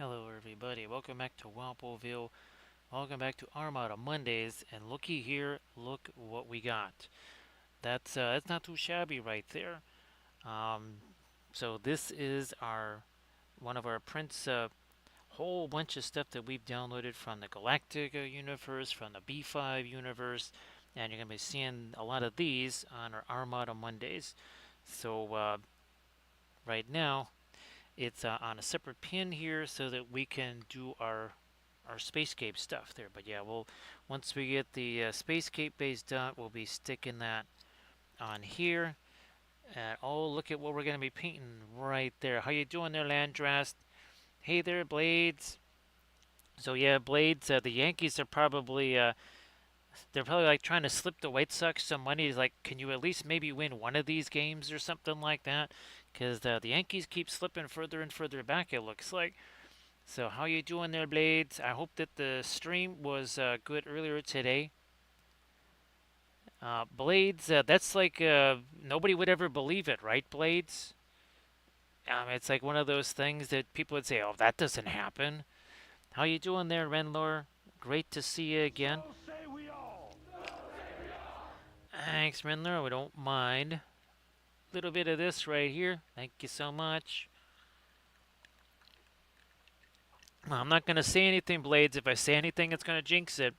Hello everybody, welcome back to Walpoville, welcome back to Armada Mondays, and looky here, look what we got. That's not too shabby right there. Um, so this is our one of our prints, whole bunch of stuff that we've downloaded from the Galactica universe, from the B5 universe, and you're gonna be seeing a lot of these on our Armada Mondays. So right now, it's on a separate pin here so that we can do our Spacescape stuff there. But yeah, once we get the Spacescape base done, we'll be sticking that on here. And oh, look at what we're gonna be painting right there. How you doing there, Landrast? Hey there, Blades. So yeah, Blades. The Yankees are probably they're probably like trying to slip the White Sox some money. Like, can you at least maybe win one of these games or something like that? Because the Yankees keep slipping further and further back. It looks like. So how you doing there, Blades? I hope that the stream was good earlier today. Blades, that's like nobody would ever believe it, right, Blades? It's like one of those things that people would say, "Oh, that doesn't happen." How you doing there, Renlor? Great to see you again. So say we all. Thanks, Renlor. We don't mind. A little bit of this right here. Thank you so much. Well, I'm not going to say anything, Blades. If I say anything, it's going to jinx it.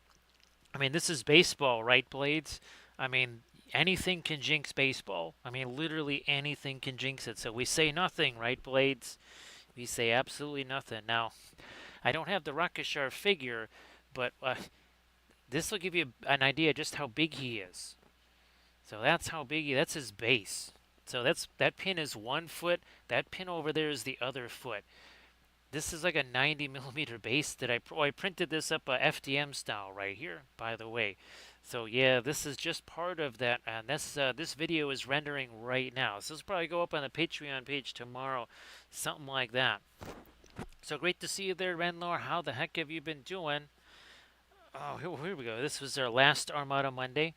I mean, this is baseball, right, Blades? I mean, anything can jinx baseball. I mean, literally anything can jinx it. So we say nothing, right, Blades? We say absolutely nothing. Now, I don't have the Rakashar figure, but this will give you an idea just how big he is. So that's how big that's his base. So that pin is 1 foot. That pin over there is the other foot. This is like a 90 millimeter base that I printed this up FDM style right here, by the way. So yeah, this is just part of that, and this video is rendering right now. So this will probably go up on the Patreon page tomorrow, something like that. So great to see you there, Renlor. How the heck have you been doing? Oh, here we go. This was our last Armada Monday.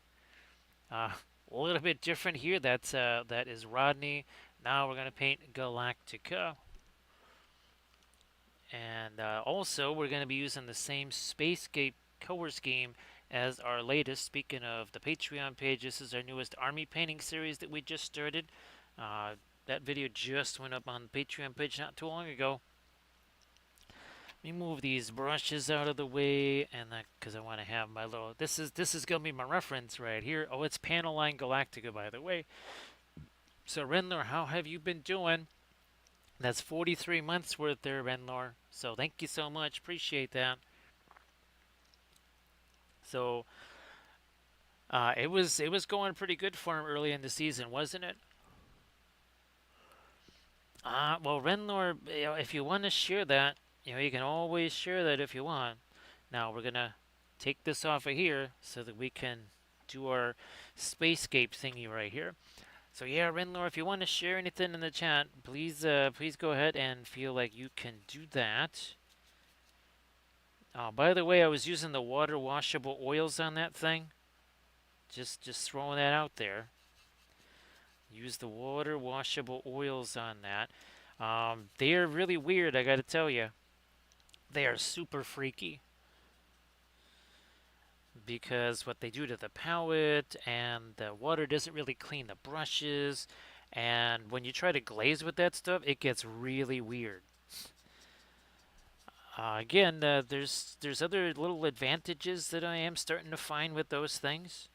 Uh, a little bit different here. That is Rodney. Now we're gonna paint Galactica. And also, we're going to be using the same Spacescape color scheme as our latest. Speaking of the Patreon page, this is our newest Army painting series that we just started. That video just went up on the Patreon page not too long ago. Let me move these brushes out of the way, and because I want to have my little. This is going to be my reference right here. Oh, it's Paneline Galactica, by the way. So Renler, how have you been doing? That's 43 months worth there, Renlor. So thank you so much. Appreciate that. So it was going pretty good for him early in the season, wasn't it? Well, Renlor, if you want to share that, you can always share that if you want. Now we're gonna take this off of here so that we can do our spacescape thingy right here. So yeah, Renlor, if you want to share anything in the chat, please go ahead and feel like you can do that. By the way, I was using the water washable oils on that thing. Just throwing that out there. Use the water washable oils on that. They are really weird, I gotta tell you. They are super freaky because what they do to the palette, and the water doesn't really clean the brushes, and when you try to glaze with that stuff, it gets really weird. Again, there's other little advantages that I am starting to find with those things.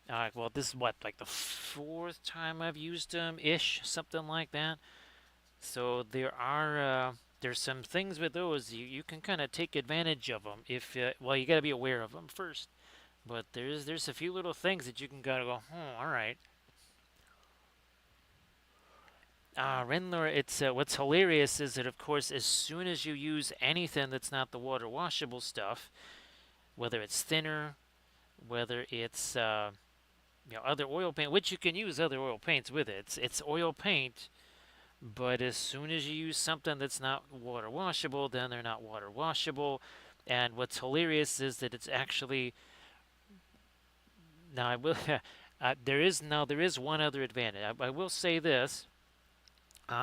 Well, this is what, like the fourth time I've used them ish, something like that. So there's some things with those you can kind of take advantage of them if well, you got to be aware of them first. But there's a few little things that you can gotta go, oh, all right. Renler, it's what's hilarious is that of course as soon as you use anything that's not the water washable stuff, whether it's thinner, whether it's other oil paint, which you can use other oil paints with it. It's oil paint, but as soon as you use something that's not water washable, then they're not water washable. And what's hilarious is that it's actually now I will there is one other advantage. I will say this.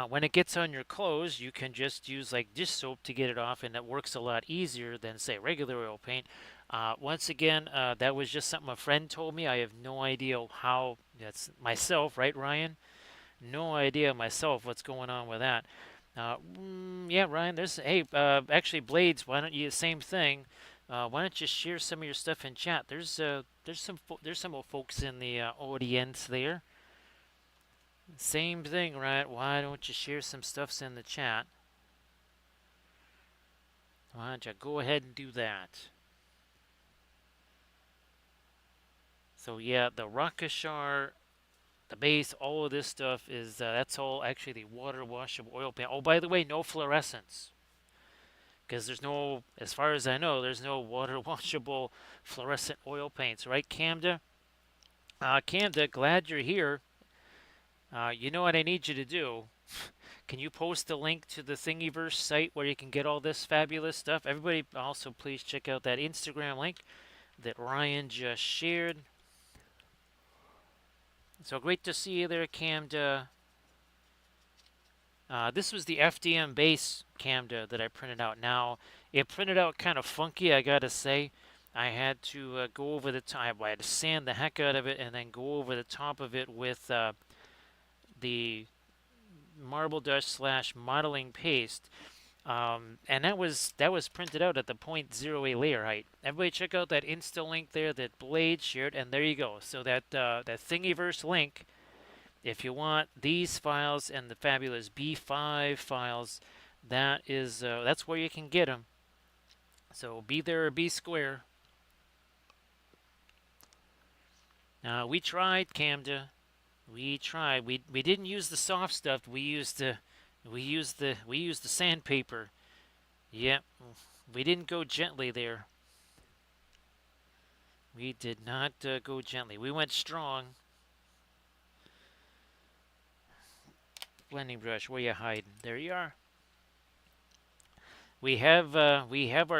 When it gets on your clothes, you can just use like dish soap to get it off, and it works a lot easier than say regular oil paint. Once again, that was just something a friend told me. I have no idea how. That's myself, right, Ryan? No idea myself what's going on with that. Yeah, Ryan. Actually, Blades. Why don't you same thing? Why don't you share some of your stuff in chat? There's some folks in the audience there. Same thing, right? Why don't you share some stuffs in the chat? Why don't you go ahead and do that? So yeah, the Rakashar, the base, all of this stuff is that's all actually the water washable oil paint. Oh, by the way, no fluorescence because there's no, as far as I know, there's no water washable fluorescent oil paints, right, Camda? Camda, glad you're here. You know what I need you to do? Can you post the link to the Thingiverse site where you can get all this fabulous stuff? Everybody, also please check out that Instagram link that Ryan just shared. So great to see you there, Camda. This was the FDM base Camda that I printed out. Now, it printed out kind of funky, I gotta say. I had to go over the top. I had to sand the heck out of it and then go over the top of it with the marble dust slash modeling paste. And that was printed out at the 0.08 layer height. Everybody check out that Insta link there that Blade shared, and there you go. So that Thingiverse link, if you want these files and the fabulous B5 files, that's where you can get them. So be there or be square. We tried, Camda. We tried. We didn't use the soft stuff. We used the sandpaper. Yep. We didn't go gently there. We did not go gently. We went strong. Blending brush, where you hiding? There you are. We have our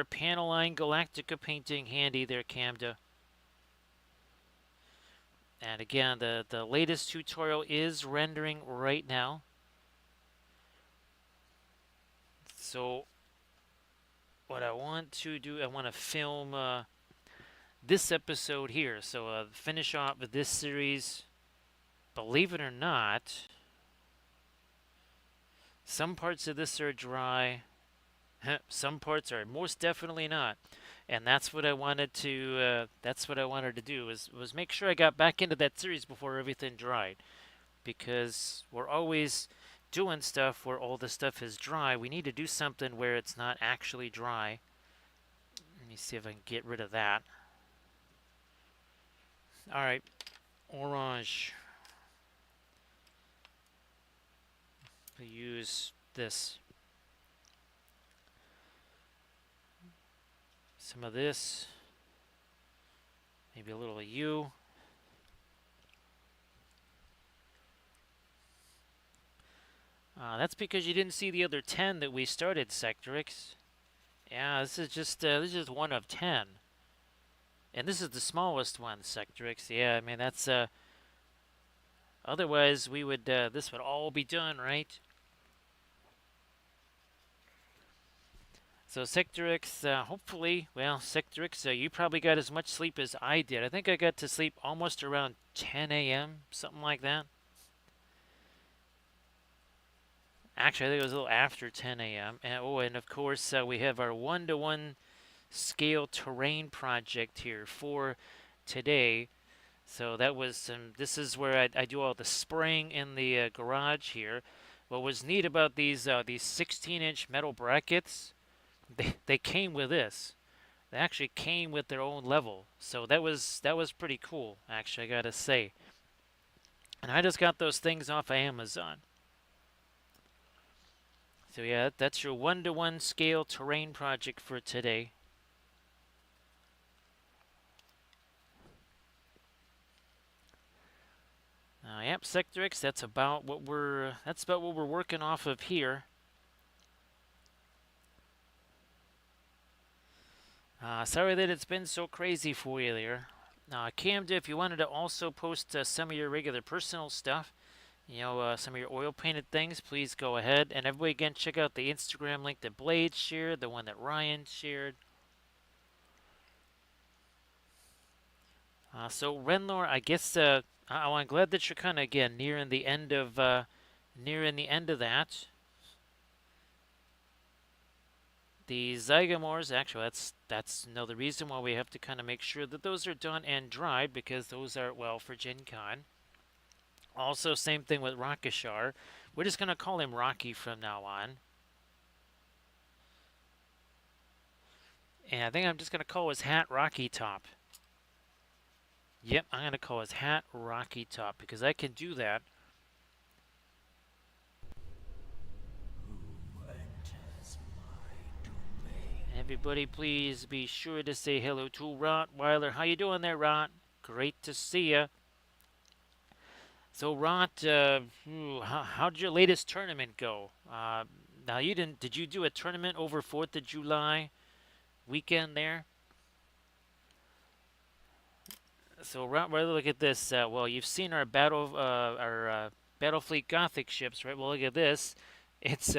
Paneline Galactica painting handy there, Camda. And again, the latest tutorial is rendering right now. So what I want to do, I want to film this episode here. So finish off with this series. Believe it or not, some parts of this are dry. Some parts are most definitely not, and that's what I wanted to. That's what I wanted to do was make sure I got back into that series before everything dried, because we're always doing stuff where all the stuff is dry. We need to do something where it's not actually dry. Let me see if I can get rid of that. All right, orange. I use this. Some of this. Maybe a little of you. That's because you didn't see the other 10 that we started, Sectrix. Yeah, this is just one of 10. And this is the smallest one, Sectrix. Yeah, I mean, that's, otherwise we would, this would all be done, right? So Sectrix, hopefully, well, Sectrix, you probably got as much sleep as I did. I think I got to sleep almost around 10 a.m., something like that. Actually, I think it was a little after 10 a.m. And of course, we have our one-to-one scale terrain project here for today. So that was this is where I do all the spraying in the garage here. What was neat about these 16-inch metal brackets, they came with this. They actually came with their own level. So that was pretty cool, actually, I gotta say. And I just got those things off of Amazon. So yeah, that's your one-to-one scale terrain project for today. Yep, Sectrix. That's about what we're working off of here. Sorry that it's been so crazy for you there. Camda, if you wanted to also post some of your regular personal stuff, some of your oil painted things, please go ahead. And everybody, again, check out the Instagram link that Blade shared, the one that Ryan shared. So Renlor, I guess I'm glad that you're kind of again nearing the end of that. The Zygamores, actually, that's another reason why we have to kind of make sure that those are done and dried because those are well for Gen Con. Also, same thing with Rakashar. We're just gonna call him Rocky from now on. And I think I'm just gonna call his hat Rocky Top. Yep, I'm gonna call his hat Rocky Top because I can do that. Everybody, please be sure to say hello to Rottweiler. How you doing there, Rot? Great to see ya. So, Rot, how'd your latest tournament go? Now, you didn't. Did you do a tournament over 4th of July weekend there? So, Rottweiler, look at this. Well, you've seen our Battlefleet Gothic ships, right? Well, look at this. It's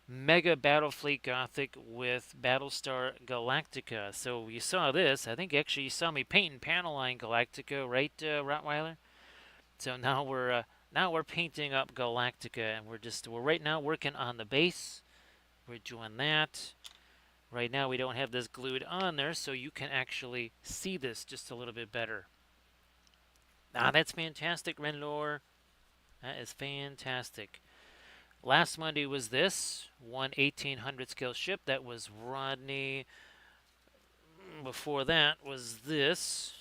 Mega Battlefleet Gothic with Battlestar Galactica. So you saw this. I think actually you saw me painting panel line Galactica, right, Rottweiler? So now we're painting up Galactica, and we're right now working on the base. We're doing that. Right now we don't have this glued on there, so you can actually see this just a little bit better. That's fantastic, Renlor. That is fantastic. Last Monday was this one 1800 scale ship. That was Rodney. Before that was this.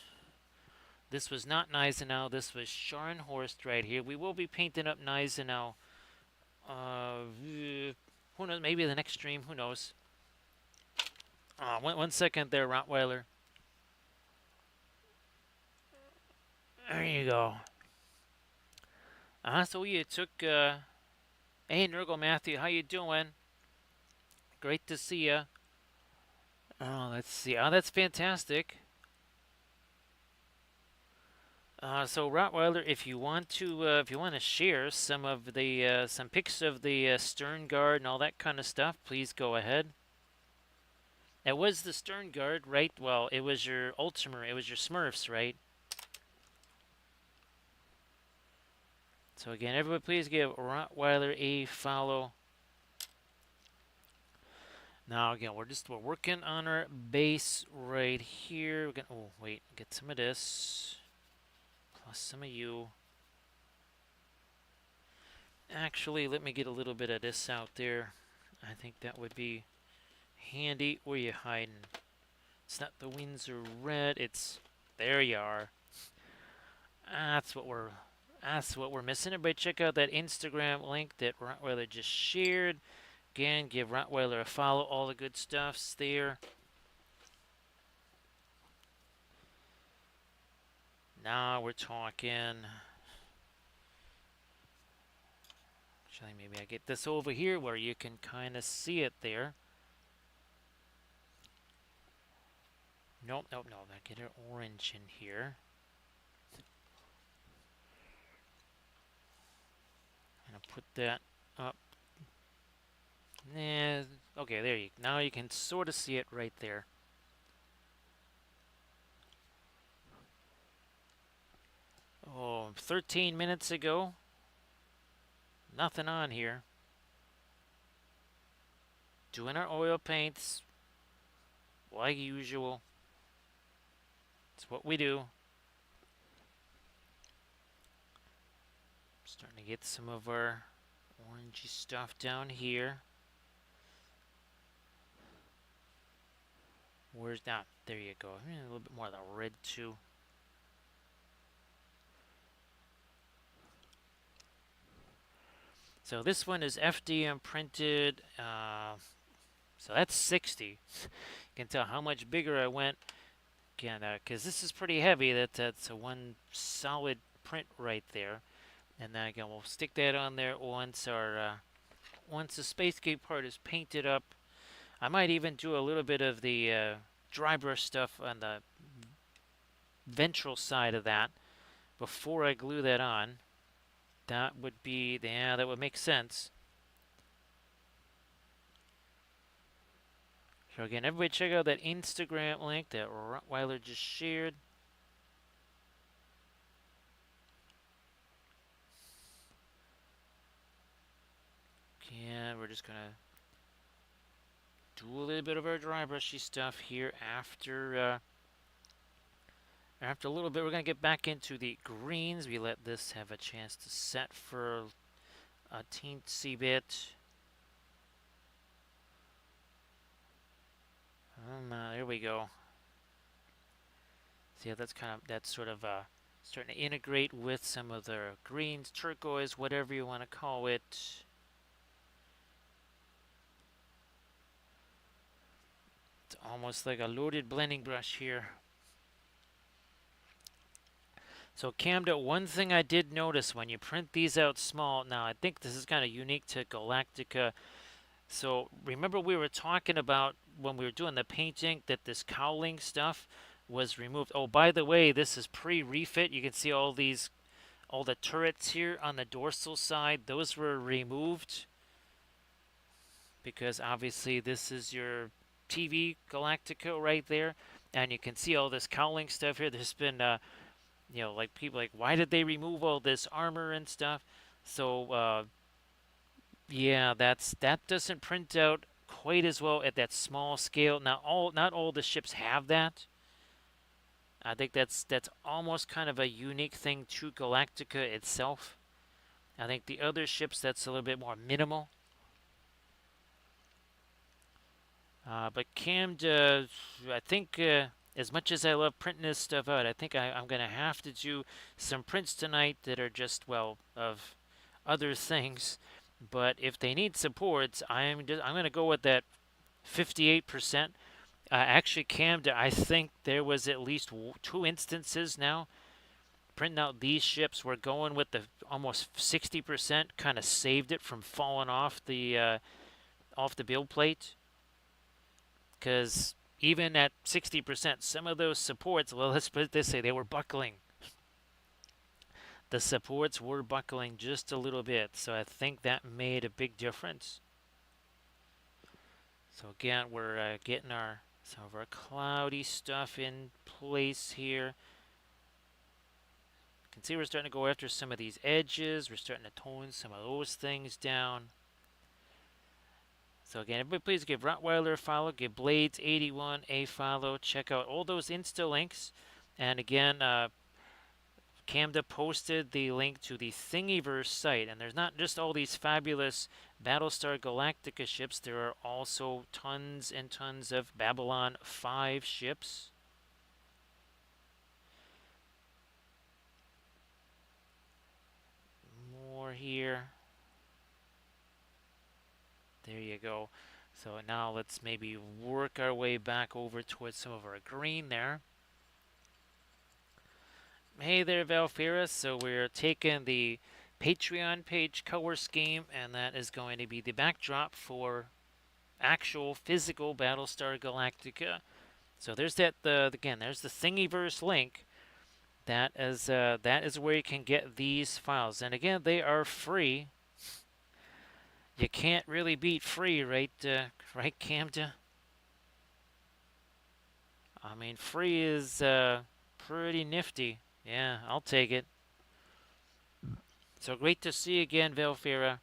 This was not Gneisenau. This was Scharnhorst right here. We will be painting up Gneisenau. Who knows? Maybe the next stream. Who knows? One second there, Rottweiler. There you go. So you took. Hey, Nurgle Matthew, how you doing? Great to see ya. Let's see. That's fantastic. So Rottweiler, if you want to share some of the some pics of the stern guard and all that kind of stuff, please go ahead. It was the stern guard, right? Well, it was your Ultimer, it was your Smurfs, right? So again, everybody, please give Rottweiler a follow. Now again, we're working on our base right here. We're gonna get some of this. Plus some of you. Actually, let me get a little bit of this out there. I think that would be handy. Where you hiding? It's not the Windsor Red. It's there. You are. That's what we're missing. Everybody, check out that Instagram link that Rottweiler just shared. Again, give Rottweiler a follow. All the good stuff's there. Now we're talking. Actually, maybe I get this over here where you can kind of see it there. Nope. I get an orange in here. I'm gonna put that up. Okay, there you. Now you can sort of see it right there. Oh, 13 minutes ago. Nothing on here. Doing our oil paints like usual. It's what we do. Starting to get some of our orangey stuff down here. Where's that? There you go. A little bit more of the red too. So this one is FDM printed. So that's 60. You can tell how much bigger I went. Again, because this is pretty heavy. That's a one solid print right there. And then again, we'll stick that on there once the Spacegate part is painted up. I might even do a little bit of the dry brush stuff on the ventral side of that before I glue that on. That would be, yeah, that would make sense. So again, everybody check out that Instagram link that Rottweiler just shared. Yeah, we're just gonna do a little bit of our dry brushy stuff here after a little bit. We're gonna get back into the greens. We let this have a chance to set for a teensy bit. There we go. See, that's sort of starting to integrate with some of the greens, turquoise, whatever you want to call it. It's almost like a loaded blending brush here. So Camda, one thing I did notice when you print these out small, now I think this is kind of unique to Galactica. So remember we were talking about when we were doing the painting that this cowling stuff was removed. Oh, by the way, this is pre-refit. You can see all the turrets here on the dorsal side. Those were removed because obviously this is your TV Galactica right there. And you can see all this cowling stuff here. There's been like people like, why did they remove all this armor and stuff? So yeah, that doesn't print out quite as well at that small scale. Now not all the ships have that. I think that's almost kind of a unique thing to Galactica itself. I think the other ships that's a little bit more minimal. But Camd, I think as much as I love printing this stuff out, I think I'm going to have to do some prints tonight that are just, well, of other things. But if they need supports, I'm going to go with that 58%. Actually, Camd, I think there was at least 2 instances now printing out these ships. We're going with the almost 60%, kind of saved it from falling off the build plate. Because even at 60%, some of those supports, well, let's put it this way, they were buckling. The supports were buckling just a little bit, so I think that made a big difference. So again, we're getting some of our cloudy stuff in place here. You can see we're starting to go after some of these edges. We're starting to tone some of those things down. So again, everybody please give Rottweiler a follow, give Blades81 a follow. Check out all those Insta links. And again, Camda posted the link to the Thingiverse site. And there's not just all these fabulous Battlestar Galactica ships. There are also tons and tons of Babylon 5 ships. More here. There you go. So now let's maybe work our way back over towards some of our green there. Hey there, Valfira. So we're taking the Patreon page color scheme, and that is going to be the backdrop for actual physical Battlestar Galactica. So there's again, there's the Thingiverse link. That is where you can get these files. And again, they are free. You can't really beat free, right, Camda? I mean, free is pretty nifty. Yeah, I'll take it. So great to see you again, Valfira.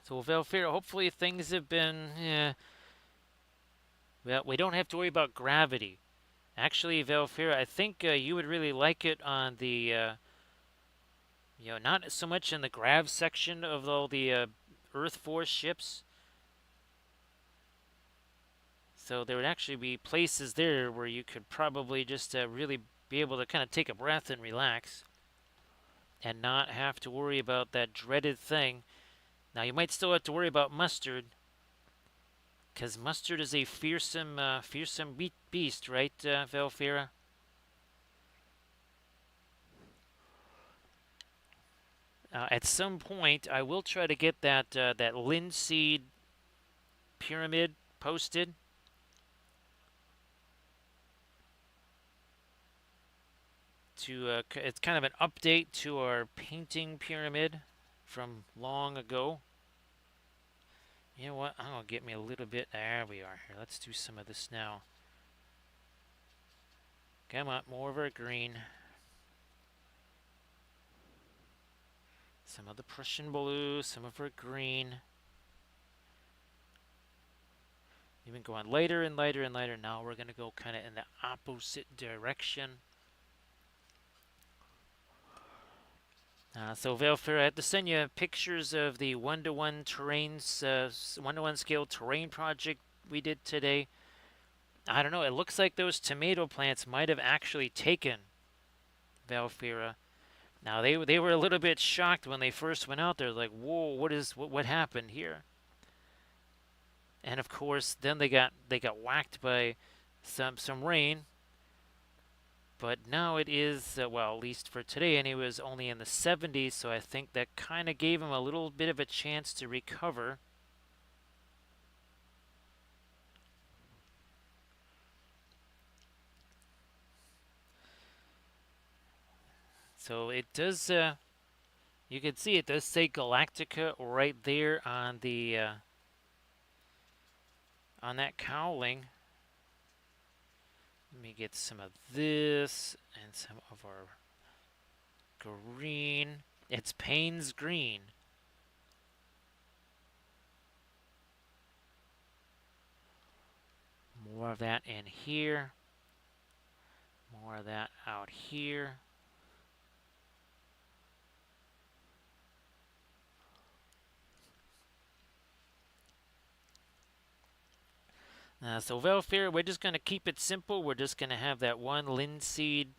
So Valfira, hopefully things have been, well, we don't have to worry about gravity. Actually, Valfira, I think you would really like it on the, not so much in the grav section of all the Earth Force ships. So there would actually be places there where you could probably just really be able to kind of take a breath and relax and not have to worry about that dreaded thing. Now, you might still have to worry about Mustard, because Mustard is a fearsome beast, right, Valfira? At some point, I will try to get that linseed pyramid posted. to it's kind of an update to our painting pyramid from long ago. You know what? I'm gonna get me a little bit. There we are. Here, let's do some of this now. Come on, more of our green. Some of the Prussian blue, some of our green. We've been going lighter and lighter and lighter. Now we're gonna go kind of in the opposite direction. So Velfair, I had to send you pictures of the one-to-one terrains, one-to-one scale terrain project we did today. I don't know. It looks like those tomato plants might have actually taken Valfira. Now they were a little bit shocked when they first went out there. Like, whoa, what happened here? And of course, then they got whacked by some rain. But now it is well, at least for today, and it was only in the 70s. So I think that kind of gave them a little bit of a chance to recover. So it does. You can see it does say Galactica right there on the on that cowling. Let me get some of this and some of our green. It's Payne's green. More of that in here. More of that out here. So Velfair, we're just going to keep it simple. We're just going to have that one linseed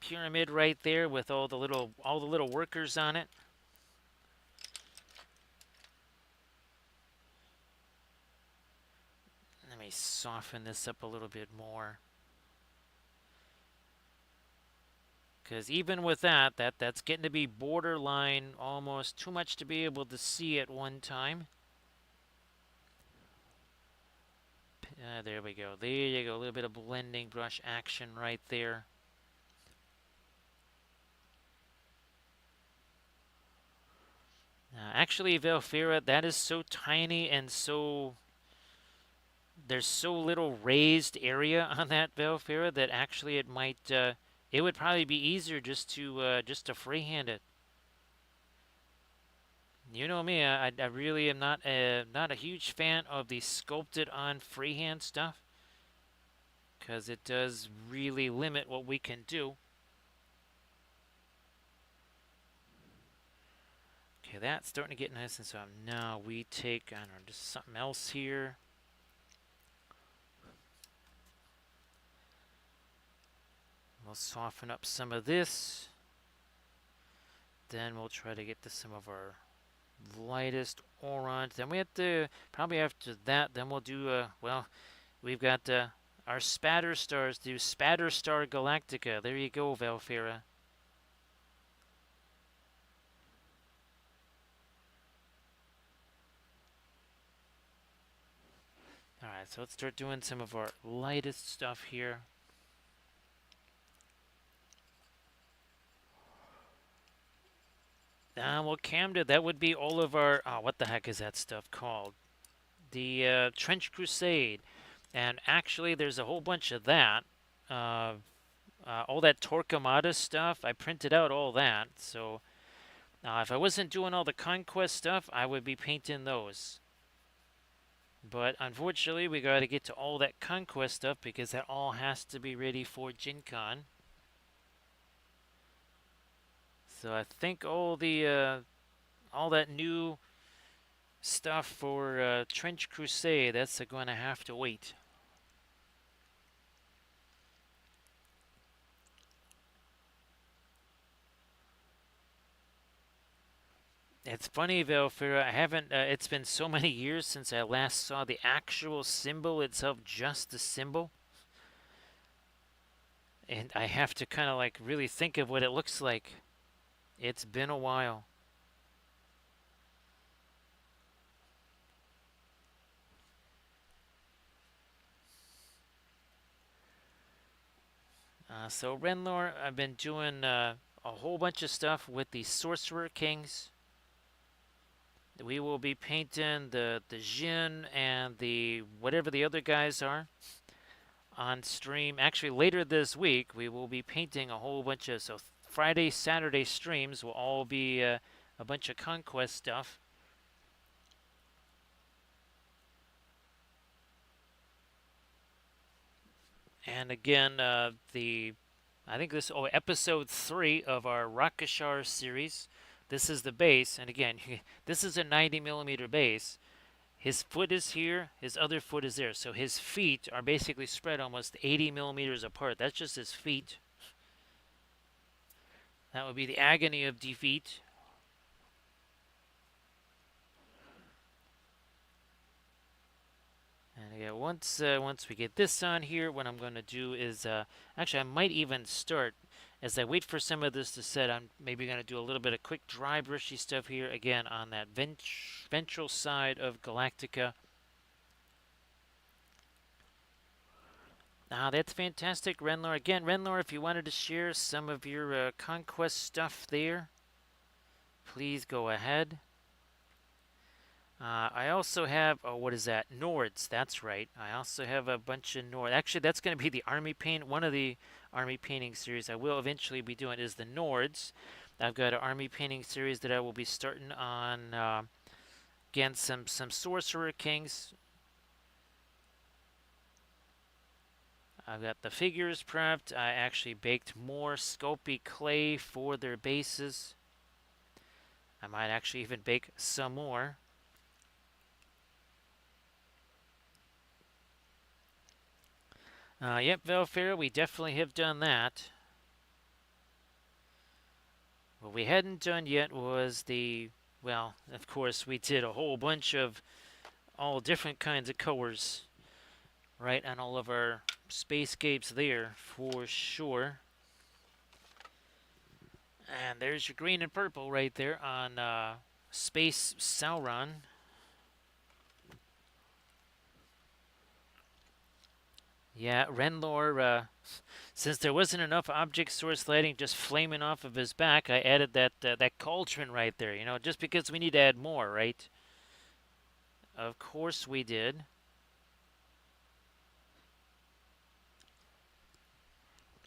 pyramid right there with all the little workers on it. Let me soften this up a little bit more. Because even with that's getting to be borderline almost too much to be able to see at one time. There we go. There you go. A little bit of blending brush action right there. Actually, Velfira, that is so tiny and there's so little raised area on that Velfira that actually it would probably be easier just to freehand it. You know me, I really am not a huge fan of the sculpted on freehand stuff because it does really limit what we can do. Okay, that's starting to get nice and so now we take, I don't know, just something else here. We'll soften up some of this. Then we'll try to get to some of our lightest orange. Then we have to, probably after that, then we'll do, well, we've got our spatter stars, do Battlestar Galactica. There you go, Valfira. Alright, so let's start doing some of our lightest stuff here. Well, Cam did, that would be all of our, what the heck is that stuff called? The Trench Crusade. And actually, there's a whole bunch of that. All that Torquemada stuff, I printed out all that. So if I wasn't doing all the Conquest stuff, I would be painting those. But unfortunately, we got to get to all that Conquest stuff because that all has to be ready for Gen Con. So I think all that new stuff for Trench Crusade, that's going to have to wait. It's funny, Velfira, I haven't, it's been so many years since I last saw the actual symbol itself, just the symbol. And I have to kind of like really think of what it looks like. It's been a while. So Renlor, I've been doing a whole bunch of stuff with the Sorcerer Kings. We will be painting the Jin and the whatever the other guys are on stream. Actually, later this week, we will be painting a whole bunch of so Friday, Saturday streams will all be a bunch of conquest stuff. And again, I think this episode 3 of our Rakashar series. This is the base, and again, this is a 90 millimeter base. His foot is here, his other foot is there, so his feet are basically spread almost 80 millimeters apart. That's just his feet. That would be the agony of defeat. And again, once we get this on here, what I'm going to do is actually I might even start as I wait for some of this to set. I'm maybe going to do a little bit of quick dry brushy stuff here again on that ventral side of Galactica. That's fantastic, Renlor. Again, Renlor, if you wanted to share some of your conquest stuff there, please go ahead. I also have, what is that? Nords, that's right. I also have a bunch of Nords. Actually, that's going to be the army paint. One of the army painting series I will eventually be doing is the Nords. I've got an army painting series that I will be starting on, again, some Sorcerer Kings. I've got the figures prepped. I actually baked more Sculpey clay for their bases. I might actually even bake some more. Yep, Velfair, we definitely have done that. What we hadn't done yet was well, of course, we did a whole bunch of all different kinds of colors, right, on all of our spacescapes there, for sure. And there's your green and purple right there on Space Sauron. Yeah, Renlor, since there wasn't enough object source lighting just flaming off of his back, I added that cauldron right there, just because we need to add more, right? Of course we did.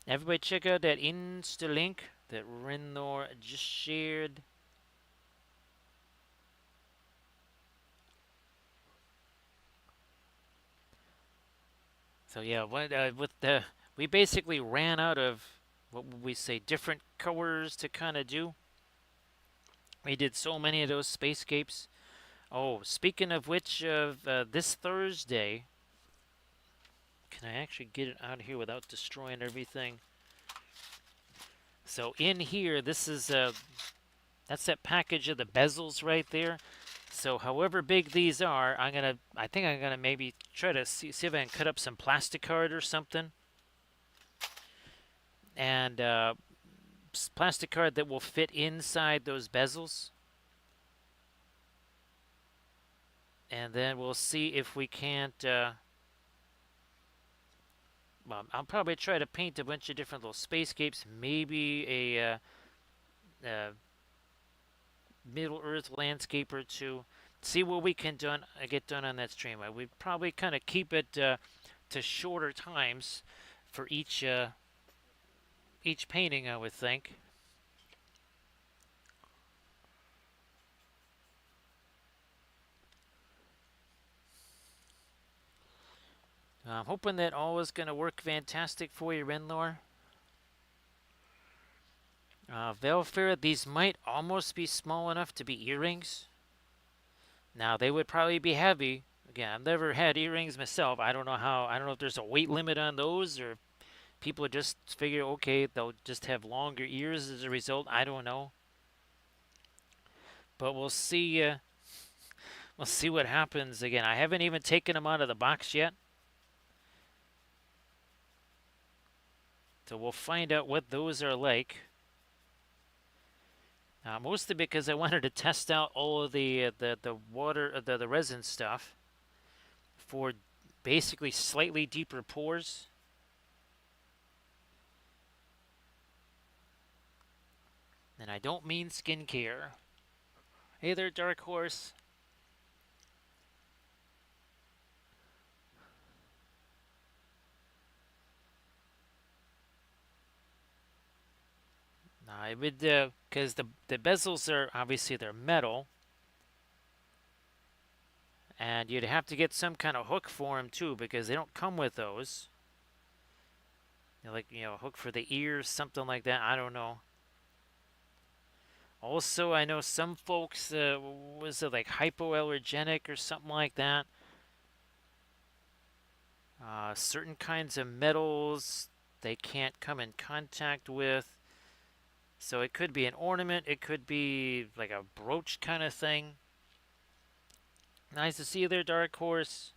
Everybody check out that Insta link that Renlor just shared. So yeah, we basically ran out of what would we say different colors to kind of do. We did so many of those spacescapes. Oh, speaking of which, this Thursday, can I actually get it out of here without destroying everything? So in here, this is that's that package of the bezels right there. So however big these are, I think I'm gonna maybe try to see if I can cut up some plastic card or something, and plastic card that will fit inside those bezels. And then we'll see if we can't. Well, I'll probably try to paint a bunch of different little spacescapes. Maybe a Middle Earth landscape or two. See what we can get done on that stream. I would probably kind of keep it to shorter times for each painting, I would think. I'm hoping that all is going to work fantastic for you, Renlor. Velfair, these might almost be small enough to be earrings. Now, they would probably be heavy. Again, I've never had earrings myself. I don't know if there's a weight limit on those, or people just figure, okay, they'll just have longer ears as a result. I don't know. But we'll see. We'll see what happens. Again, I haven't even taken them out of the box yet. So we'll find out what those are like. Mostly because I wanted to test out all of the water, the resin stuff for basically slightly deeper pours. And I don't mean skincare. Hey there, Dark Horse. I would, because the bezels are obviously they're metal, and you'd have to get some kind of hook for them too, because they don't come with those. Like a hook for the ears, something like that. I don't know. Also, I know some folks was it like hypoallergenic or something like that. Certain kinds of metals they can't come in contact with. So it could be an ornament, it could be like a brooch kind of thing. Nice to see you there, Dark Horse.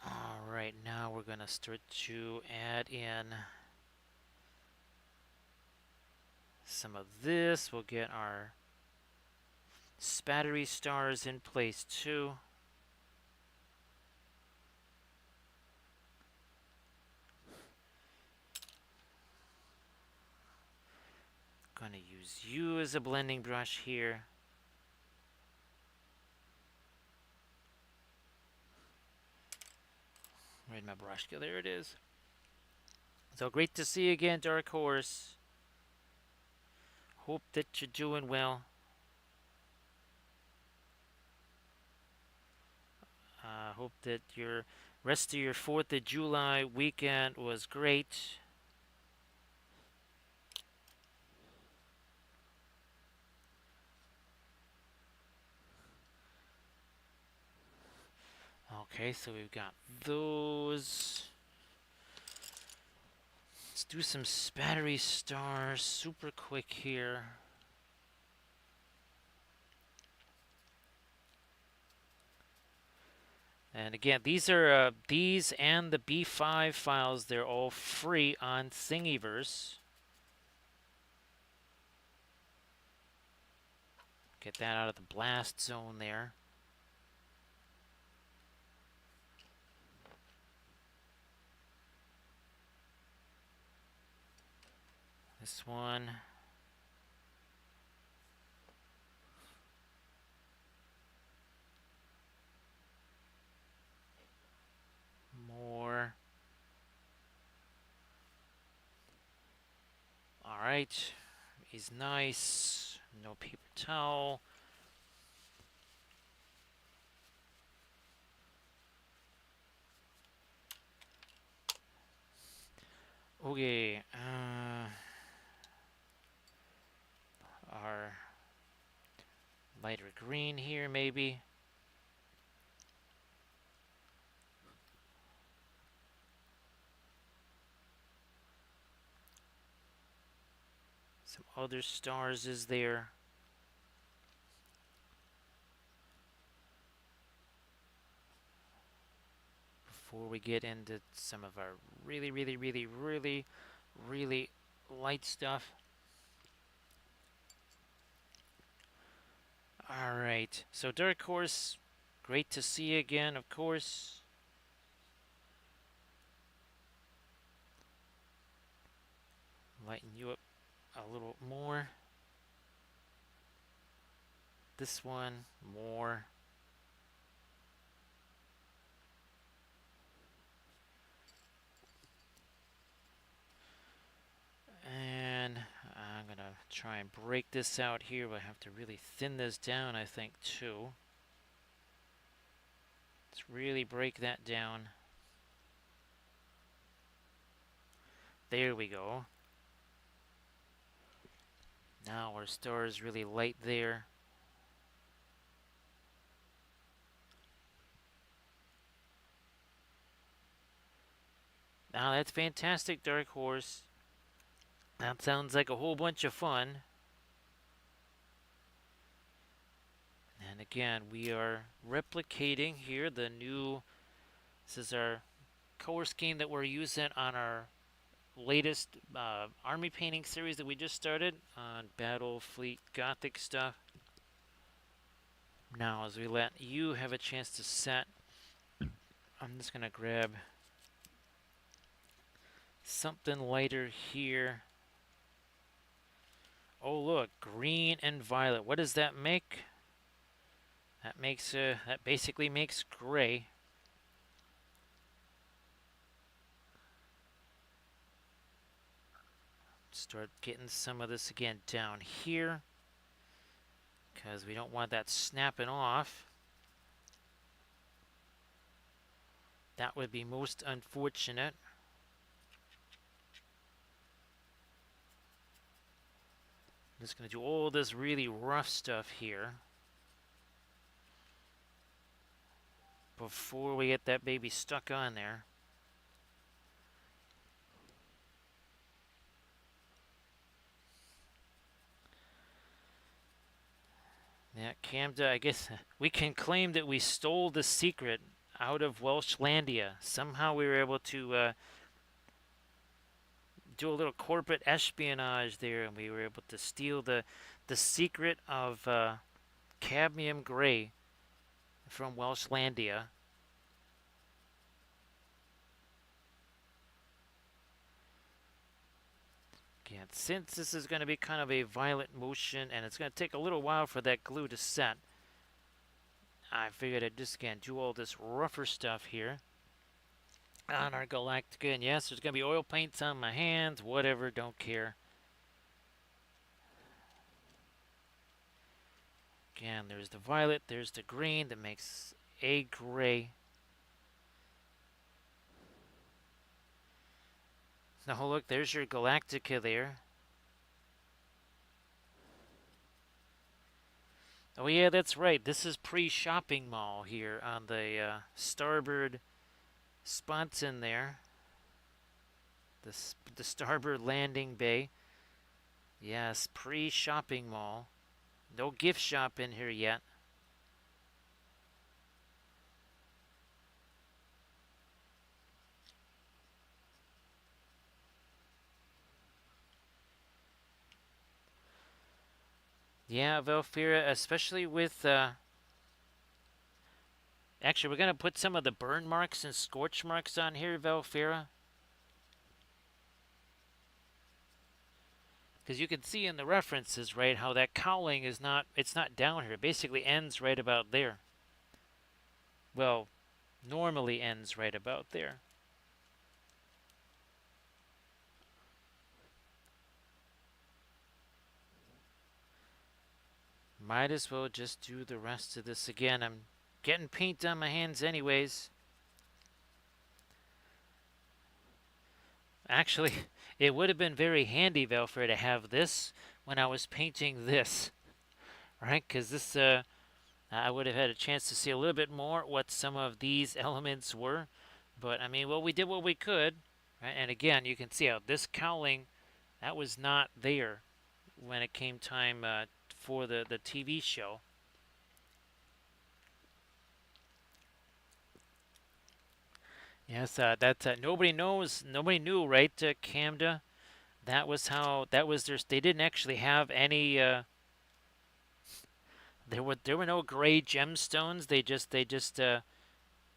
Alright, now we're going to start to add in some of this. We'll get our spattery stars in place too. Going to use you as a blending brush here. Where'd my brush go? There it is. So great to see you again, Dark Horse. Hope that you're doing well. Hope that your rest of your 4th of July weekend was great. Okay, so we've got those. Let's do some spattery stars super quick here. And again, these are these and the B5 files. They're all free on Thingiverse. Get that out of the blast zone there. This one. More. All right. He's nice. No paper towel. Okay. Our lighter green here, maybe. Some other stars is there. Before we get into some of our really light stuff. Alright, so Dark Horse, great to see you again, of course. Lighten you up a little more. This one, more. And I'm going to try and break this out here. But I have to really thin this down, I think, too. Let's really break that down. There we go. Now our star is really light there. Now that's fantastic, Dark Horse. That sounds like a whole bunch of fun. And again, we are replicating here the new, this is our color scheme that we're using on our latest army painting series that we just started on Battle Fleet Gothic stuff. Now, as we let you have a chance to set, I'm just going to grab Something lighter here. Oh look, green and violet. What does that make? That basically makes gray. Start getting some of this again down here because we don't want that snapping off. That would be most unfortunate. I'm just going to do all this really rough stuff here before we get that baby stuck on there. Yeah, Camda, I guess we can claim that we stole the secret out of Welshlandia. Somehow we were able to do a little corporate espionage there, and we were able to steal the secret of cadmium gray from Welshlandia. Again, since this is going to be kind of a violent motion, and it's going to take a little while for that glue to set, I figured I'd just, again, do all this rougher stuff here on our Galactica. And yes, there's going to be oil paints on my hands, whatever, don't care. Again, there's the violet, there's the green that makes a gray. Now look, there's your Galactica there. Oh yeah, that's right. This is pre-shopping mall here on the starboard spots in there. The starboard landing bay. Yes, pre-shopping mall. No gift shop in here yet. Yeah, Velfira, especially with actually, we're gonna put some of the burn marks and scorch marks on here, Velfira. Because you can see in the references, right, how that cowling is not, it's not down here. It basically ends right about there. Well, normally ends right about there. Might as well just do the rest of this again. I'm getting paint on my hands anyways. Actually, it would have been very handy, Velfer, to have this when I was painting this, right? Because this, I would have had a chance to see a little bit more what some of these elements were. But, I mean, well, we did what we could, right? And again, you can see how this cowling, that was not there when it came time for the TV show. Yes, that nobody knows, nobody knew, right, Camda? That was how, that was their, they didn't actually have any, there were no gray gemstones. They just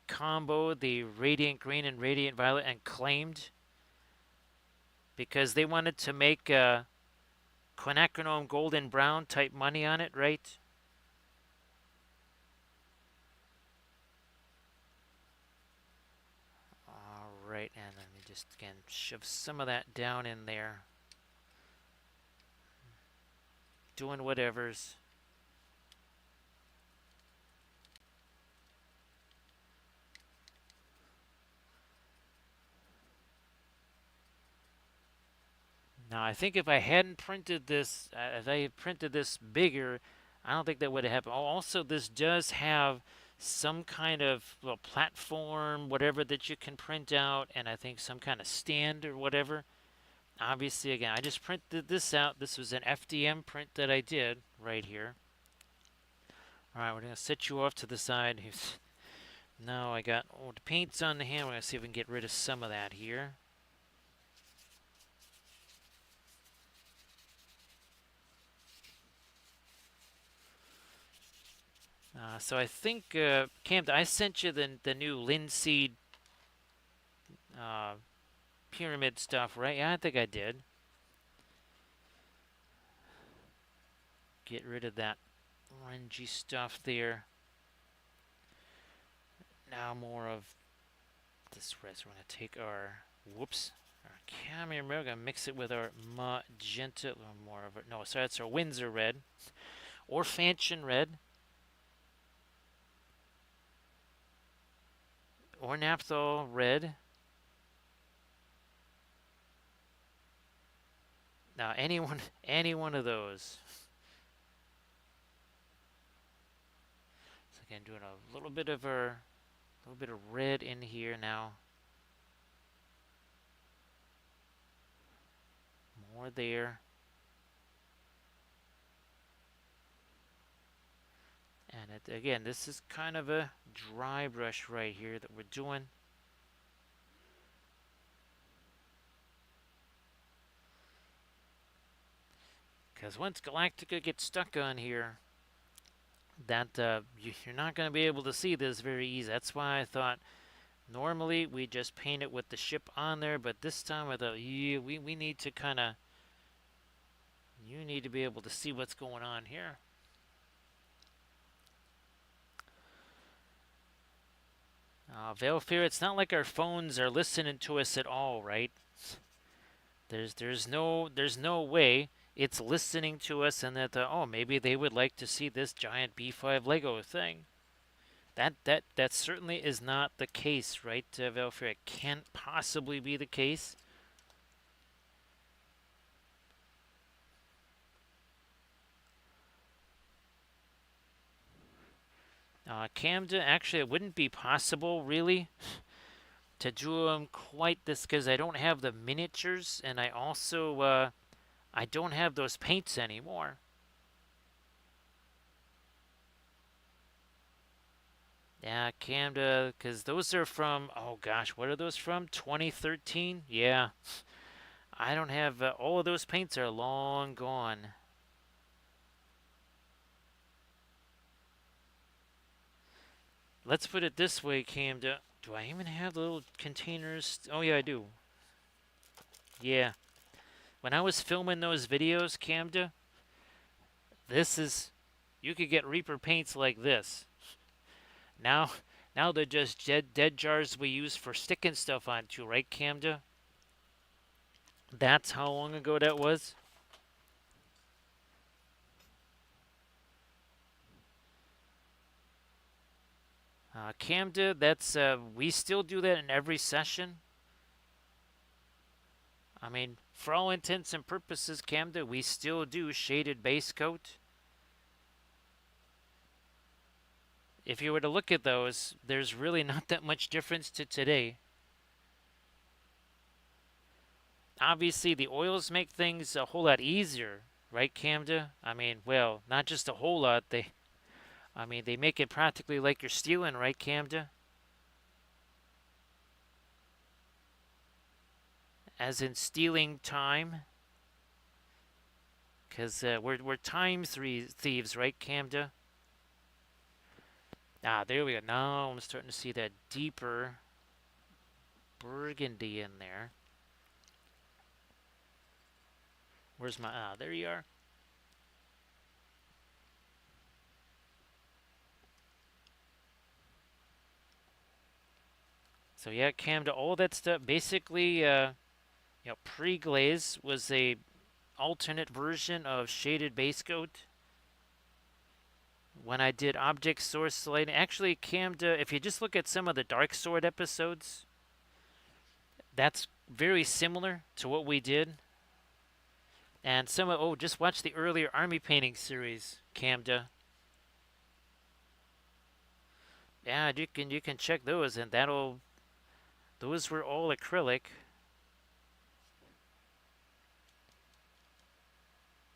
comboed the radiant green and radiant violet and claimed because they wanted to make quinacridone golden brown type money on it, right? All right, and let me just again shove some of that down in there. Doing whatever's. Now, I think if I hadn't printed this, if I had printed this bigger, I don't think that would have happened. Oh, also, this does have some kind of, well, platform, whatever that you can print out, and I think some kind of stand or whatever. Obviously, again, I just printed this out. This was an FDM print that I did right here. All right, we're going to set you off to the side. Now I got the paints on the hand. We're going to see if we can get rid of some of that here. So I think, Cam, I sent you the new linseed pyramid stuff, right? Yeah, I think I did. Get rid of that orangey stuff there. Now more of this red. So we're going to take our, whoops, our camera. We're going to mix it with our magenta. A little more of it. No, sorry, that's our Windsor red. Or Fanchon red. Or Naphthol red. Now, any one of those. So again, doing a little bit of red in here now. More there. And again, this is kind of a dry brush right here that we're doing. Because once Galactica gets stuck on here, that you're not going to be able to see this very easy. That's why I thought normally we just paint it with the ship on there, but this time I thought, yeah, we need to kind of, you need to be able to see what's going on here. Veilfair, it's not like our phones are listening to us at all, right? There's no way it's listening to us and that oh, maybe they would like to see this giant B5 Lego thing. That certainly is not the case, right, Veilfair? It can't possibly be the case. Camden, actually, it wouldn't be possible, really, to do them quite this because I don't have the miniatures, and I also I don't have those paints anymore. Yeah, Camden, because those are from, oh gosh, what are those from? 2013? Yeah, I don't have, all of those paints are long gone. Let's put it this way, Camden. Do I even have the little containers? Oh yeah, I do. Yeah. When I was filming those videos, Camden, this is, you could get Reaper paints like this. Now, now they're just dead jars we use for sticking stuff onto, right, Camden? That's how long ago that was? Camden, that's, we still do that in every session. I mean, for all intents and purposes, Camden, we still do shaded base coat. If you were to look at those, there's really not that much difference to today. Obviously, the oils make things a whole lot easier, right, Camden? I mean, well, not just a whole lot. I mean, they make it practically like you're stealing, right, Camden? As in stealing time. Because we're time thieves, right, Camden? There we go. Now I'm starting to see that deeper burgundy in there. Where's my... there you are. So yeah, Camden, all that stuff, basically, pre-glaze was a alternate version of shaded base coat. When I did object source lighting, actually, Camden, if you just look at some of the Dark Sword episodes, that's very similar to what we did. And just watch the earlier army painting series, Camden. Yeah, you can check those, and those were all acrylic.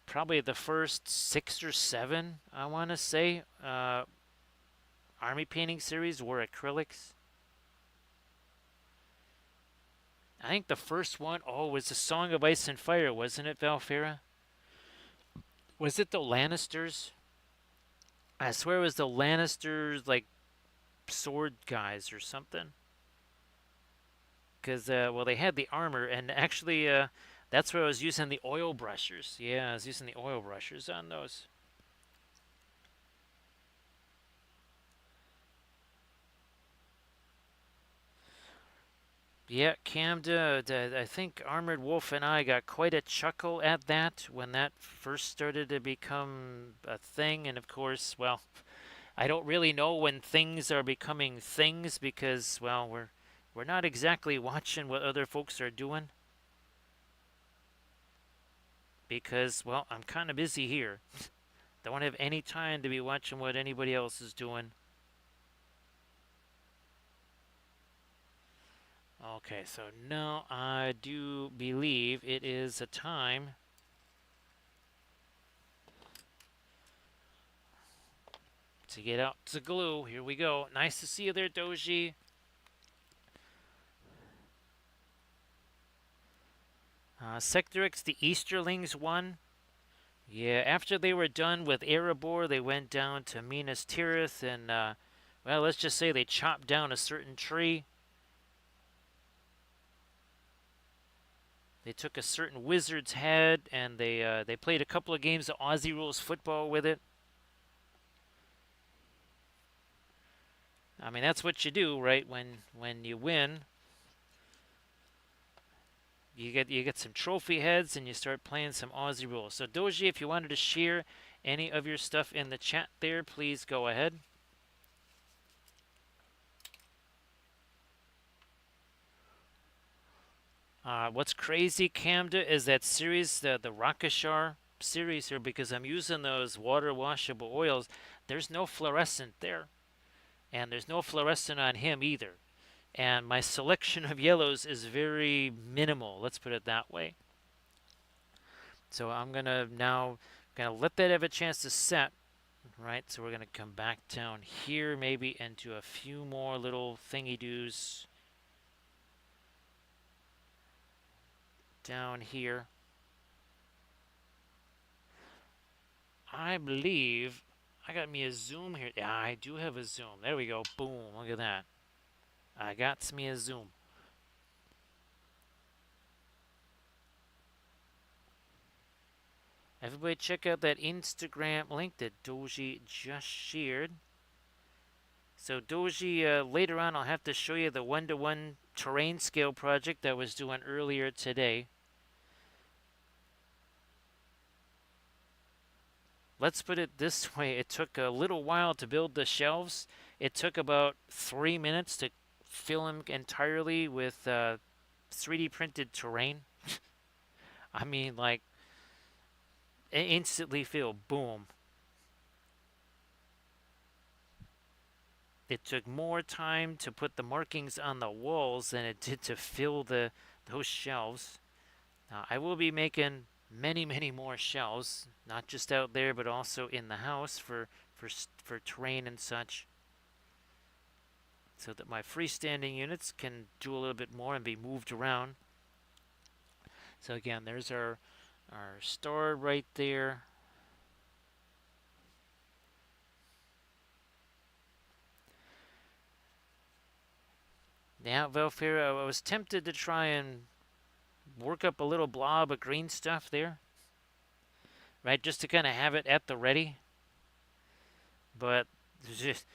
Probably the first 6 or 7, I want to say, army painting series were acrylics. I think the first one, was the Song of Ice and Fire, wasn't it, Valfera? Was it the Lannisters? I swear it was the Lannisters, like, sword guys or something. because well, they had the armor, and actually, that's where I was using the oil brushers. Yeah, I was using the oil brushers on those. Yeah, Camda, I think Armored Wolf and I got quite a chuckle at that when that first started to become a thing. And of course, well, I don't really know when things are becoming things because, well, we're not exactly watching what other folks are doing because, well, I'm kind of busy here. Don't have any time to be watching what anybody else is doing. Okay, so now I do believe it is a time to get out the glue. Here we go. Nice to see you there, Doji. Sector X, the Easterlings won. Yeah, after they were done with Erebor, they went down to Minas Tirith and, well, let's just say they chopped down a certain tree. They took a certain wizard's head and they played a couple of games of Aussie rules football with it. I mean, that's what you do, right? When you win, you get some trophy heads and you start playing some Aussie rules. So Doji, if you wanted to share any of your stuff in the chat there, please go ahead. What's crazy, Camda, is that series, the Rakashar series here, because I'm using those water washable oils. There's no fluorescent there, and there's no fluorescent on him either. And my selection of yellows is very minimal. Let's put it that way. So I'm gonna let that have a chance to set. Right, so we're gonna come back down here, maybe into a few more little thingy doos down here. I believe I got me a zoom here. Yeah, I do have a zoom. There we go. Boom. Look at that. I got me a zoom. Everybody check out that Instagram link that Doji just shared. So Doji, later on I'll have to show you the one-to-one terrain scale project I was doing earlier today. Let's put it this way. It took a little while to build the shelves. It took about 3 minutes to fill them entirely with 3D printed terrain. I mean, like, instantly feel boom. It took more time to put the markings on the walls than it did to fill those shelves. I will be making many, many more shelves, not just out there, but also in the house for terrain and such, so that my freestanding units can do a little bit more and be moved around. So again, there's our store right there. Now, Velfira, I was tempted to try and work up a little blob of green stuff there, right? Just to kind of have it at the ready. But just,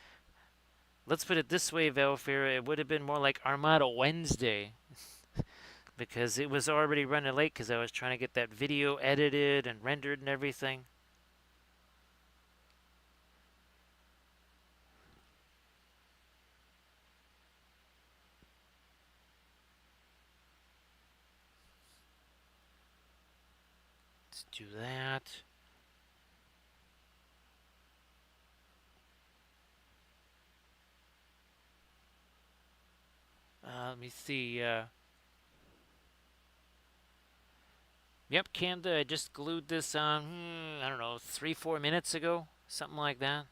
let's put it this way, Velfira, it would have been more like Armada Wednesday because it was already running late because I was trying to get that video edited and rendered and everything. Let's do that. Let me see. Yep, Camda, I just glued this on, I don't know, 3-4 minutes ago, something like that.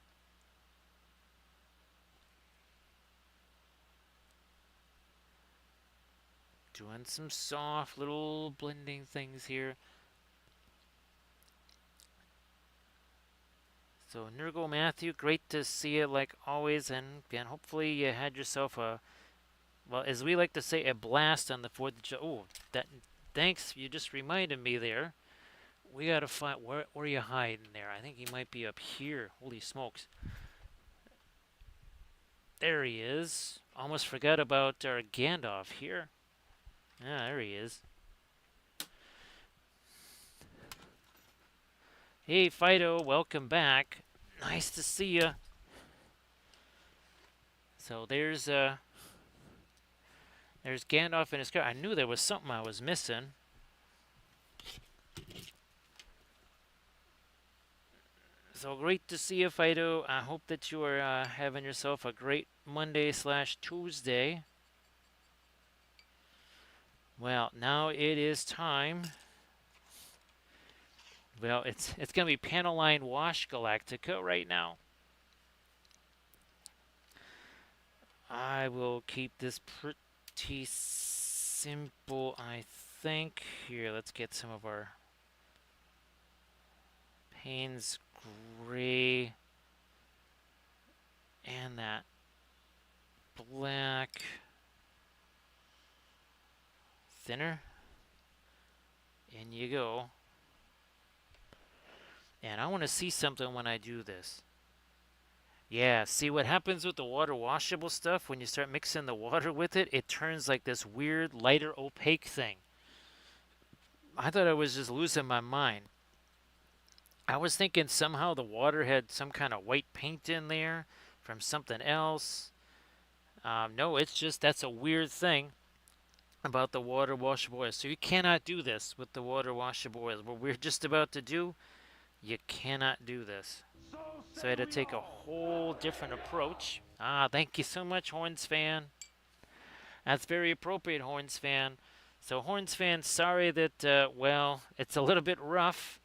Doing some soft little blending things here. So, Nurgle Matthew, great to see you like always, and hopefully you had yourself a Well, as we like to say, a blast on the 4th of July. Oh, that. Thanks, you just reminded me there. We gotta find where you hiding there. I think he might be up here. Holy smokes! There he is. Almost forgot about our Gandalf here. Yeah, there he is. Hey, Fido, welcome back. Nice to see you. So there's Gandalf in his car. I knew there was something I was missing. So great to see you, Fido. I hope that you are having yourself a great Monday/Tuesday. Well, now it is time. Well, it's gonna be panel line wash Galactica right now. I will keep this pretty simple, I think. Here, let's get some of our Payne's gray and that black thinner. In you go. And I want to see something when I do this. Yeah, see what happens with the water washable stuff when you start mixing the water with it? It turns like this weird, lighter, opaque thing. I thought I was just losing my mind. I was thinking somehow the water had some kind of white paint in there from something else. No, it's just that's a weird thing about the water washable oils. So you cannot do this with the water washable oils. What we're just about to do, you cannot do this. So I had to take a whole different approach. Thank you so much, Horns fan. That's very appropriate, Horns fan. So Horns fan, sorry that, well, it's a little bit rough.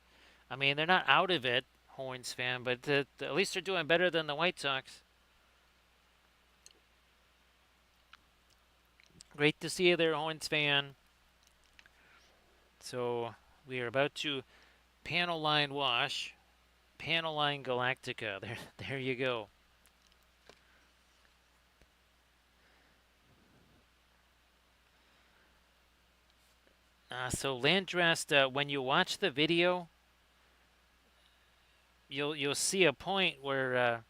I mean, they're not out of it, Horns fan, but at least they're doing better than the White Sox. Great to see you there, Horns fan. So we are about to panel line wash, panel line Galactica. There you go. So Landrast, when you watch the video, you'll see a point where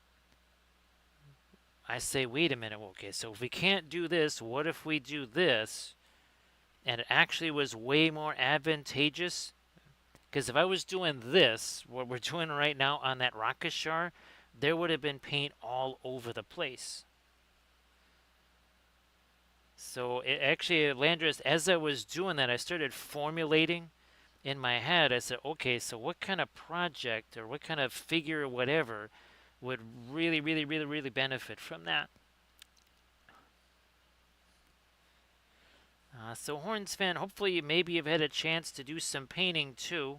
I say, wait a minute, okay, so if we can't do this, what if we do this? And it actually was way more advantageous. Because if I was doing this, what we're doing right now on that Rakashar, there would have been paint all over the place. So it actually, Landris, as I was doing that, I started formulating in my head. I said, okay, so what kind of project or what kind of figure or whatever would really, really, really, really benefit from that? So Horns fan, hopefully maybe you've had a chance to do some painting too.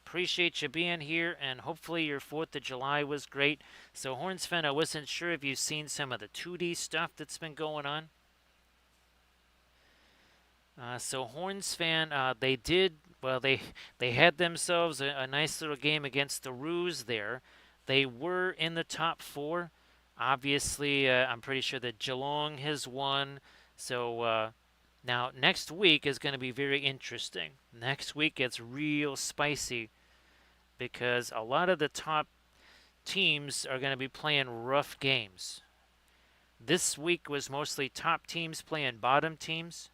Appreciate you being here, and hopefully your 4th of July was great. So Horns fan, I wasn't sure if you've seen some of the 2D stuff that's been going on. So Horns fan, they did, well, they had themselves a nice little game against the Ruse there. They were in the top 4. Obviously, I'm pretty sure that Geelong has won. So now next week is going to be very interesting. Next week gets real spicy because a lot of the top teams are going to be playing rough games. This week was mostly top teams playing bottom teams.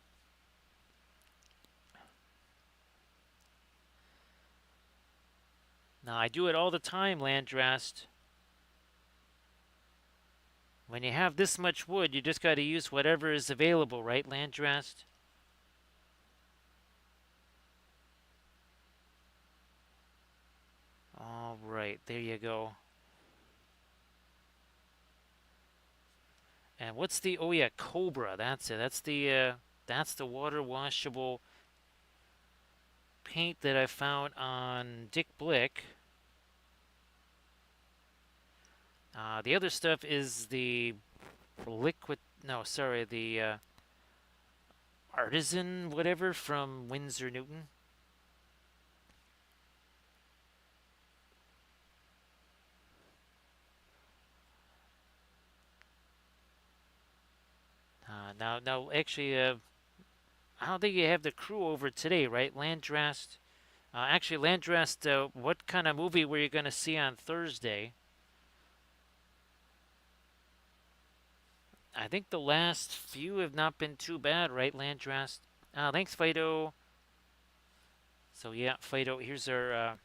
Now, I do it all the time, Landrast. When you have this much wood, you just got to use whatever is available, right, Landrast? All right, there you go. And what's the, oh yeah, Cobra, that's it. That's the water washable paint that I found on Dick Blick. The other stuff is the liquid, no, sorry, the artisan whatever from Winsor Newton. Now, actually, I don't think you have the crew over today, right? Landrast. Actually, Landrast, what kind of movie were you going to see on Thursday? I think the last few have not been too bad, right, Landrast? Thanks, Fido. So yeah, Fido. Here's our.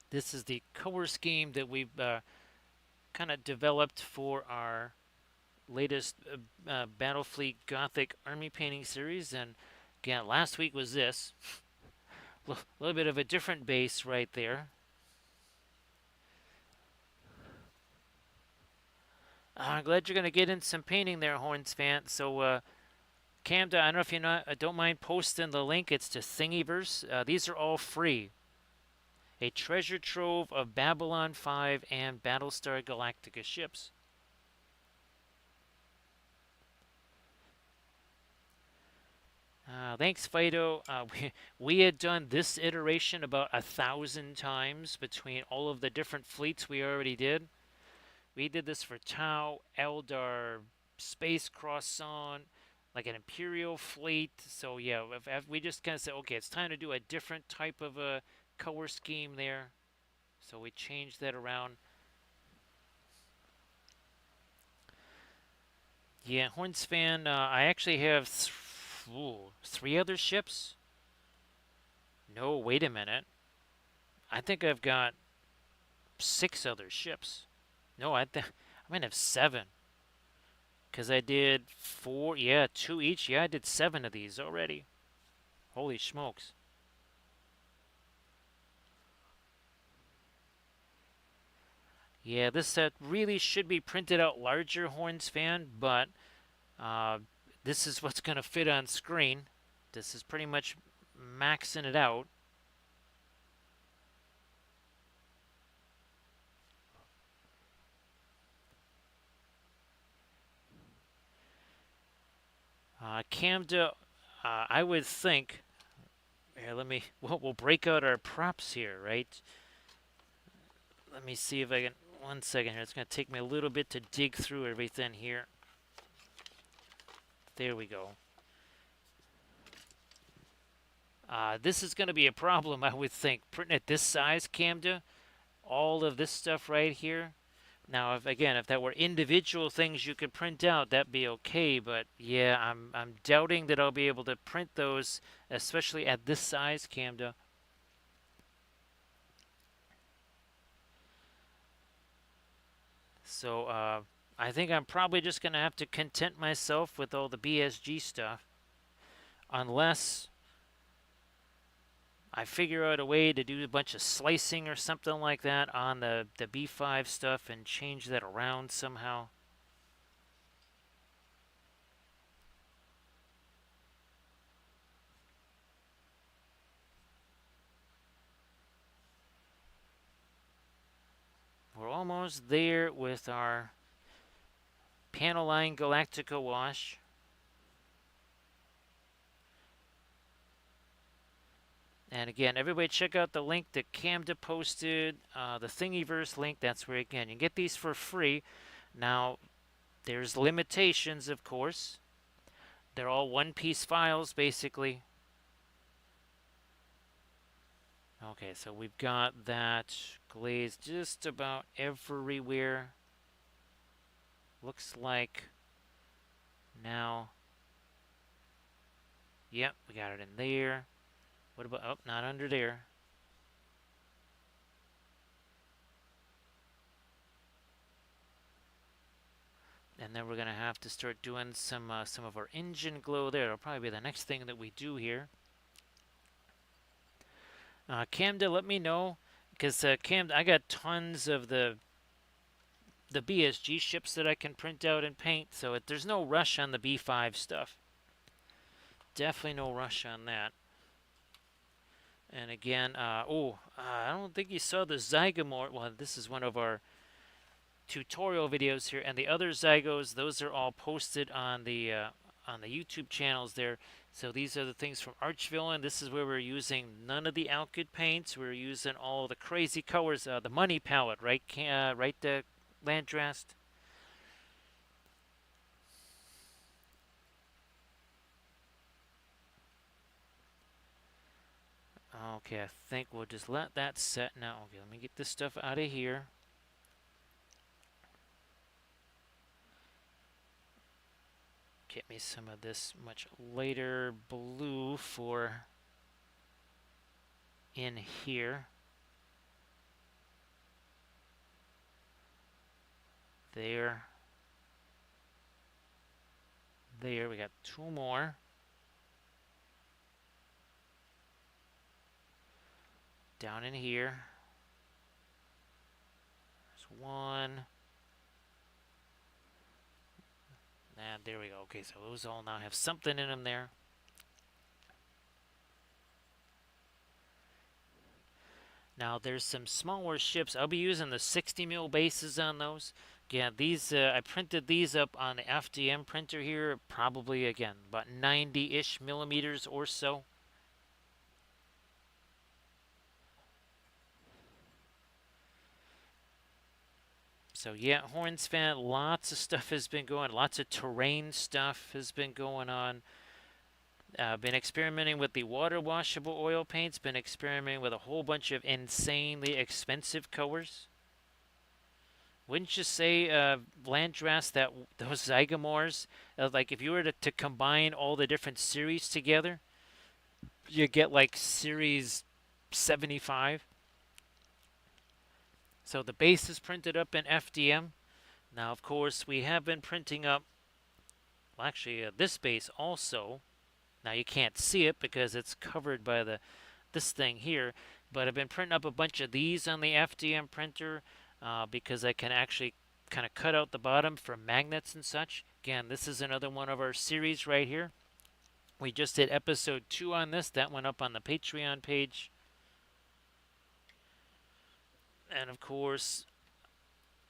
This is the color scheme that we've kind of developed for our latest Battlefleet Gothic Army painting series. And again, last week was this. A little bit of a different base right there. I'm glad you're going to get in some painting there, Horns fan. So, Camda, I don't know if you know, I don't mind posting the link. It's to Thingiverse. These are all free. A treasure trove of Babylon 5 and Battlestar Galactica ships. Thanks, Fido. We had done this iteration about 1,000 times between all of the different fleets we already did. We did this for Tau, Eldar, Space Croissant, like an Imperial fleet. So yeah, if we just kind of said, okay, it's time to do a different type of a color scheme there. So we changed that around. Yeah, Horns fan, I actually have three other ships. No, wait a minute. I think I've got six other ships. No, I might have seven. Because I did four, yeah, two each. Yeah, I did seven of these already. Holy smokes. Yeah, this set really should be printed out larger, Horns fan, but uh, this is what's going to fit on screen. This is pretty much maxing it out. Camda, I would think. Here, we'll break out our props here, right? Let me see if I can. One second here. It's going to take me a little bit to dig through everything here. There we go. This is going to be a problem, I would think. Printing at this size, Camda, all of this stuff right here. Now, if that were individual things you could print out, that'd be okay. But yeah, I'm doubting that I'll be able to print those, especially at this size, Camda. So I think I'm probably just gonna have to content myself with all the BSG stuff, unless I figure out a way to do a bunch of slicing or something like that on the B5 stuff and change that around somehow. We're almost there with our Paneline Galactica wash. And again, everybody check out the link that Camda posted, the Thingiverse link. That's where, again, you can get these for free. Now, there's limitations, of course. They're all one-piece files, basically. Okay, so we've got that glaze just about everywhere. Looks like now. Yep, we got it in there. What about, oh, not under there. And then we're going to have to start doing some of our engine glow there. It'll probably be the next thing that we do here. Camda, let me know, because Camda, I got tons of the BSG ships that I can print out and paint, so there's no rush on the B5 stuff. Definitely no rush on that. And again, I don't think you saw the Zygomor. Well, this is one of our tutorial videos here, and the other Zygos, those are all posted on the YouTube channels there. So these are the things from Archvillain. This is where we're using none of the Alkyd paints. We're using all the crazy colors, the money palette, right? Right, Landrast? Okay, I think we'll just let that set now. Okay, let me get this stuff out of here. Get me some of this much lighter blue for in here. There. There, we got two more. Down in here. There's one. And there we go. Okay, so those all now have something in them there. Now there's some smaller ships. I'll be using the 60 mil bases on those. Yeah, these I printed these up on the FDM printer here, probably again about 90-ish millimeters or so. So yeah, Horns fan, lots of stuff has been going. Lots of terrain stuff has been going on. Been experimenting with the water washable oil paints. Been experimenting with a whole bunch of insanely expensive colors. Wouldn't you say, Landras, that those Zygamores, like if you were to combine all the different series together, you get like series 75. So the base is printed up in FDM. Now, of course, we have been printing up, well, actually, this base also. Now you can't see it because it's covered by this thing here, but I've been printing up a bunch of these on the FDM printer because I can actually kind of cut out the bottom for magnets and such. Again, this is another one of our series right here. We just did episode 2 on this. That went up on the Patreon page. And of course,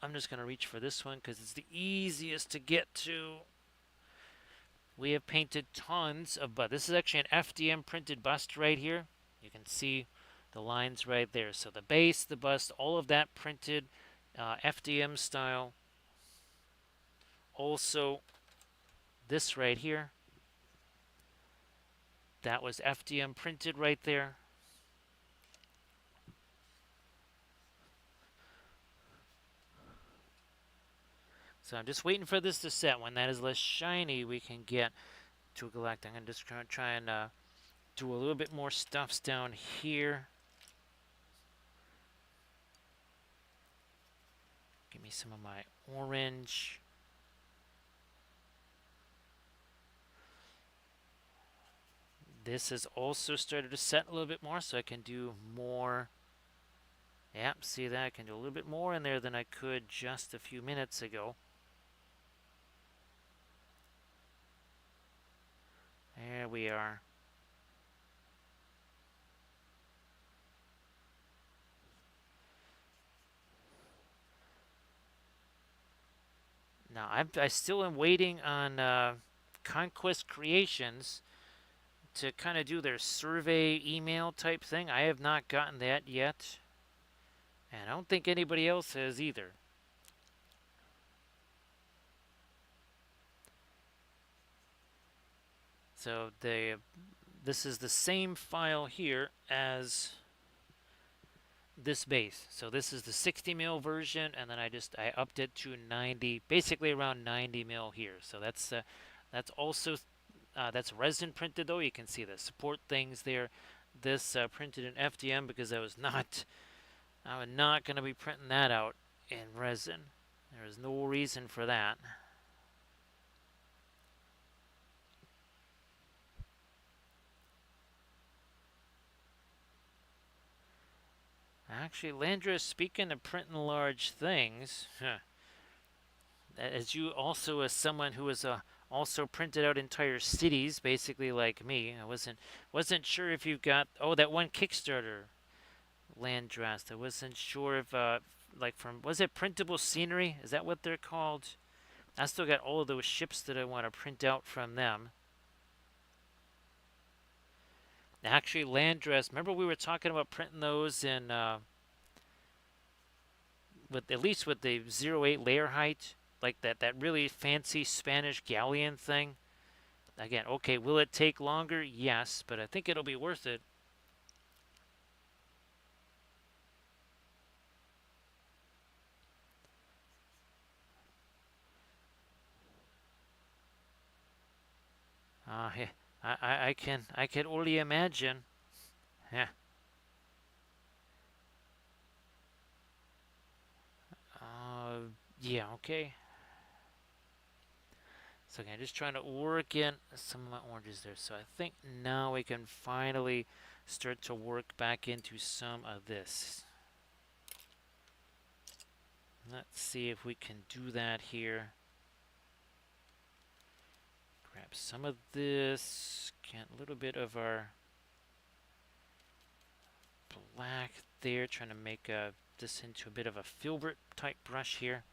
I'm just going to reach for this one because it's the easiest to get to. We have painted tons of busts. This is actually an FDM printed bust right here. You can see the lines right there. So the base, the bust, all of that printed FDM style. Also, this right here, that was FDM printed right there. So I'm just waiting for this to set. When that is less shiny, we can get to a Galactic. I'm just going to try and do a little bit more stuffs down here. Give me some of my orange. This has also started to set a little bit more, so I can do more. Yep, see that? I can do a little bit more in there than I could just a few minutes ago. There we are. Now, I still am waiting on Conquest Creations to kind of do their survey email type thing. I have not gotten that yet. And I don't think anybody else has either. So this is the same file here as this base. So this is the 60 mil version, and then I upped it to 90, basically around 90 mil here. So that's also that's resin printed though. You can see the support things there. This printed in FDM because I was not going to be printing that out in resin. There is no reason for that. Actually, Landra, speaking of printing large things, as you also as someone who has also printed out entire cities, basically like me, I wasn't sure if you got that one Kickstarter, Landrast. I wasn't sure if like from was it printable scenery? Is that what they're called? I still got all of those ships that I want to print out from them. Actually, Landress. Remember we were talking about printing those in with at least with the 08 layer height, like that really fancy Spanish galleon thing. Again, okay, will it take longer? Yes, but I think it'll be worth it. Yeah, I can only imagine. Yeah. Uh, yeah. Okay. So again, just trying to work in some of my oranges there. So I think now we can finally start to work back into some of this. Let's see if we can do that here. Grab some of this. Get a little bit of our black there. Trying to make this into a bit of a filbert type brush here.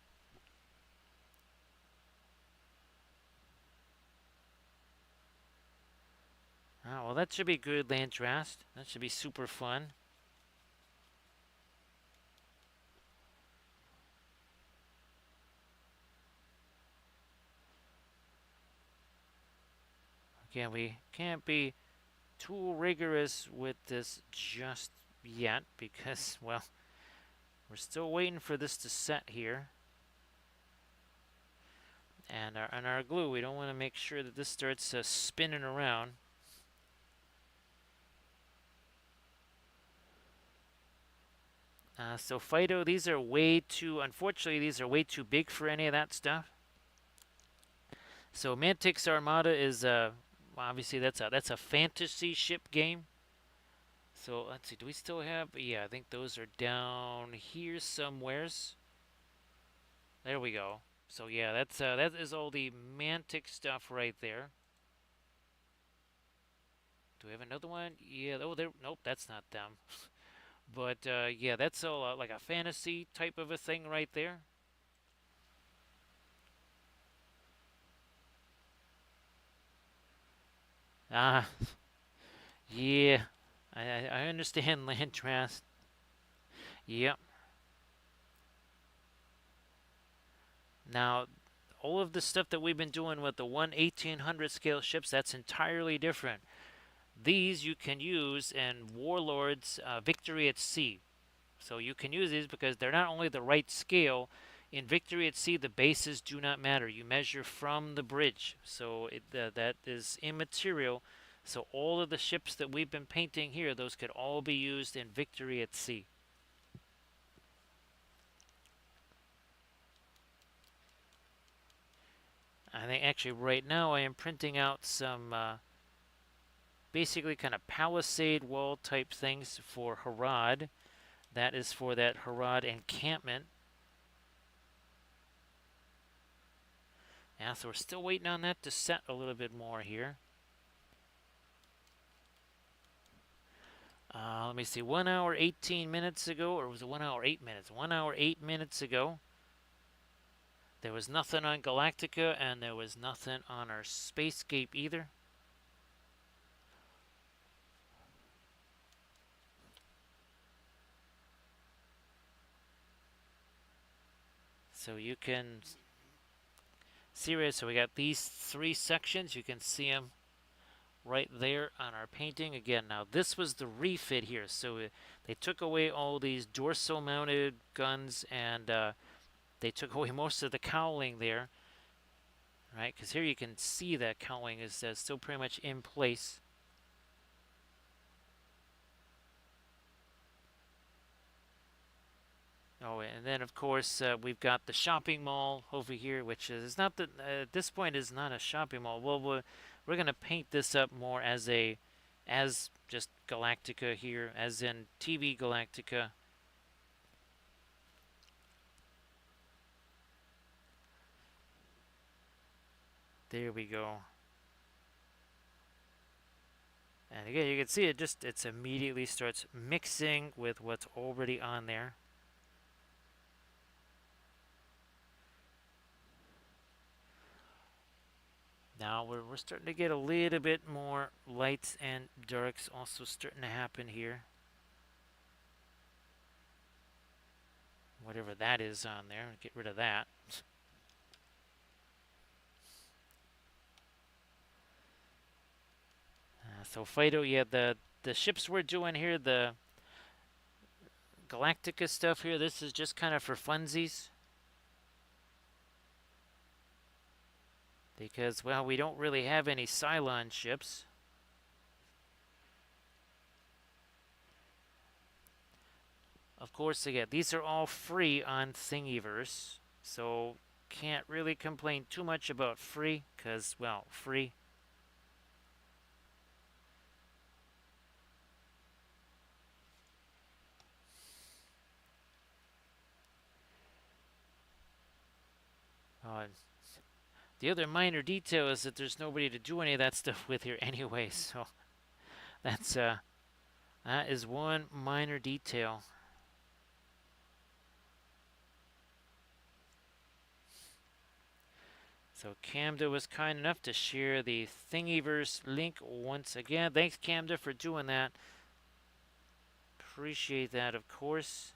Oh, well, that should be good, Landrast. That should be super fun. Again, we can't be too rigorous with this just yet because, well, we're still waiting for this to set here. And our glue, we don't want to make sure that this starts spinning around. So Fido, these are way too, unfortunately, these are way too big for any of that stuff. So Mantic's Armada is, obviously that's a fantasy ship game. So let's see, do we still have, yeah, I think those are down here somewheres. There we go. So yeah, that is all the Mantic stuff right there. Do we have another one? Yeah, oh, there, nope, that's not them. But yeah, that's all like a fantasy type of a thing right there. Ah, yeah, I understand land trust. Yep. Now, all of the stuff that we've been doing with the 1/1800 scale ships, that's entirely different. These you can use in Warlords Victory at Sea. So you can use these because they're not only the right scale. In Victory at Sea, the bases do not matter. You measure from the bridge, so that is immaterial. So all of the ships that we've been painting here, those could all be used in Victory at Sea. I think actually right now I am printing out some basically kind of palisade wall type things for Harad. That is for that Harad encampment. Yeah, so we're still waiting on that to set a little bit more here. Let me see, 1 hour 18 minutes ago, or was it 1 hour 8 minutes? 1 hour 8 minutes ago, there was nothing on Galactica, and there was nothing on our Spacescape either. So you can see right, so we got these 3 sections. You can see them right there on our painting. Again, now this was the refit here. So they took away all these dorsal mounted guns and they took away most of the cowling there. Right, because here you can see that cowling is still pretty much in place. Oh, and then of course we've got the shopping mall over here, which is not the at this point is not a shopping mall. Well, we're gonna paint this up more as just Galactica here, as in TV Galactica. There we go. And again, you can see it's immediately starts mixing with what's already on there. Now we're starting to get a little bit more lights and darks also starting to happen here. Whatever that is on there, get rid of that. So Fido, yeah, the ships we're doing here, the Galactica stuff here, this is just kind of for funsies. because, well, we don't really have any Cylon ships. Of course, again, these are all free on Thingiverse, so can't really complain too much about free, because, well, free. Uh, the other minor detail is that there's nobody to do any of that stuff with here anyway, so that's that is one minor detail. So Camda was kind enough to share the Thingiverse link once again. Thanks, Camda, for doing that. Appreciate that, of course.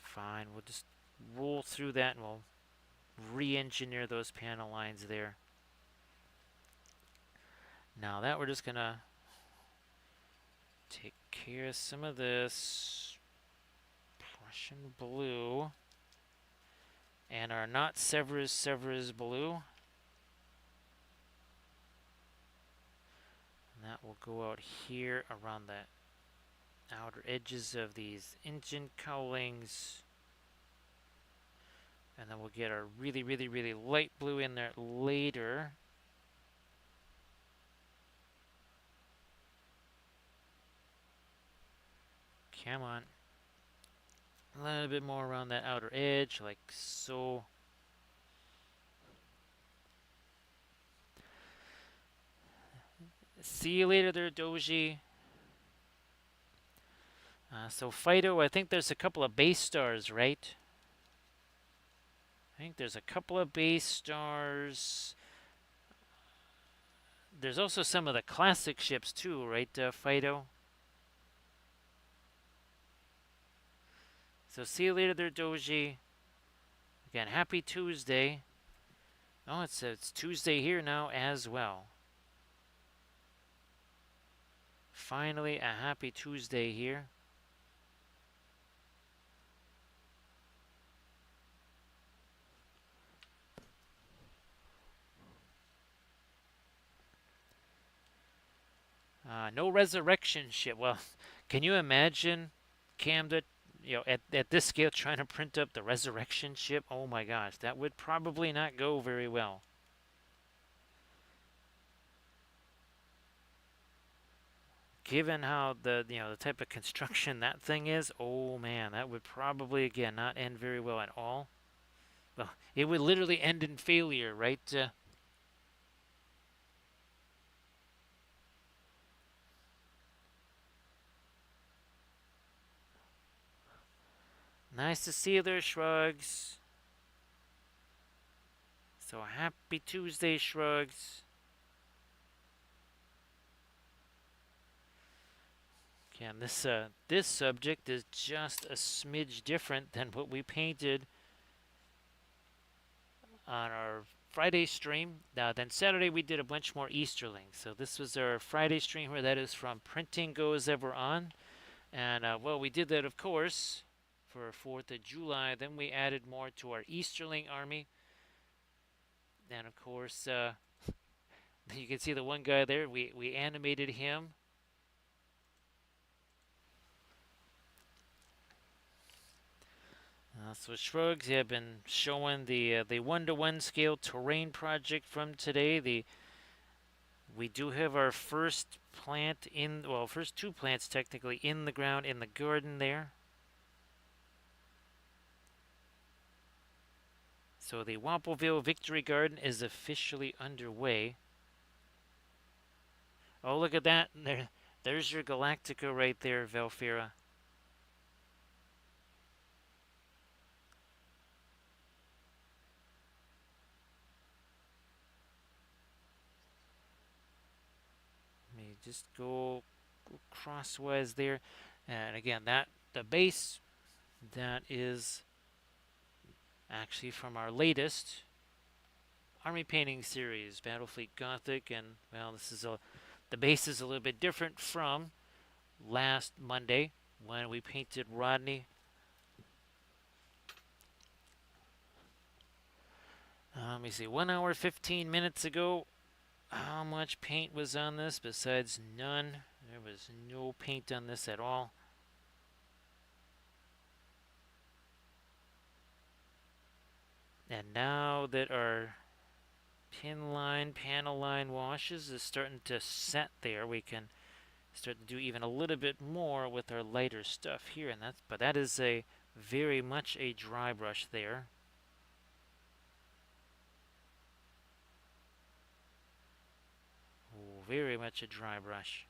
Fine, we'll just roll through that and we'll re-engineer those panel lines there. Now that we're just gonna take care of some of this Prussian blue and our not Severus blue. And that will go out here around the outer edges of these engine cowlings. And then we'll get our really, really, really light blue in there later. Come on. A little bit more around that outer edge, like so. See you later there, Doji. So Fido, I think there's a couple of base stars, right? I think there's a couple of base stars. There's also some of the classic ships too, right, Fido? So see you later there, Doji. Again, happy Tuesday. Oh, it's Tuesday here now as well. Finally, a happy Tuesday here. No resurrection ship. Well, can you imagine, Cam, that at this scale trying to print up the resurrection ship? Oh my gosh, that would probably not go very well. Given how the type of construction that thing is, oh man, that would probably again not end very well at all. Well, it would literally end in failure, right? Nice to see you there, Shrugs. So happy Tuesday, Shrugs. Again, this subject is just a smidge different than what we painted on our Friday stream. Then Saturday we did a bunch more Easterlings. So this was our Friday stream where that is from Printing Goes Ever On. And well, we did that, of course, for 4th of July. Then we added more to our Easterling army. And of course, you can see the one guy there. We animated him. So Shrugs have been showing the 1-to-1 scale terrain project from today. We do have our first plant first 2 plants technically in the ground in the garden there. So the Wampleville Victory Garden is officially underway. Oh, look at that. There's your Galactica right there, Velfira. Let me just go crosswise there. And again, the base, that is actually from our latest army painting series, Battlefleet Gothic. And, well, the base is a little bit different from last Monday when we painted Rodney. Let me see, 1 hour 15 minutes ago. How much paint was on this besides none? There was no paint on this at all. And now that our pin line, panel line washes is starting to set there, we can start to do even a little bit more with our lighter stuff here. But that is a very much a dry brush there. Ooh, very much a dry brush.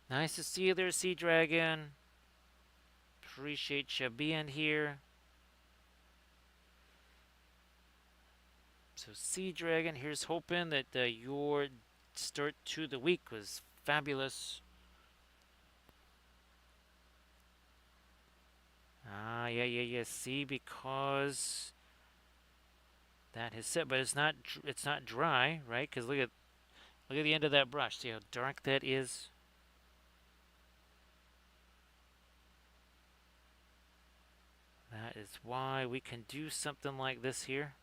Nice to see you there, Sea Dragon. Appreciate you being here. So, Sea Dragon, here's hoping that your start to the week was fabulous. Yeah. See, because that has set, but it's not dry, right? Because look at the end of that brush. See how dark that is. That is why we can do something like this here.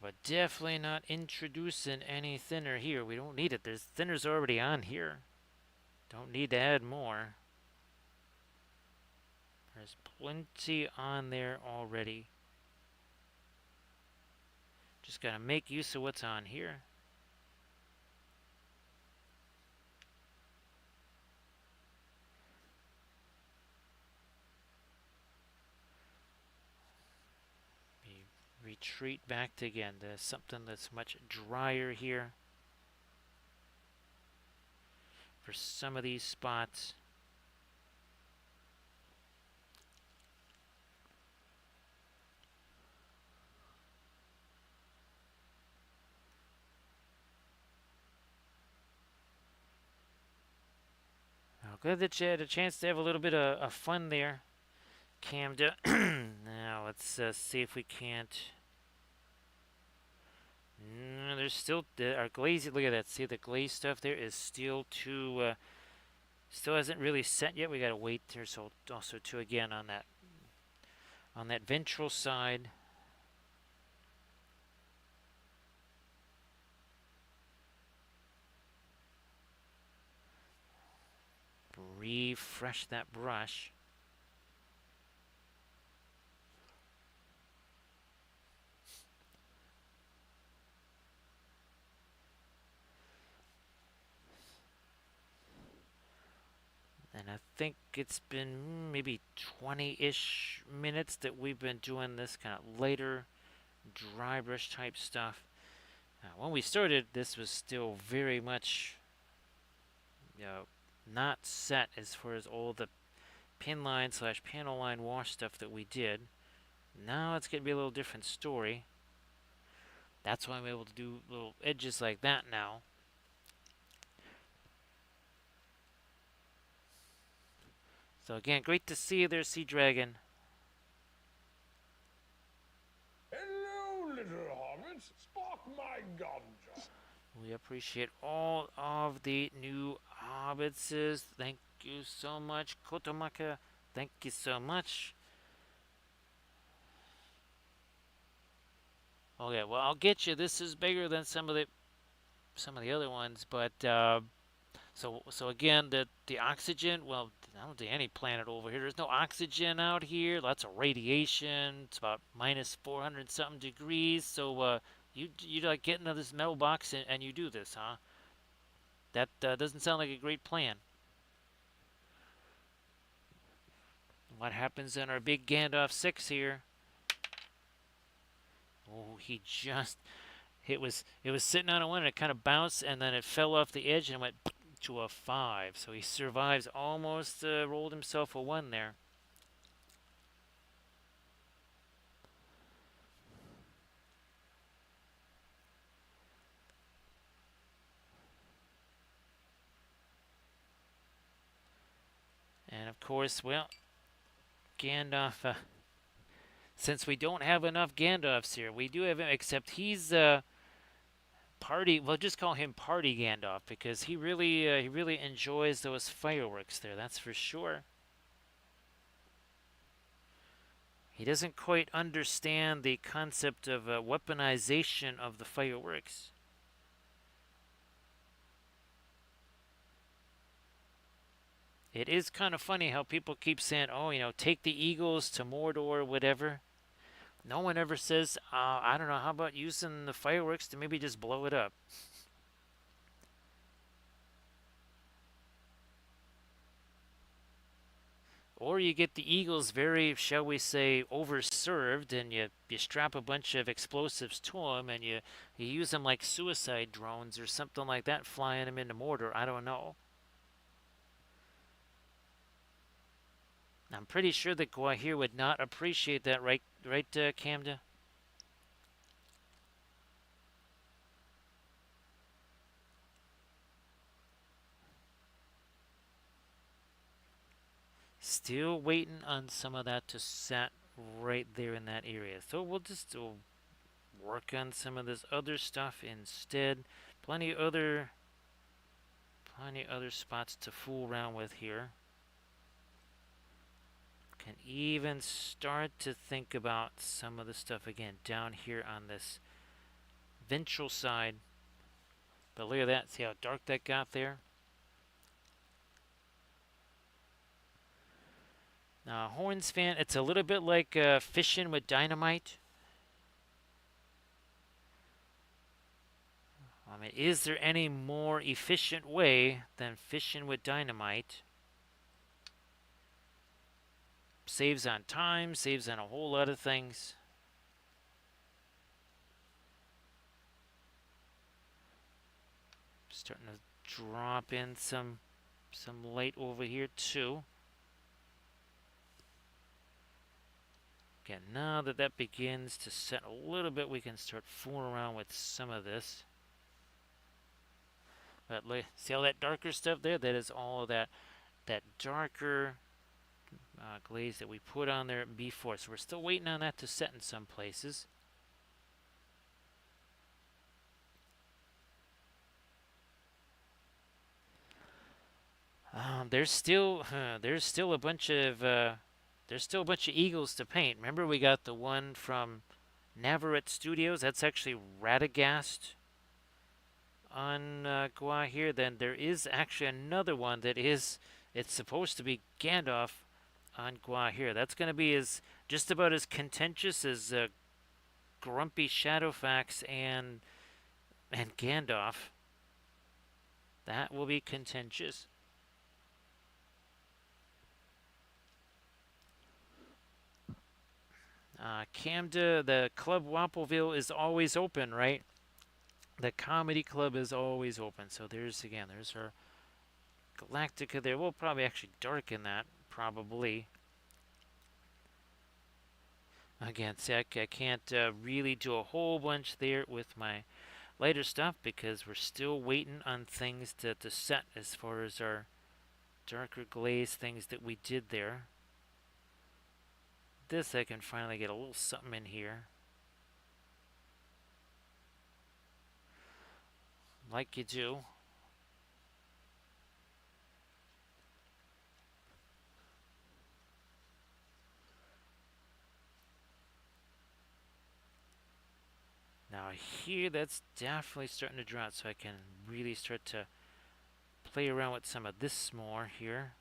But definitely not introducing any thinner here. We don't need it. There's thinners already on here. Don't need to add more. There's plenty on there already. Just gotta make use of what's on here. Retreat back to again to something that's much drier here for some of these spots. Glad that you had a chance to have a little bit of fun there, Camden. Now let's see if we can't. There's still our glaze. Look at that. See, the glaze stuff there is still too. Still hasn't really set yet. We gotta wait there. So also too again on that ventral side. Refresh that brush. And I think it's been maybe 20-ish minutes that we've been doing this kind of lighter dry brush type stuff. When we started, this was still very much not set as far as all the pin line / panel line wash stuff that we did. Now it's going to be a little different story. That's why I'm able to do little edges like that now. So again, great to see you there, Sea Dragon. Hello, little hobbits. Spark my ganja. We appreciate all of the new hobbitses. Thank you so much, Kotomaka. Thank you so much. Okay, well I'll get you. This is bigger than some of the other ones, but so again, the oxygen. Well, I don't see any planet over here. There's no oxygen out here. Lots of radiation. It's about minus 400 something degrees. So you like get into this metal box and you do this, huh? That doesn't sound like a great plan. What happens in our big Gandalf 6 here? Oh, it was sitting on a 1 and it kind of bounced and then it fell off the edge and went to a 5. So he survives, almost rolled himself a 1 there. And of course, well, Gandalf Since we don't have enough Gandalfs here, we do have him, except he's party. We'll just call him Party Gandalf because he really enjoys those fireworks there. That's for sure. He doesn't quite understand the concept of weaponization of the fireworks. It is kind of funny how people keep saying, "Oh, take the Eagles to Mordor or whatever." No one ever says, "I don't know. How about using the fireworks to maybe just blow it up?" Or you get the Eagles very, shall we say, overserved, and you strap a bunch of explosives to them, and you use them like suicide drones or something like that, flying them into Mordor. I don't know. I'm pretty sure that Guahir would not appreciate that, right, Camda? Still waiting on some of that to set right there in that area. So we'll just work on some of this other stuff instead. Plenty other, plenty other spots to fool around with here. Can even start to think about some of the stuff again down here on this ventral side. But look at that. See how dark that got there? Horns fan, it's a little bit like fishing with dynamite. I mean, is there any more efficient way than fishing with dynamite? Saves on time, saves on a whole lot of things. Starting to drop in some light over here too. Again, now that that begins to set a little bit, we can start fooling around with some of this. But see all that darker stuff there? That is all of that darker glaze that we put on there before. So we're still waiting on that to set in some places. There's still a bunch of eagles to paint. Remember, we got the one from Navarrete Studios. That's actually Radagast on Gua here. Then there is actually another one that is. It's supposed to be Gandalf on Gua here. That's going to be just about as contentious as Grumpy Shadowfax and Gandalf. That will be contentious. Camden, the Club Wappleville is always open, right? The comedy club is always open. So there's our Galactica there. We'll probably actually darken that, probably. Again, see, I can't really do a whole bunch there with my lighter stuff because we're still waiting on things to set as far as our darker glaze things that we did there. This I can finally get a little something in here. Like you do. Now here, that's definitely starting to draw out, so I can really start to play around with some of this more here.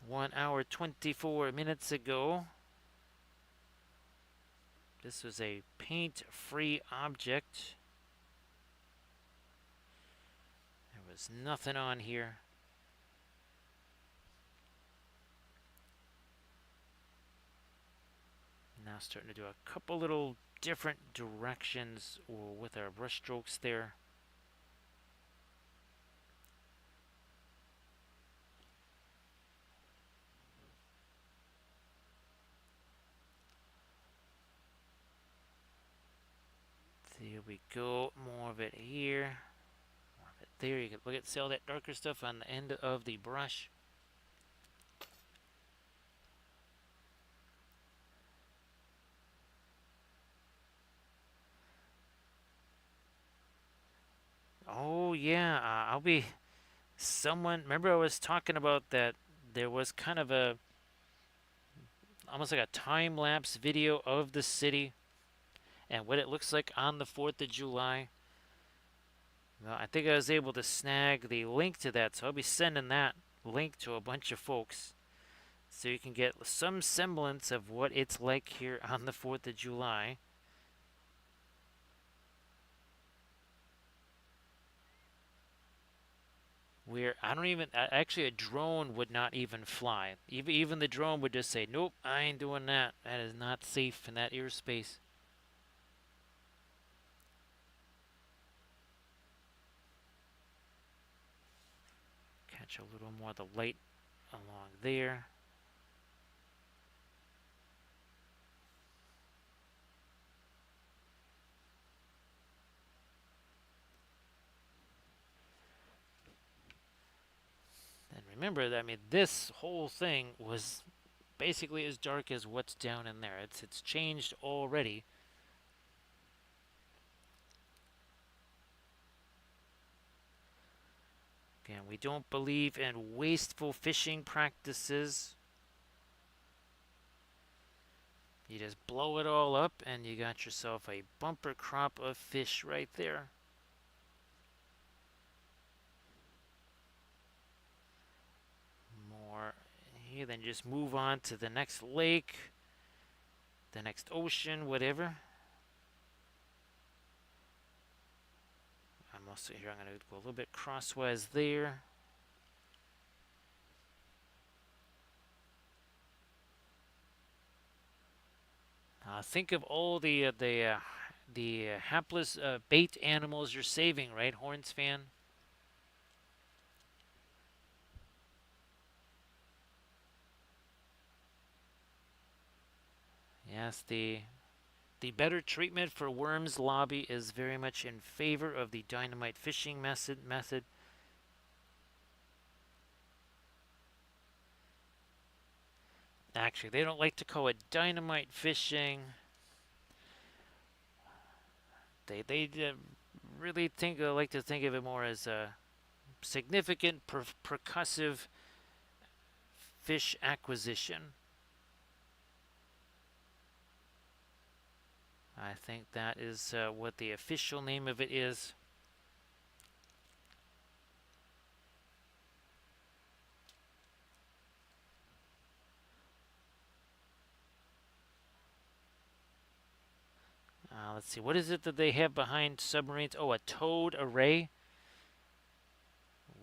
One hour 24 minutes ago, this was a paint-free object. There was nothing on here. Now starting to do a couple little different directions with our brush strokes there. There we go. More of it here. More of There you can look at see all that darker stuff on the end of the brush. Oh yeah, I'll be someone. Remember I was talking about that there was kind of a almost like a time lapse video of the city and what it looks like on the 4th of July. Well, I think I was able to snag the link to that, so I'll be sending that link to a bunch of folks so you can get some semblance of what it's like here on the 4th of July. Where I don't even actually a drone would not even fly. Even the drone would just say, "Nope, I ain't doing that. That is not safe in that airspace." Catch a little more of the light along there. And remember that I mean this whole thing was basically as dark as what's down in there. It's changed already. Again, we don't believe in wasteful fishing practices. You just blow it all up and you got yourself a bumper crop of fish right there. More here, then just move on to the next lake, the next ocean, whatever. I'm also here, I'm going to go a little bit crosswise there. Think of all the hapless bait animals you're saving, right, Horns fan? Yes, the better treatment for worms lobby is very much in favor of the dynamite fishing method. Actually, they don't like to call it dynamite fishing. They really like to think of it more as a significant percussive fish acquisition. I think that is what the official name of it is. Let's see, what is it that they have behind submarines? Oh, a towed array.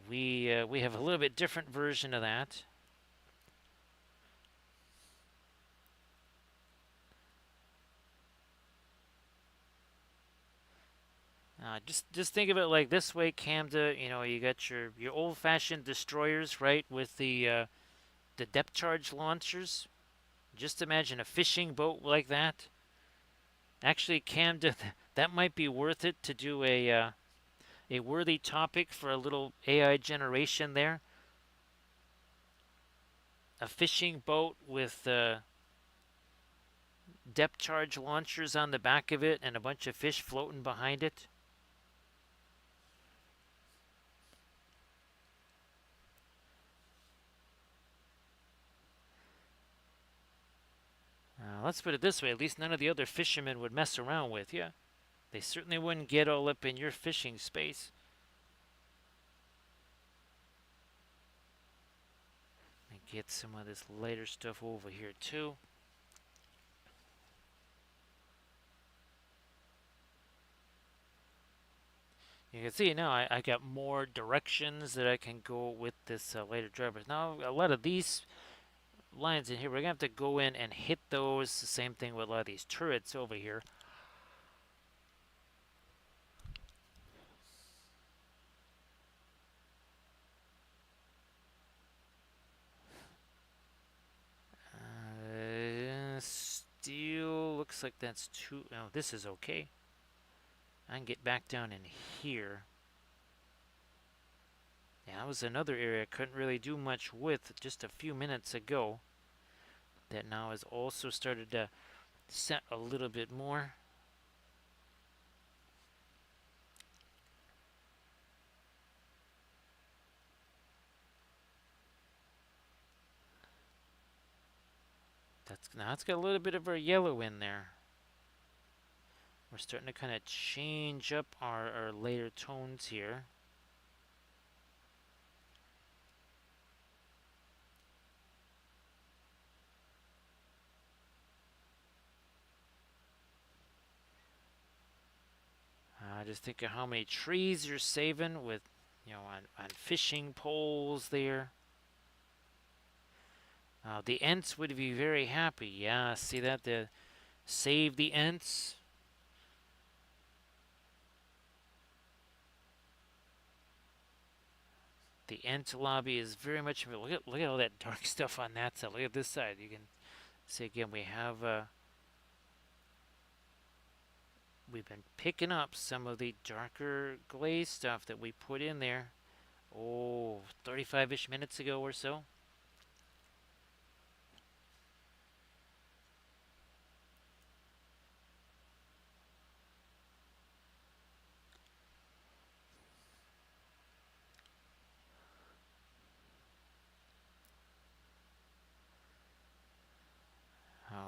We have a little bit different version of that. Just think of it like this way, Camda. You know, you got your old-fashioned destroyers, right, with the depth charge launchers. Just imagine a fishing boat like that. Actually, Camda, that might be worth it to do a worthy topic for a little AI generation there. A fishing boat with depth charge launchers on the back of it and a bunch of fish floating behind it. Let's put it this way, at least none of the other fishermen would mess around with you. They certainly wouldn't get all up in your fishing space. And get some of this lighter stuff over here too. You can see now I got more directions that I can go with this lighter driver. Now a lot of these lines in here, we're going to have to go in and hit those. The same thing with a lot of these turrets over here. Steel looks like that's too. Oh, this is okay. I can get back down in here. Yeah, that was another area I couldn't really do much with just a few minutes ago. That now has also started to set a little bit more. That's now it's got a little bit of our yellow in there. We're starting to kind of change up our later tones here. Just think of how many trees you're saving with, on fishing poles there. The Ents would be very happy. Yeah, see that? The save the Ents. The Ent lobby is very much. Look at all that dark stuff on that side. Look at this side. You can see again. We've been picking up some of the darker glaze stuff that we put in there. Oh, 35-ish minutes ago or so.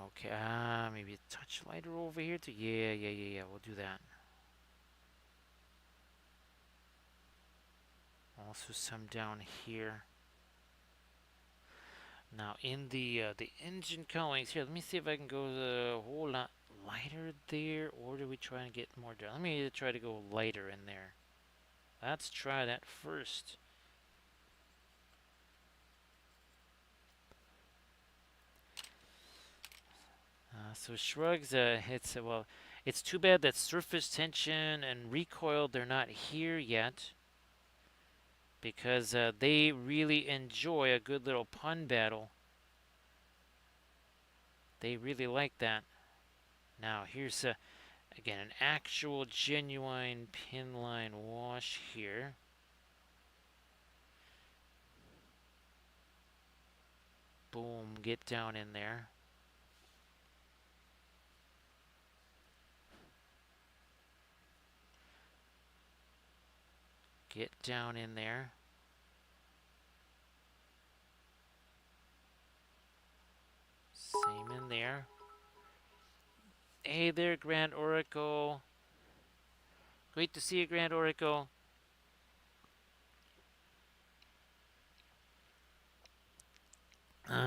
Okay, maybe a touch lighter over here too. Yeah. We'll do that. Also some down here. Now in the engine colorings here, let me see if I can go a whole lot lighter there, or do we try and get more down? Let me try to go lighter in there. Let's try that first. So shrugs, it's too bad that surface tension and recoil they're not here yet, because they really enjoy a good little pun battle. They really like that. Now here's again an actual genuine pin line wash here. Boom, get down in there. Get down in there. Same in there. Hey there, Grand Oracle. Great to see you, Grand Oracle.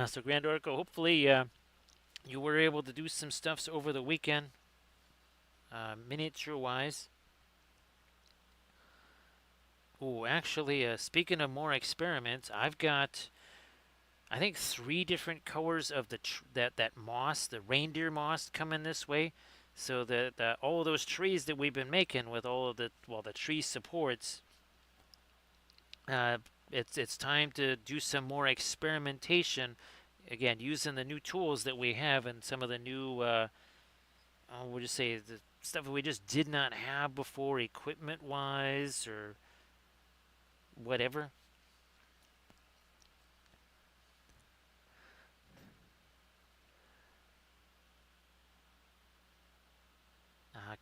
So Grand Oracle, hopefully you were able to do some stuffs over the weekend, miniature-wise. Oh, actually, speaking of more experiments, I've got, I think, 3 different colors of that moss, the reindeer moss, coming this way. So that all of those trees that we've been making with all of the tree supports, uh, it's time to do some more experimentation. Again, using the new tools that we have and some of the new, we'll just say the stuff that we just did not have before, equipment-wise or whatever.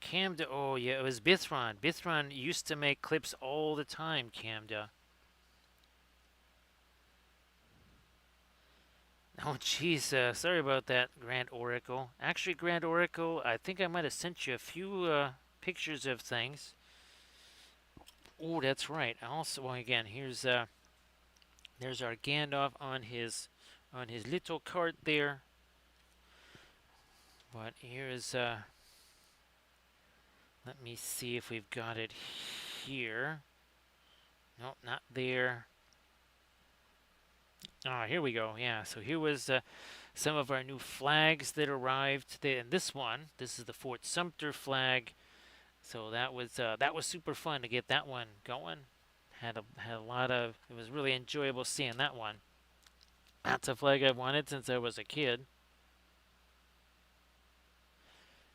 Camda, oh yeah, it was Bithron. Bithron used to make clips all the time, Camda. Oh jeez, sorry about that, Grand Oracle. Actually, Grand Oracle, I think I might have sent you a few pictures of things. Oh, that's right. Also, well, again, there's our Gandalf on his little cart there. But here's let me see if we've got it here. Nope, not there. Ah, here we go. Yeah, so here was some of our new flags that arrived. And this is the Fort Sumter flag. So that was super fun to get that one going. Had a lot of. It was really enjoyable seeing that one. That's a flag I've wanted since I was a kid.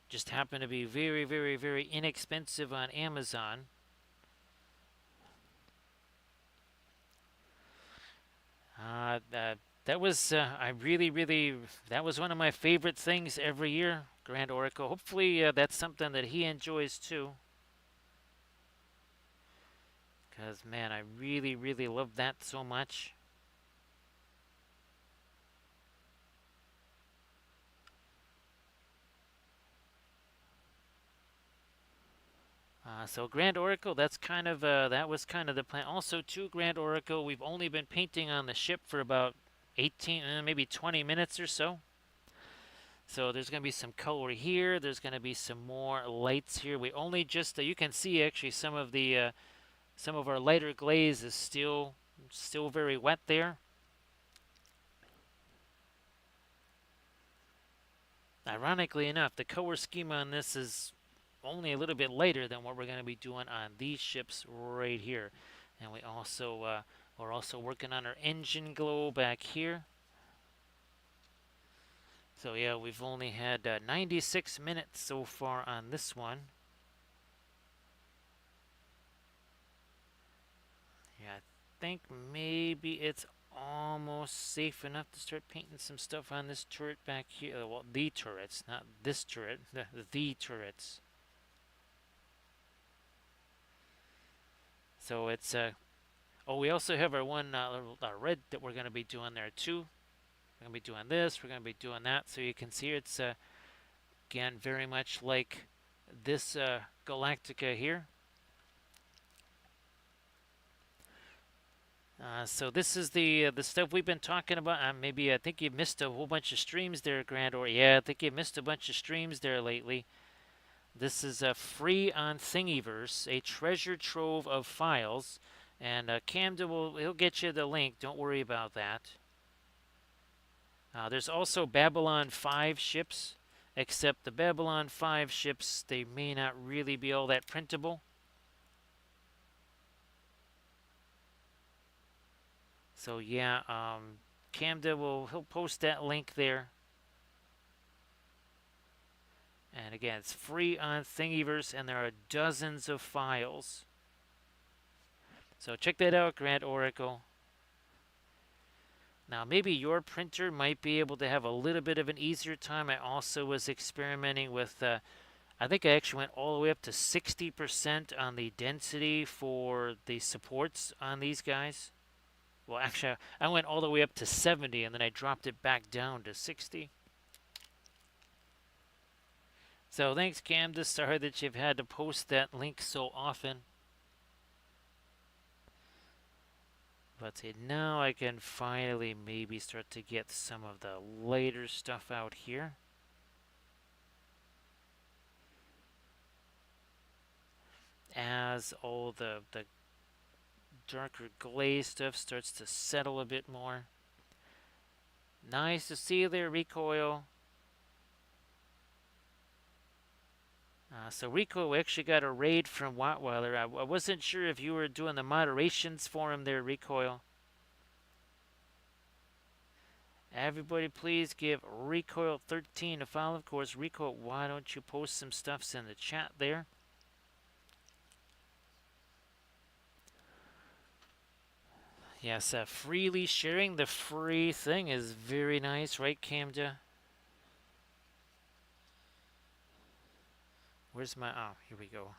Just happened to be very, very, very inexpensive on Amazon. That was I really that was one of my favorite things every year, Grand Oracle. Hopefully that's something that he enjoys too. Cause man, I really love that so much. So Grand Oracle, that's kind of that was kind of the plan. Also, too, Grand Oracle, we've only been painting on the ship for about 18, maybe 20 minutes or so. So there's going to be some color here. There's going to be some more lights here. We only just you can see actually some of our lighter glaze is still very wet there. Ironically enough, the color schema on this is only a little bit lighter than what we're going to be doing on these ships right here. And we're also working on our engine glow back here. So yeah, we've only had 96 minutes so far on this one. Yeah, I think maybe it's almost safe enough to start painting some stuff on this turret back here. Well, the turrets, not this turret, the turrets. So it's oh, we also have our one red that we're going to be doing there too. We're going to be doing this. We're going to be doing that. So you can see it's again very much like this Galactica here. So this is the stuff we've been talking about. Maybe I think you missed a whole bunch of streams there, Grand. Or yeah, I think you missed a bunch of streams there lately. This is free on Thingiverse, a treasure trove of files, and Camden he'll get you the link. Don't worry about that. There's also Babylon 5 ships, except the Babylon 5 ships they may not really be all that printable. So yeah, Camden he'll post that link there. And again, it's free on Thingiverse, and there are dozens of files. So check that out, Grand Oracle. Now, maybe your printer might be able to have a little bit of an easier time. I also was experimenting with, I think I actually went all the way up to 60% on the density for the supports on these guys. Well, actually, I went all the way up to 70, and then I dropped it back down to 60. So thanks, Camden. Sorry that you've had to post that link so often. But now I can finally maybe start to get some of the later stuff out here. As all the darker glaze stuff starts to settle a bit more. Nice to see you there, Recoil. So Recoil, we actually got a raid from Wattweiler. I wasn't sure if you were doing the moderations for him there, Recoil. Everybody please give Recoil 13 a follow. Of course, Recoil, why don't you post some stuffs in the chat there? Yes, freely sharing the free thing is very nice, right, Camda? Where's my... Oh, here we go.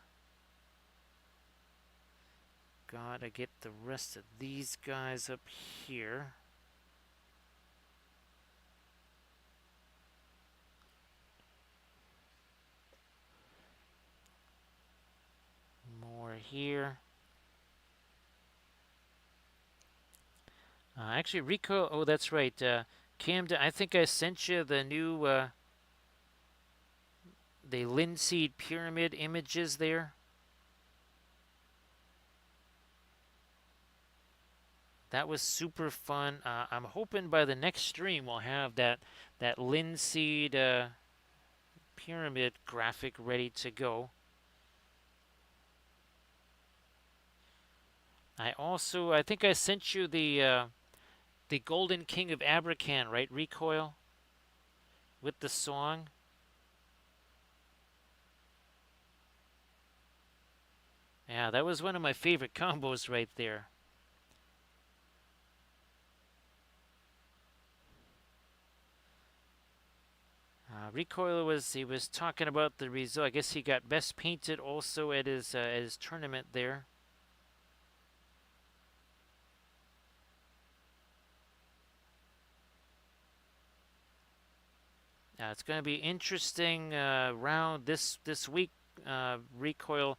Gotta get the rest of these guys up here. More here. Actually, Rico... Oh, that's right. Camda, I think I sent you the new... the linseed pyramid images there. That was super fun. I'm hoping by the next stream we'll have that linseed pyramid graphic ready to go. I think I sent you the Golden King of Abrakan, right? Recoil with the song. Yeah, that was one of my favorite combos right there. Recoil he was talking about the result. I guess he got best painted also at his tournament there. It's going to be interesting round this week. Recoil,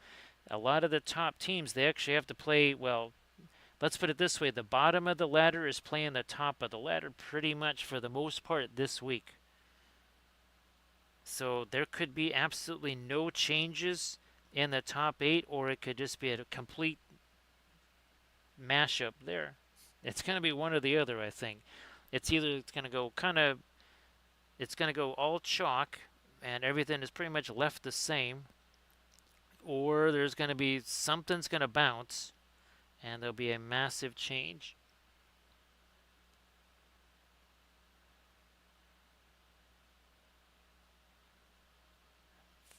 a lot of the top teams they actually have to play. Well, let's put it this way: the bottom of the ladder is playing the top of the ladder pretty much for the most part this week. So there could be absolutely no changes in the top eight, or it could just be a complete mashup there. It's going to be one or the other, I think. It's going to go it's going to go all chalk, and everything is pretty much left the same, or there's going to be something's going to bounce, and there'll be a massive change.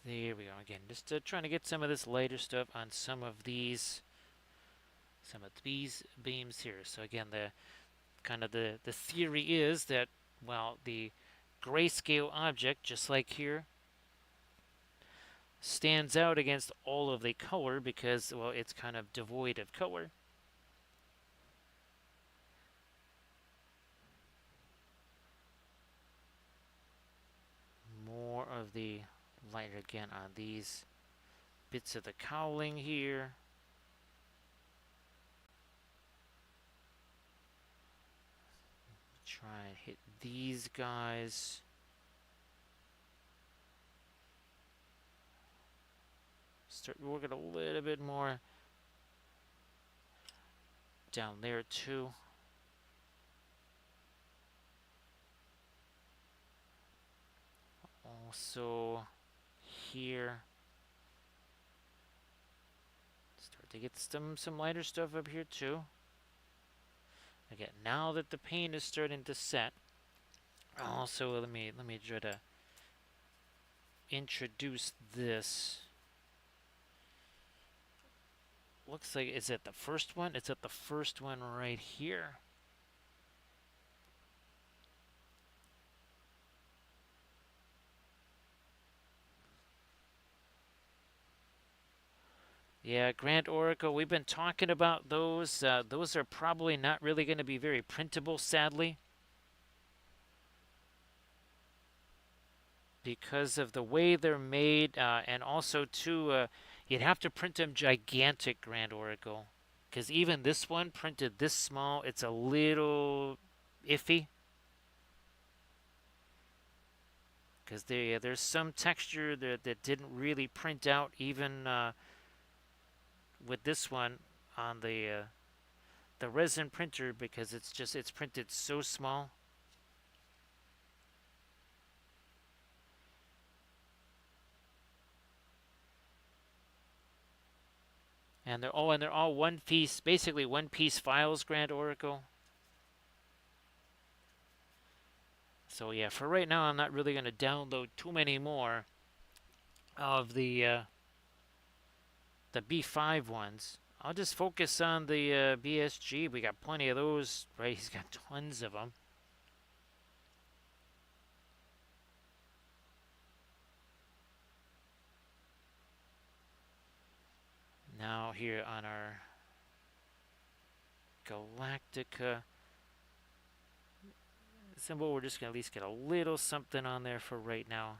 There we go again. Just trying to get some of this lighter stuff on some of these beams here. So again, the theory is that, well, the grayscale object, just like here, stands out against all of the color because, well, it's kind of devoid of color. More of the light again on these bits of the cowling here. Try and hit these guys. Start working a little bit more down there too. Also here. Start to get some lighter stuff up here too. Again, now that the paint is starting to set, also let me try to introduce this. Looks like it's at the first one. It's at the first one right here. Yeah, Grand Oracle, we've been talking about those. Those are probably not really going to be very printable, sadly, because of the way they're made, and also, too, you'd have to print them gigantic, Grand Oracle, because even this one printed this small, it's a little iffy. Because there's some texture that didn't really print out even with this one on the resin printer, because it's printed so small. And they're all one piece, basically one piece files, Grand Oracle. So yeah, for right now, I'm not really going to download too many more of the B5 ones. I'll just focus on the BSG. We got plenty of those, right? He's got tons of them. Now here on our Galactica symbol, we're just going to at least get a little something on there for right now.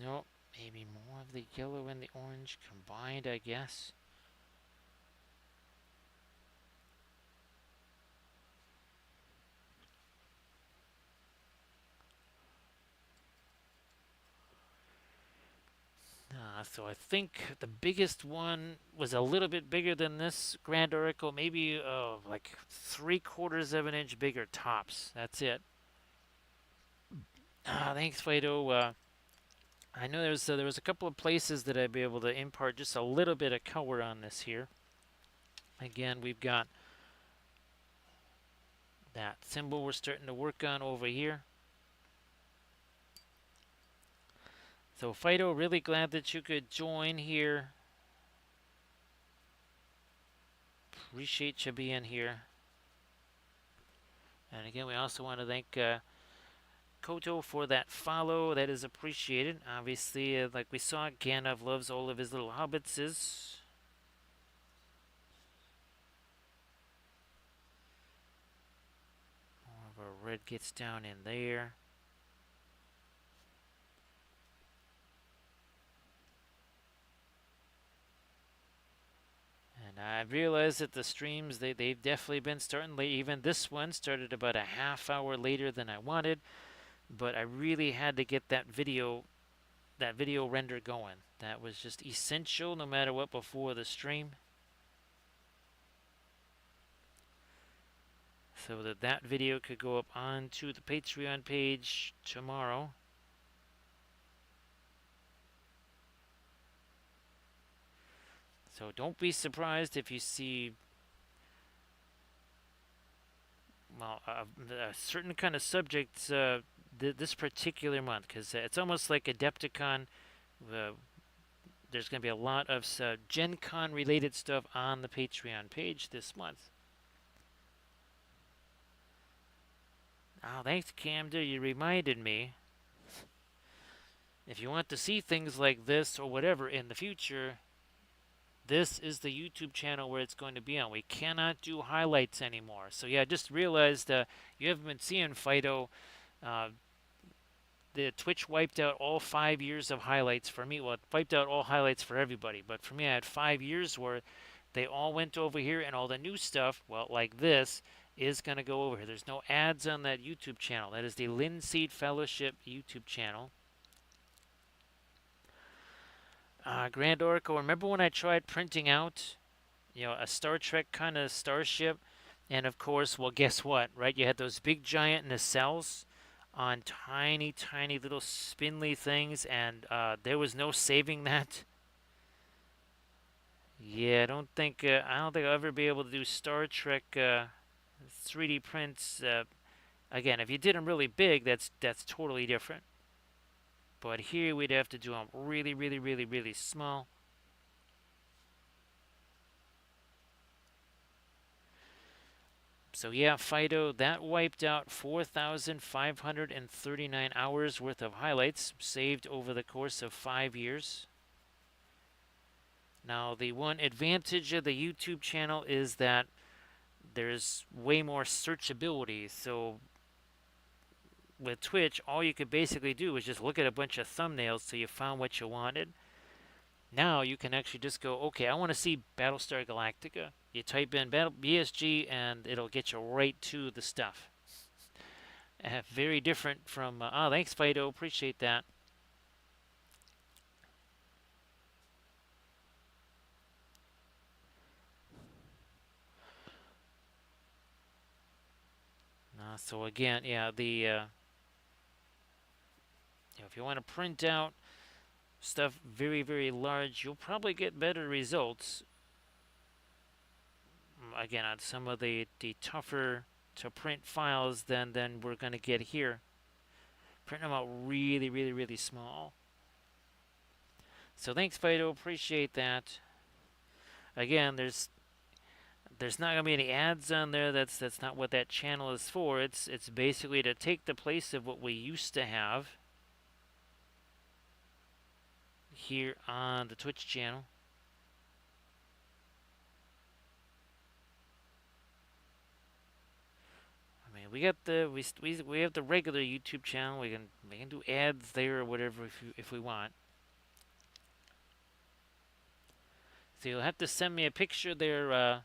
Nope, maybe more of the yellow and the orange combined, I guess. So I think the biggest one was a little bit bigger than this Grand Oracle, maybe like 3/4 of an inch bigger tops. That's it. Thanks, Fido. I know there was a couple of places that I'd be able to impart just a little bit of color on this here. Again, we've got that symbol we're starting to work on over here. So Fido, really glad that you could join here. Appreciate you being here. And again, we also want to thank Koto for that follow. That is appreciated. Obviously, like we saw, Gandalf loves all of his little hobbitses. More of our red gets down in there. And I realized that the streams, they've definitely been starting late. Even this one started about a half hour later than I wanted. But I really had to get that video render going. That was just essential no matter what before the stream. So that video could go up onto the Patreon page tomorrow. So don't be surprised if you see, well, a certain kind of subjects this particular month, because it's almost like Adepticon. Uh, there's going to be a lot of Gen Con related stuff on the Patreon page this month. Oh, thanks, Camden. You reminded me. If you want to see things like this or whatever in the future, this is the YouTube channel where it's going to be on. We cannot do highlights anymore. So yeah, just realized you haven't been seeing Fido. Uh, the Twitch wiped out all 5 years of highlights for me. Well, it wiped out all highlights for everybody, but for me, I had 5 years worth. They all went over here, and all the new stuff, well, like this, is going to go over here. There's no ads on that YouTube channel. That is the Linseed Fellowship YouTube channel. Grand Oracle, remember when I tried printing out, a Star Trek kind of starship? And of course, well, guess what, right? You had those big giant nacelles on tiny, tiny little spindly things, and there was no saving that. Yeah, I don't think I'll ever be able to do Star Trek 3D prints. Again, if you did them really big, that's totally different. But here we'd have to do them really, really, really, really small. So yeah, Fido, that wiped out 4,539 hours worth of highlights saved over the course of 5 years. Now, the one advantage of the YouTube channel is that there's way more searchability. So with Twitch, all you could basically do is just look at a bunch of thumbnails till you found what you wanted. Now you can actually just go, okay, I want to see Battlestar Galactica. You type in BSG and it'll get you right to the stuff. Very different from, thanks Fido, appreciate that. So again, yeah, if you want to print out stuff very, very large, you'll probably get better results. Again, on some of the tougher to print files than we're going to get here. Print them out really, really, really small. So thanks, Fido. Appreciate that. Again, there's not gonna be any ads on there. That's not what that channel is for. It's basically to take the place of what we used to have here on the Twitch channel. I mean, we got we have the regular YouTube channel. We can do ads there or whatever if we want. So you'll have to send me a picture there,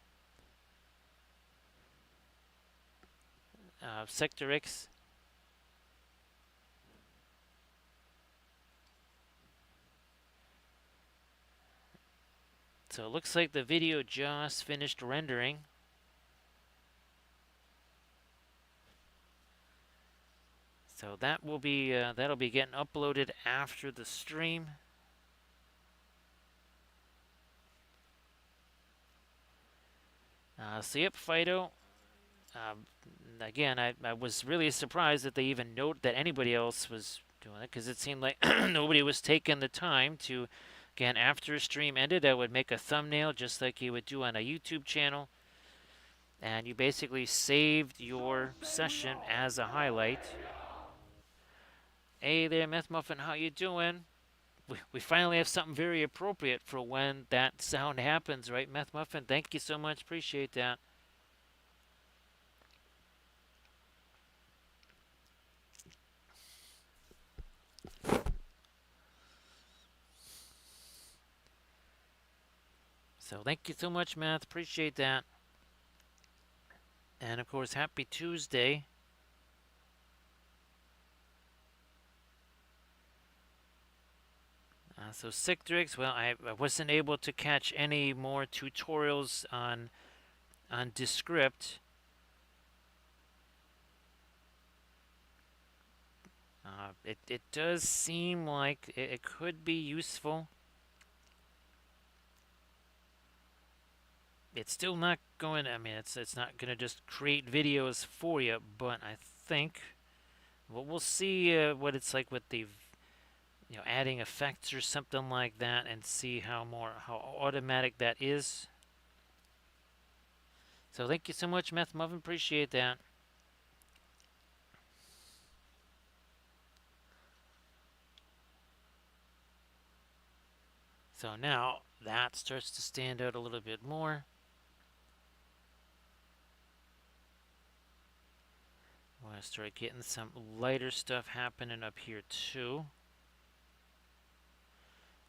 Sector X. So it looks like the video just finished rendering. So that'll be getting uploaded after the stream. So yep, Fido. Again, I was really surprised that they even note that anybody else was doing it because it seemed like nobody was taking the time to, again, after a stream ended, I would make a thumbnail just like you would do on a YouTube channel, and you basically saved your session as a highlight. Hey there, Meth Muffin, how you doing? We finally have something very appropriate for when that sound happens, right, Meth Muffin? Thank you so much. Appreciate that. So thank you so much, Meth. Appreciate that. And of course, happy Tuesday. So Citrix, well, I wasn't able to catch any more tutorials on Descript. It does seem like it could be useful. It's still not going. I mean, it's not going to just create videos for you, but I think well, we'll see what it's like with the adding effects or something like that, and see how automatic that is. So thank you so much, Meth Muffin. Appreciate that. So now that starts to stand out a little bit more. We're going to start getting some lighter stuff happening up here too.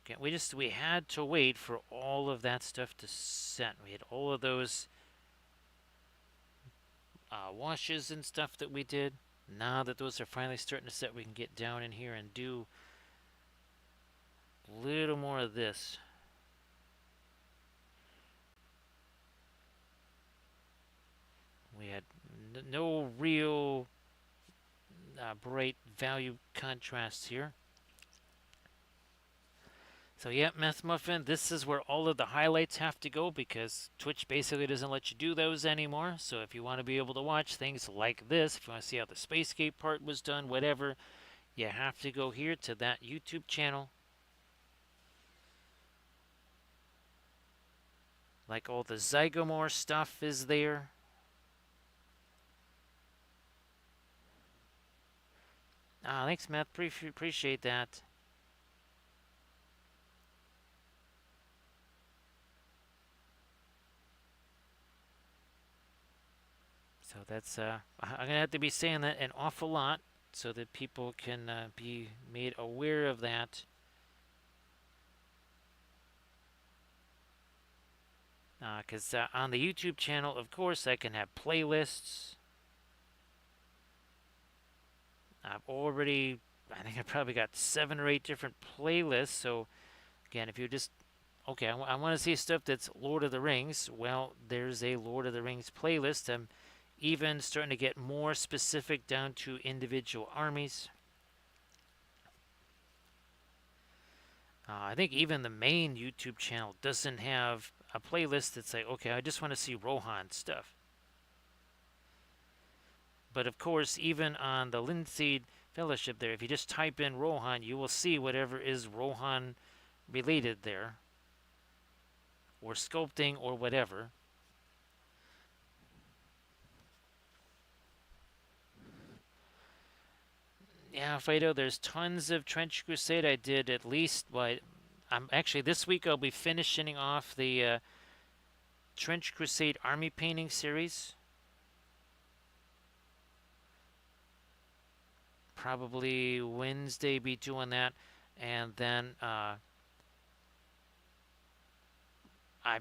Okay, we had to wait for all of that stuff to set. We had all of those washes and stuff that we did. Now that those are finally starting to set, we can get down in here and do a little more of this. We had no real bright value contrasts here. So yeah, Meth Muffin, this is where all of the highlights have to go because Twitch basically doesn't let you do those anymore. So if you want to be able to watch things like this, if you want to see how the Spacegate part was done, whatever, you have to go here to that YouTube channel. Like all the Zygomore stuff is there. Thanks, Matt. Appreciate that. So that's I'm gonna have to be saying that an awful lot so that people can be made aware of that. Because on the YouTube channel, of course, I can have playlists. I think I probably got 7 or 8 different playlists. So again, if you just okay, I want to see stuff that's Lord of the Rings. Well, there's a Lord of the Rings playlist. I'm even starting to get more specific down to individual armies. I think even the main YouTube channel doesn't have a playlist that's like, okay, I just want to see Rohan stuff. But of course, even on the Linseed Fellowship there, if you just type in Rohan, you will see whatever is Rohan related there, or sculpting, or whatever. Yeah, Fido, there's tons of Trench Crusade. I did at least I'm actually this week I'll be finishing off the Trench Crusade army painting series. Probably Wednesday be doing that, and then I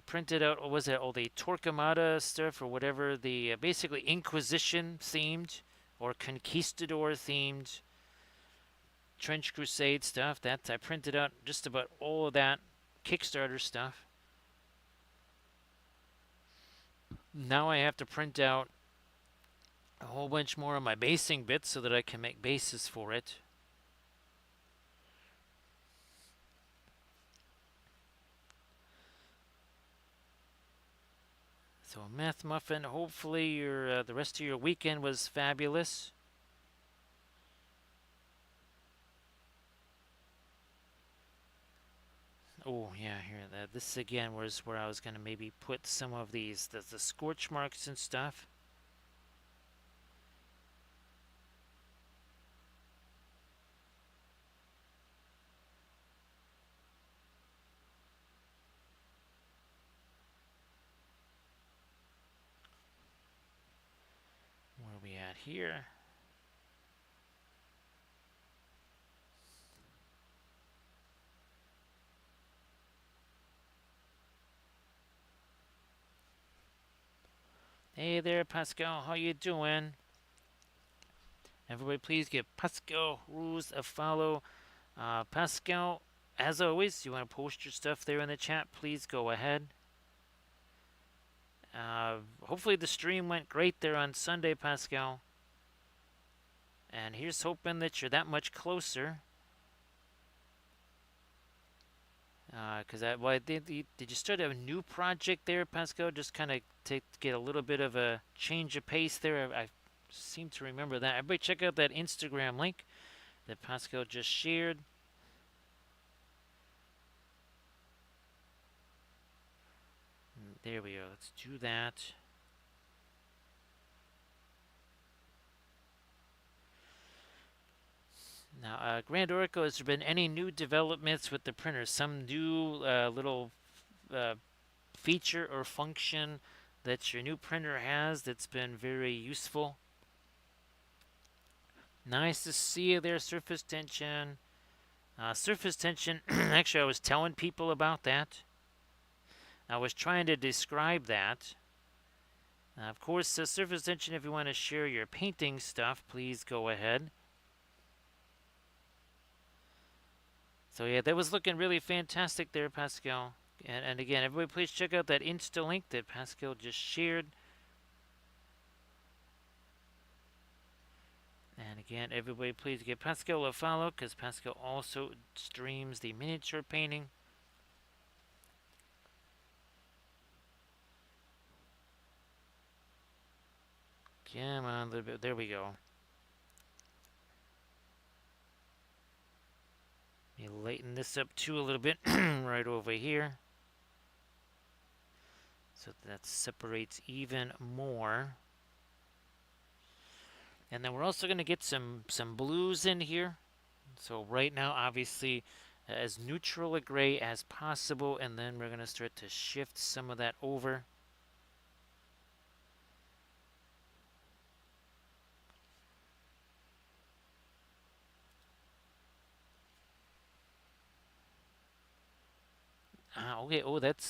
printed out, what was it, all the Torquemada stuff or whatever, the basically Inquisition themed or Conquistador themed Trench Crusade stuff. That I printed out just about all of that Kickstarter stuff. Now I have to print out a whole bunch more of my basing bits so that I can make bases for it. So Meth Muffin, hopefully your the rest of your weekend was fabulous. Oh yeah, here that this again was where I was gonna maybe put some of these the scorch marks and stuff. Where are we at here? Hey there, Pascal. How you doing? Everybody, please give Pascal Rules a follow. Pascal, as always, you want to post your stuff there in the chat? Please go ahead. Hopefully the stream went great there on Sunday, Pascal. And here's hoping that you're that much closer. Did you start a new project there, Pascal? Just kind of to get a little bit of a change of pace there. I seem to remember that. Everybody, check out that Instagram link that Pascal just shared. There we go. Let's do that. Now, Grand Oracle, has there been any new developments with the printer? Some new little uh, feature or function that your new printer has that's been very useful? Nice to see you there, surface tension. Surface tension, actually, I was telling people about that. I was trying to describe that. Of course, surface tension, if you want to share your painting stuff, please go ahead. So, yeah, that was looking really fantastic there, Pascal. And again, everybody, please check out that Insta link that Pascal just shared. And again, everybody, please give Pascal a follow because Pascal also streams the miniature painting. Come on, a little bit. There we go. Let me lighten this up too a little bit right over here so that separates even more. And then we're also going to get some blues in here. So right now, obviously, as neutral a gray as possible, and then we're going to start to shift some of that over. Okay. Oh, that's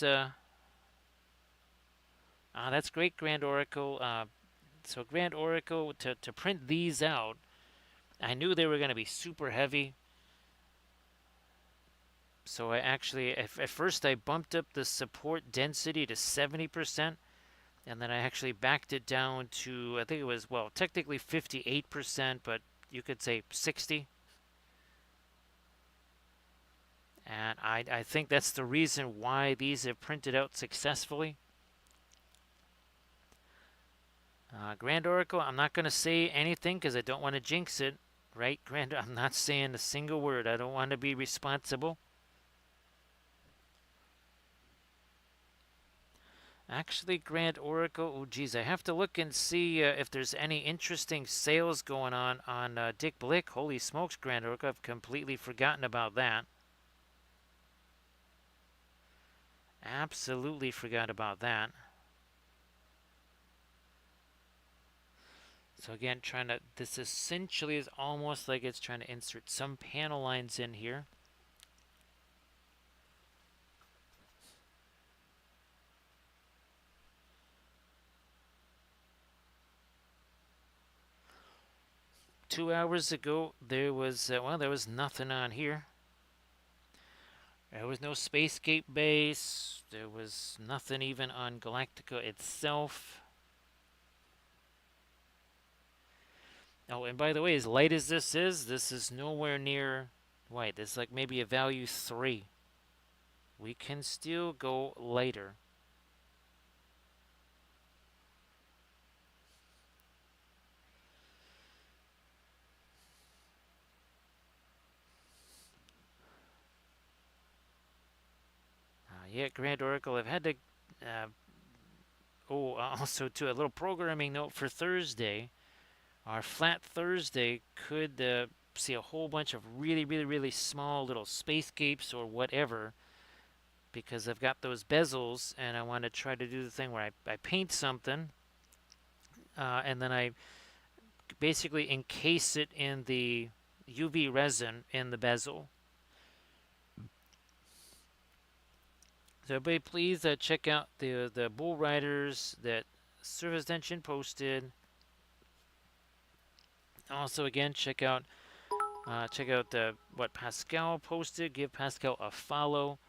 great, Grand Oracle. So Grand Oracle, to print these out, I knew they were going to be super heavy. So I actually, at first I bumped up the support density to 70%, and then I actually backed it down to, I think it was, well, technically 58%, but you could say 60. And I think that's the reason why these have printed out successfully. Grand Oracle, I'm not going to say anything because I don't want to jinx it, right? I'm not saying a single word. I don't want to be responsible. Actually, Grand Oracle, oh geez, I have to look and see if there's any interesting sales going on Dick Blick. Holy smokes, Grand Oracle, I've completely forgotten about that. Absolutely forgot about that. So again, this essentially is almost like it's trying to insert some panel lines in here. Two hours ago, there was nothing on here. There was no Spacegate base. There was nothing even on Galactica itself. Oh, and by the way, as light as this is nowhere near white. This is like maybe a value 3. We can still go lighter. Yeah, Grand Oracle. I've had to. Uh, also to a little programming note for Thursday. Our flat Thursday could see a whole bunch of really, really, really small little spacescapes or whatever because I've got those bezels and I want to try to do the thing where I paint something and then I basically encase it in the UV resin in the bezel. So everybody, please check out the bull riders that Surface Tension posted. Also, again, check out what Pascal posted. Give Pascal a follow.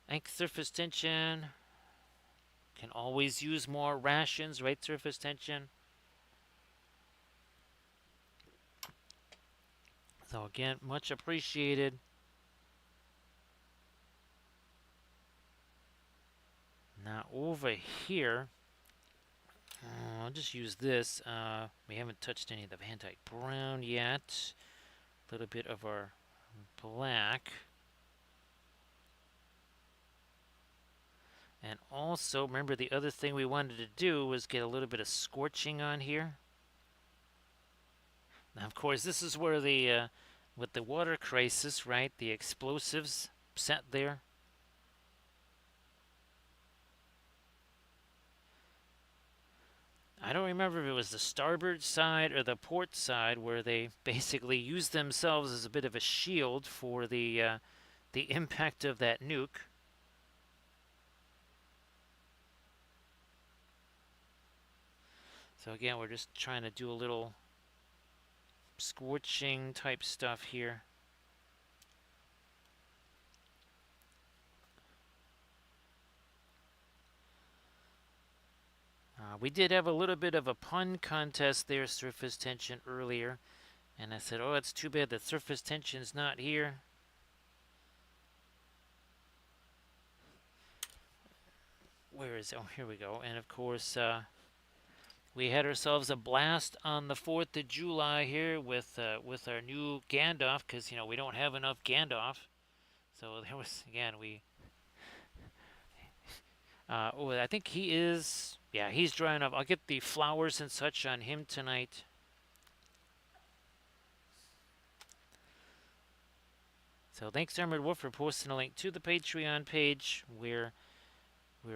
Thanks, Surface Tension. Can always use more rations, right, Surface Tension? So again, much appreciated. Now over here, I'll just use this. We haven't touched any of the Van Dyke Brown yet. A little bit of our black. And also, remember the other thing we wanted to do was get a little bit of scorching on here. Now, of course, this is where with the water crisis, right, the explosives set there. I don't remember if it was the starboard side or the port side where they basically used themselves as a bit of a shield for the impact of that nuke. So again, we're just trying to do a little scorching type stuff here. We did have a little bit of a pun contest there, Surface Tension, earlier. And I said, oh, it's too bad that Surface Tension's not here. Where is it? Oh, here we go. And of course, we had ourselves a blast on the 4th of July here with our new Gandalf, because, you know, we don't have enough Gandalf. So there was, again, oh, I think he is, yeah, he's dry enough. I'll get the flowers and such on him tonight. So thanks, Armored Wolf, for posting a link to the Patreon page. We're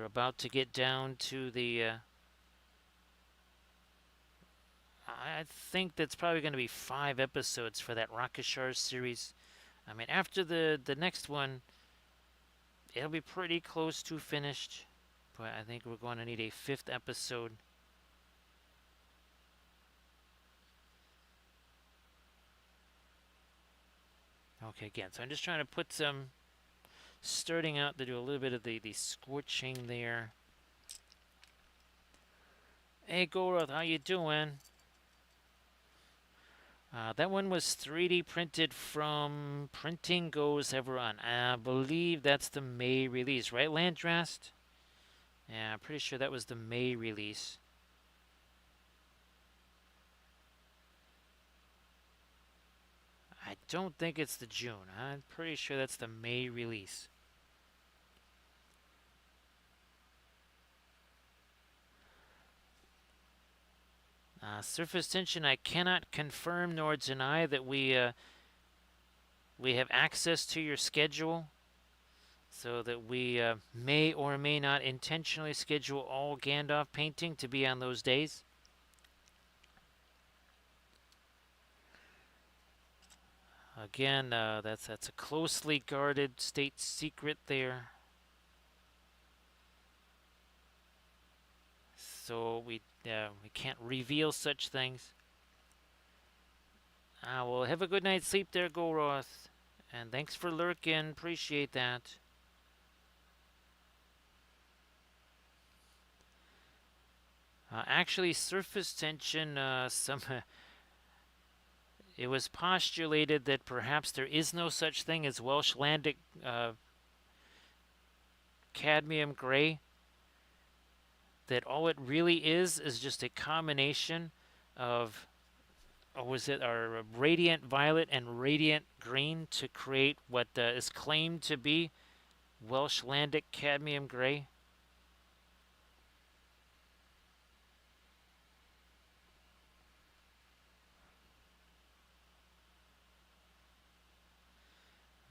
about to get down to the. I think that's probably going to be 5 episodes for that Rakashar series. I mean, after the next one, it'll be pretty close to finished. But I think we're going to need a 5th episode. Okay, again, so I'm just trying to put some, starting out to do a little bit of the scorching there. Hey, Goroth, how you doing? That one was 3D printed from Printing Goes Ever On. I believe that's the May release, right, Landrast? Yeah, I'm pretty sure that was the May release. I don't think it's the June. I'm pretty sure that's the May release. Surface Tension, I cannot confirm nor deny that we have access to your schedule, so that we may or may not intentionally schedule all Gandalf painting to be on those days. Again, that's a closely guarded state secret there. So we can't reveal such things. Well, have a good night's sleep there, Goroth. And thanks for lurking. Appreciate that. Actually, Surface Tension, it was postulated that perhaps there is no such thing as Welshlandic cadmium gray. That all it really is just a combination of, or was it our radiant violet and radiant green to create what is claimed to be Welsh Landic Cadmium Gray.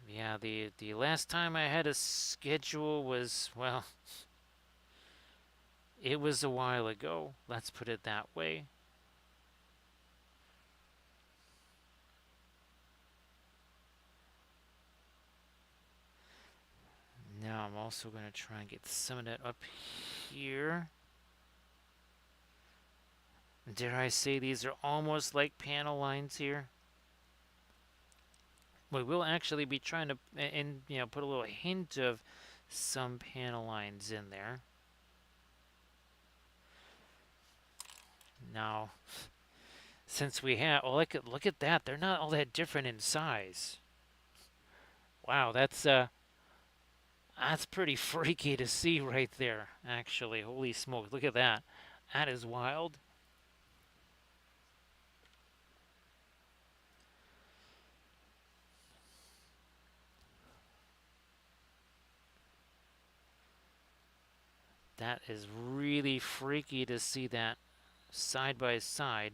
Yeah, the last time I had a schedule was, well, it was a while ago. Let's put it that way. Now I'm also going to try and get some of that up here. Dare I say these are almost like panel lines here? We will actually be trying to put a little hint of some panel lines in there. Now, since we have, oh, look at that. They're not all that different in size. Wow, that's pretty freaky to see right there. Actually, holy smoke, look at that. That is wild. That is really freaky to see that side by side.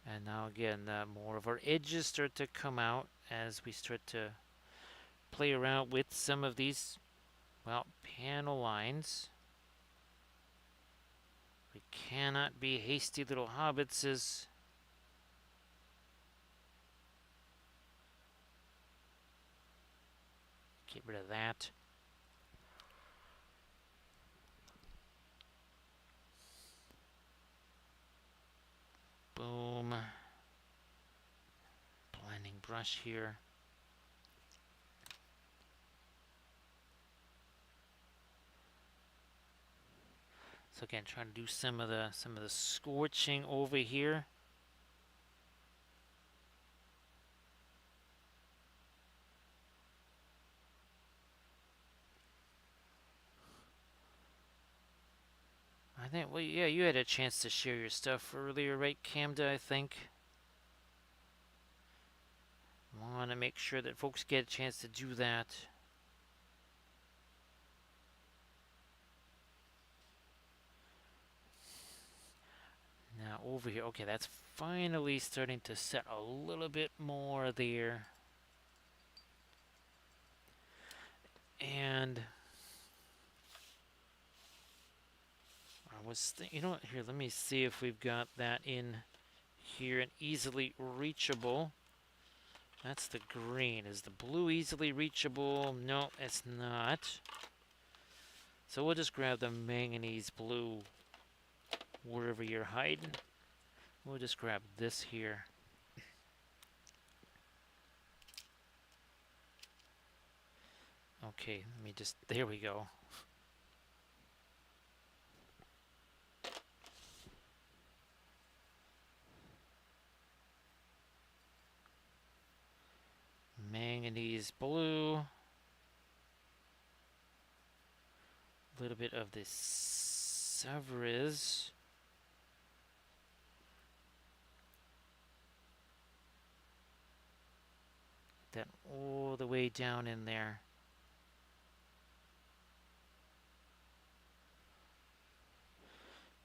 And now again, more of our edges start to come out as we start to play around with some of these, well, panel lines. We cannot be hasty little hobbitses. Get rid of that. Boom. Blending brush here. So again, trying to do some of the scorching over here. I think, well, yeah, you had a chance to share your stuff earlier, right, Camda, I think? Want to make sure that folks get a chance to do that. Now over here, okay, that's finally starting to set a little bit more there. And I was thinking, you know what, here, let me see if we've got that in here and easily reachable. That's the green. Is the blue easily reachable? No, it's not. So we'll just grab the manganese blue wherever you're hiding. We'll just grab this here. Okay, let me just, there we go. Manganese blue. A little bit of this Sevres. That all the way down in there.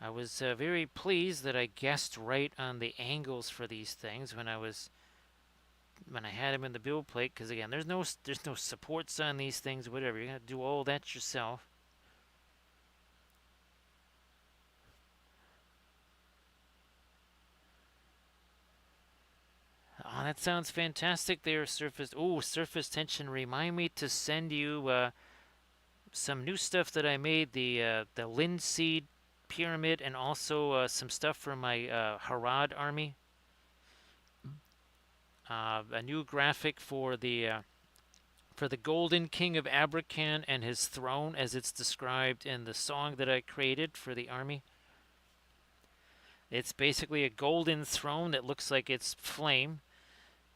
I was very pleased that I guessed right on the angles for these things when I had them in the build plate, because again, there's no supports on these things, whatever. You got to do all that yourself. Oh, that sounds fantastic there, surface. Oh, surface tension. Remind me to send you some new stuff that I made, the linseed pyramid, and also some stuff for my Harad army. A new graphic for the Golden King of Abrakan and his throne, as it's described in the song that I created for the army. It's basically a golden throne that looks like it's flame,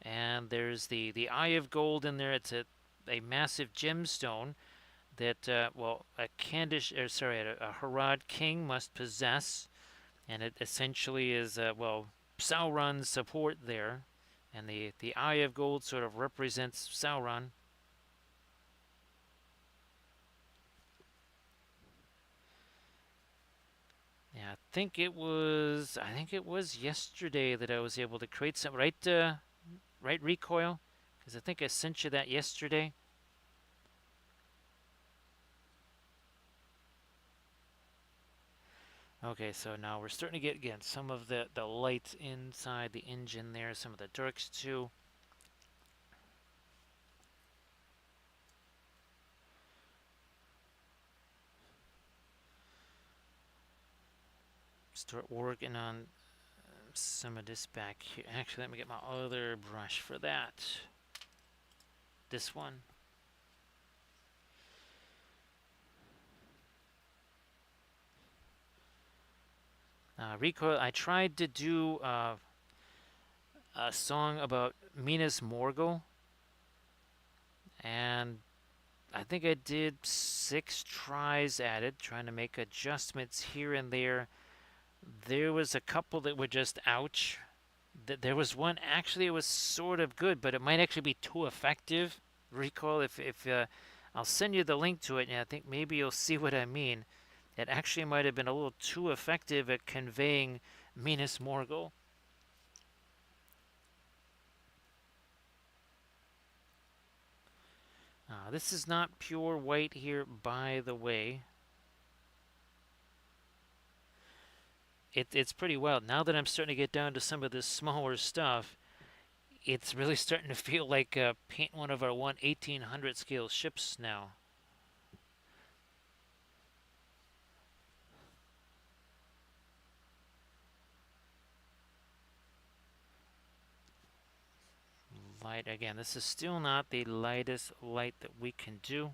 and there's the eye of gold in there. It's a massive gemstone that well, a Kandish, or sorry, a Harad king must possess, and it essentially is well, Sauron's support there. And the Eye of Gold sort of represents Sauron. Yeah, I think it was yesterday that I was able to create some, right, Recoil, because I think I sent you that yesterday. Okay, so now we're starting to get again some of the lights inside the engine there, some of the darks too. Start working on some of this back here. Actually, let me get my other brush for that. This one. Recoil. I tried to do a song about Minas Morgul, and I think I did 6 tries at it, trying to make adjustments here and there. There was a couple that were just ouch. There was one actually it was sort of good, but it might actually be too effective. Recoil, if I'll send you the link to it, and I think maybe you'll see what I mean. It actually might have been a little too effective at conveying Minas Morgul. This is not pure white here, by the way. It's pretty wild. Now that I'm starting to get down to some of this smaller stuff, it's really starting to feel like paint one of our 1800 scale ships now. Light again. This is still not the lightest light that we can do.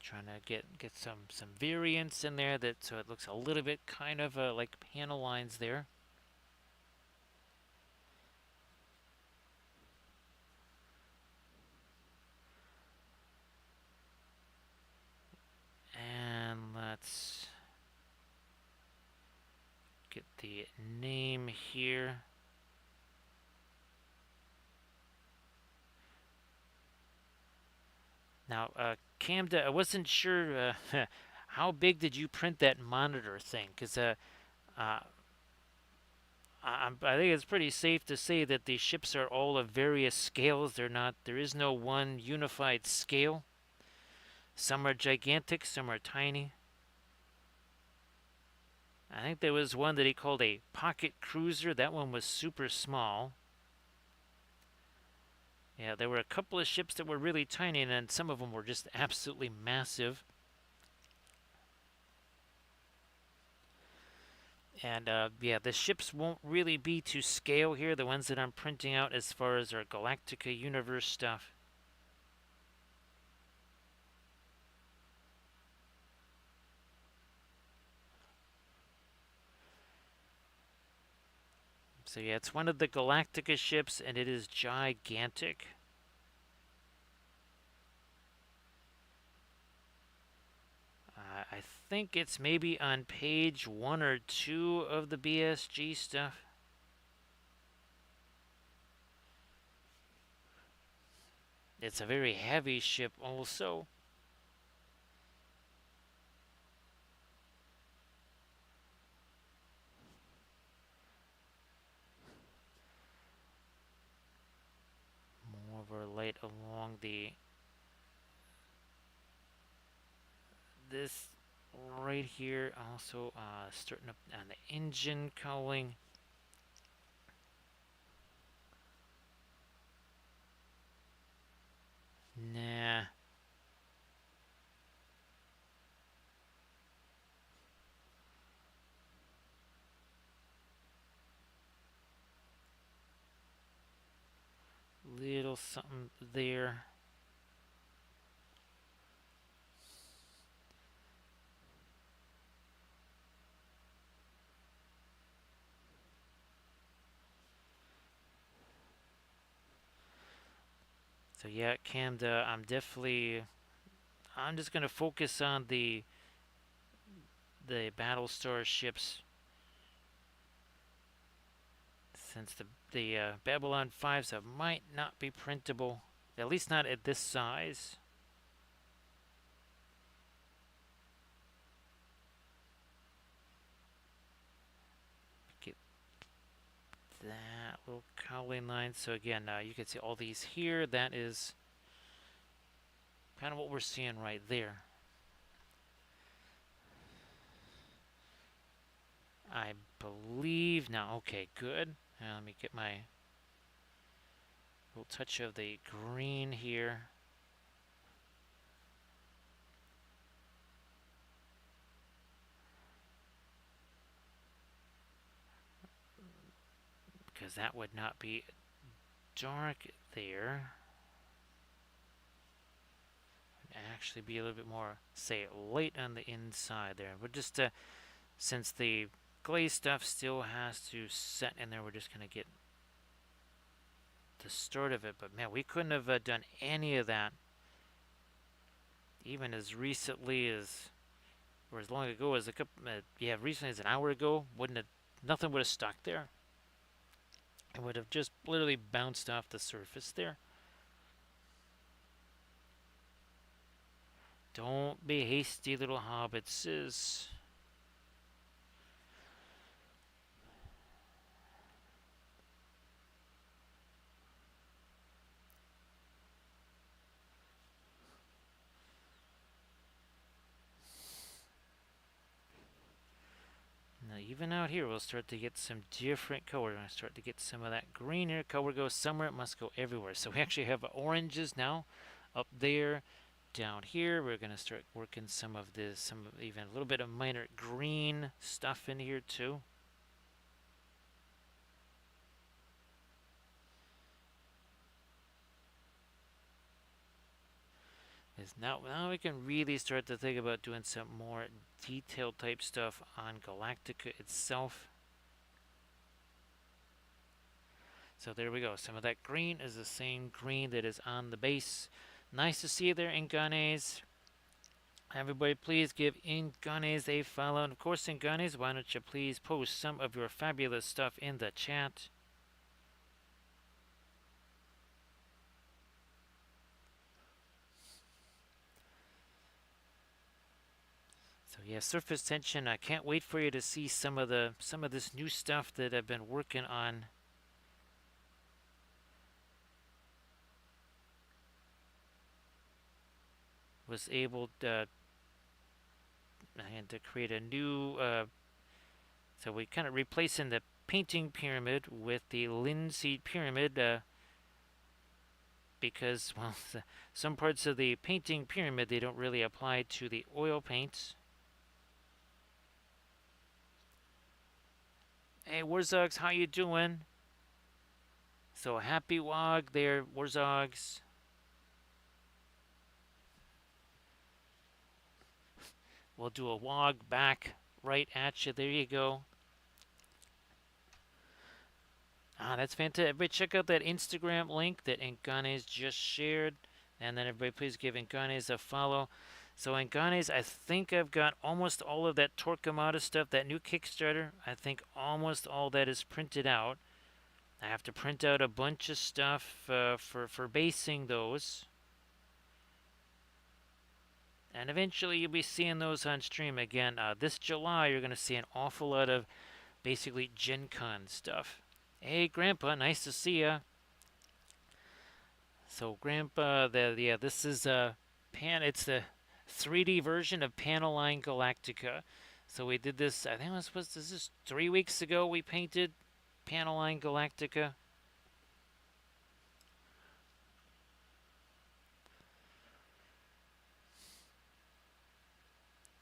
Trying to get some variance in there that so it looks a little bit kind of like panel lines there. And let's get the name here. Now, Camda, I wasn't sure how big did you print that monitor thing? Because uh, I think it's pretty safe to say that the ships are all of various scales. There is no one unified scale. Some are gigantic, some are tiny. I think there was one that he called a pocket cruiser. That one was super small. Yeah, there were a couple of ships that were really tiny, and then some of them were just absolutely massive. And yeah, the ships won't really be to scale here, the ones that I'm printing out as far as our Galactica universe stuff. So yeah, it's one of the Galactica ships, and it is gigantic. I think it's maybe on page 1 or 2 of the BSG stuff. It's a very heavy ship also. More of our light along the this right here. Also starting up on the engine cowling. Nah. Little something there. So yeah, Camda, I'm definitely I'm just gonna focus on the Battlestar ships since the Babylon 5s might not be printable, at least not at this size. Get that little cowling line. So again, you can see all these here. That is kind of what we're seeing right there. I believe now. Okay, good. Let me get my little touch of the green here. Because that would not be dark there. It'd actually be a little bit more, say, light on the inside there. We're just, since the glaze stuff still has to set in there, we're just going to get the start of it. But man, we couldn't have done any of that even as recently as, or as long ago as a couple, yeah, recently as an hour ago. Wouldn't have, nothing would have stuck there. It would have just literally bounced off the surface there. Don't be hasty, little hobbitses. Now, even out here, we'll start to get some different color. We're going to start to get some of that green here. Color goes somewhere, it must go everywhere. So we actually have oranges now up there. Down here, we're going to start working some of this, some even a little bit of minor green stuff in here too. Is now we can really start to think about doing some more detailed type stuff on Galactica itself. So there we go. Some of that green is the same green that is on the base. Nice to see you there, Inganes. Everybody, please give Inganes a follow. And of course, Inganes, why don't you please post some of your fabulous stuff in the chat? So yeah, surface tension. I can't wait for you to see some of this new stuff that I've been working on. Was able to create a new. So we kind of replacing the painting pyramid with the linseed pyramid. Because well, some parts of the painting pyramid they don't really apply to the oil paints. Hey, Warzogs, how you doing? So happy Wog there, Warzogs. We'll do a Wog back right at you. There you go. That's fantastic. Everybody check out that Instagram link that Inganes just shared. And then everybody please give Inganes a follow. So Inganes, I think I've got almost all of that Torquemada stuff, that new Kickstarter. I think almost all that is printed out. I have to print out a bunch of stuff for basing those. And eventually you'll be seeing those on stream again. This July you're going to see an awful lot of basically Gen Con stuff. Hey Grandpa, nice to see ya. So Grandpa, this is it's the 3D version of Paneline Galactica. So we did this, I think this is 3 weeks ago we painted Paneline Galactica.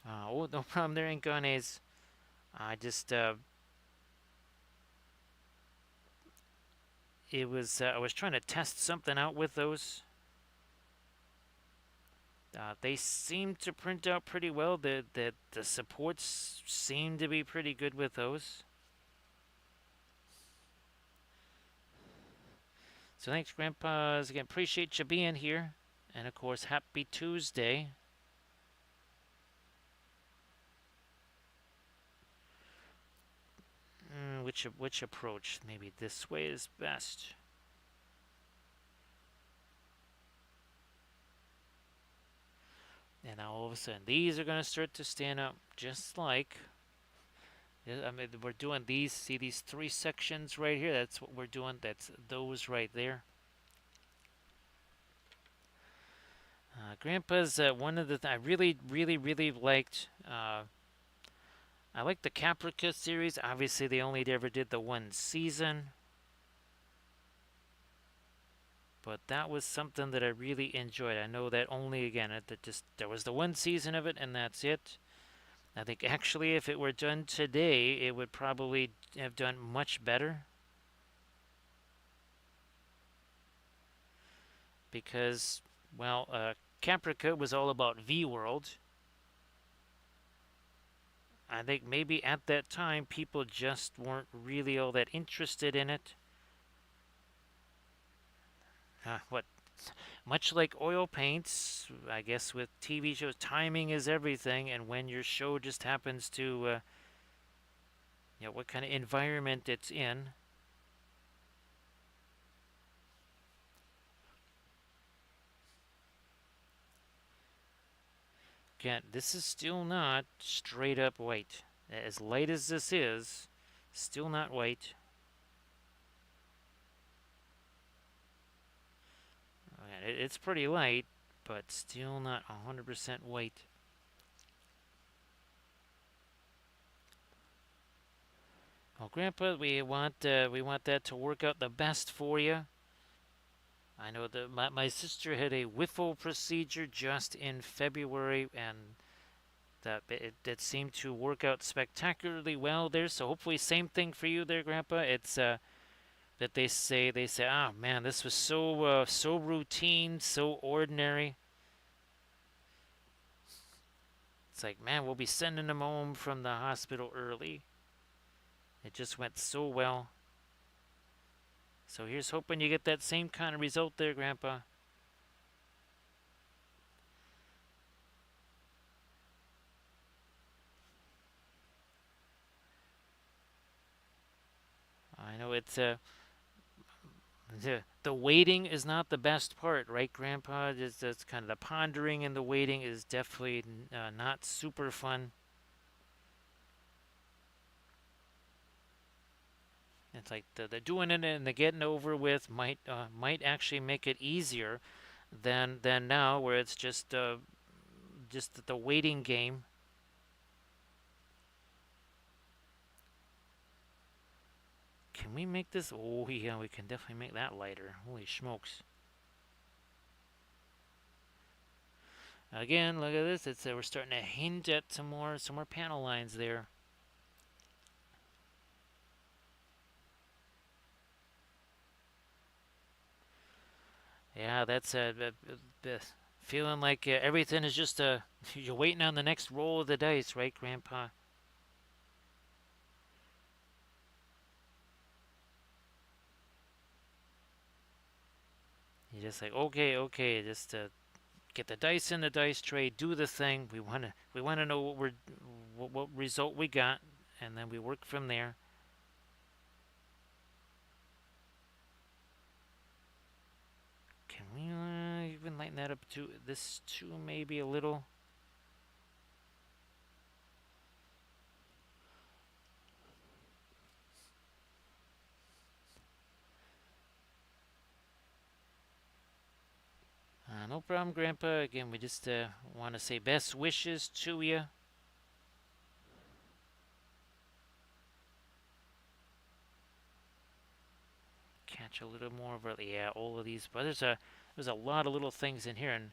Oh, no problem there, Inganes. I just, I was trying to test something out with those. They seem to print out pretty well. The supports seem to be pretty good with those. So thanks, Grandpa. Again, appreciate you being here. And of course, happy Tuesday. which approach? Maybe this way is best. And now all of a sudden, these are going to start to stand up just like. I mean, we're doing these. See these three sections right here? That's what we're doing. That's those right there. Grandpa's one of the I really liked. I like the Caprica series. Obviously, they only ever did the one season, but that was something that I really enjoyed. I know that only again that just there was the one season of it, and that's it. I think actually, if it were done today, it would probably have done much better because, well, Caprica was all about V World. I think maybe at that time people just weren't really all that interested in it. What Much like oil paints, I guess with TV shows, timing is everything, and when your show just happens to, what kind of environment it's in. Again, this is still not straight up white. As light as this is, still not white. It's pretty light, but still not 100% white. Well, Grandpa, we want that to work out the best for you. I know that my sister had a whiffle procedure just in February, and that seemed to work out spectacularly well there. So hopefully, same thing for you there, Grandpa. It's that they say, ah, man, this was so routine, so ordinary. It's like, man, we'll be sending him home from the hospital early. It just went so well. So here's hoping you get that same kind of result there, Grandpa. I know it's the waiting is not the best part, right, Grandpa? Just that's kind of the pondering and the waiting is definitely not super fun. It's like the doing it and the getting over with might actually make it easier than now, where it's just the waiting game. Can we make this? Oh yeah, we can definitely make that lighter. Holy smokes! Again, look at this. It's we're starting to hint at some more panel lines there. Yeah, that's feeling like everything is just you're waiting on the next roll of the dice, right, Grandpa? You're just like, okay, just get the dice in the dice tray, do the thing. We wanna know what result we got, and then we work from there. Can we even lighten that up to this too, maybe a little? No problem, Grandpa. Again, we just want to say best wishes to you. Catch a little more of all of these, but there's a lot of little things in here, and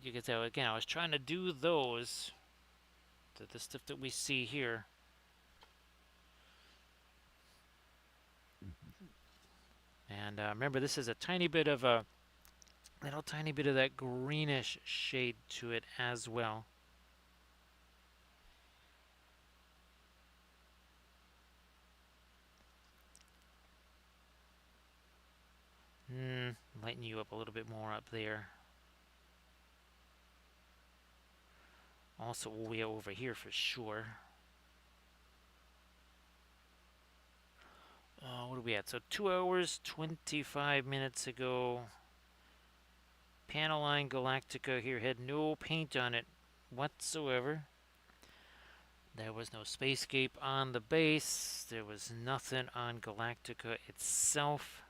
you can tell again. I was trying to do those, the stuff that we see here, and remember this is a tiny bit of a little tiny bit of that greenish shade to it as well. Lighten you up a little bit more up there. Also, way over here for sure. What are we at? So 2 hours, 25 minutes ago. Paneline Galactica here had no paint on it whatsoever. There was no spacescape on the base. There was nothing on Galactica itself.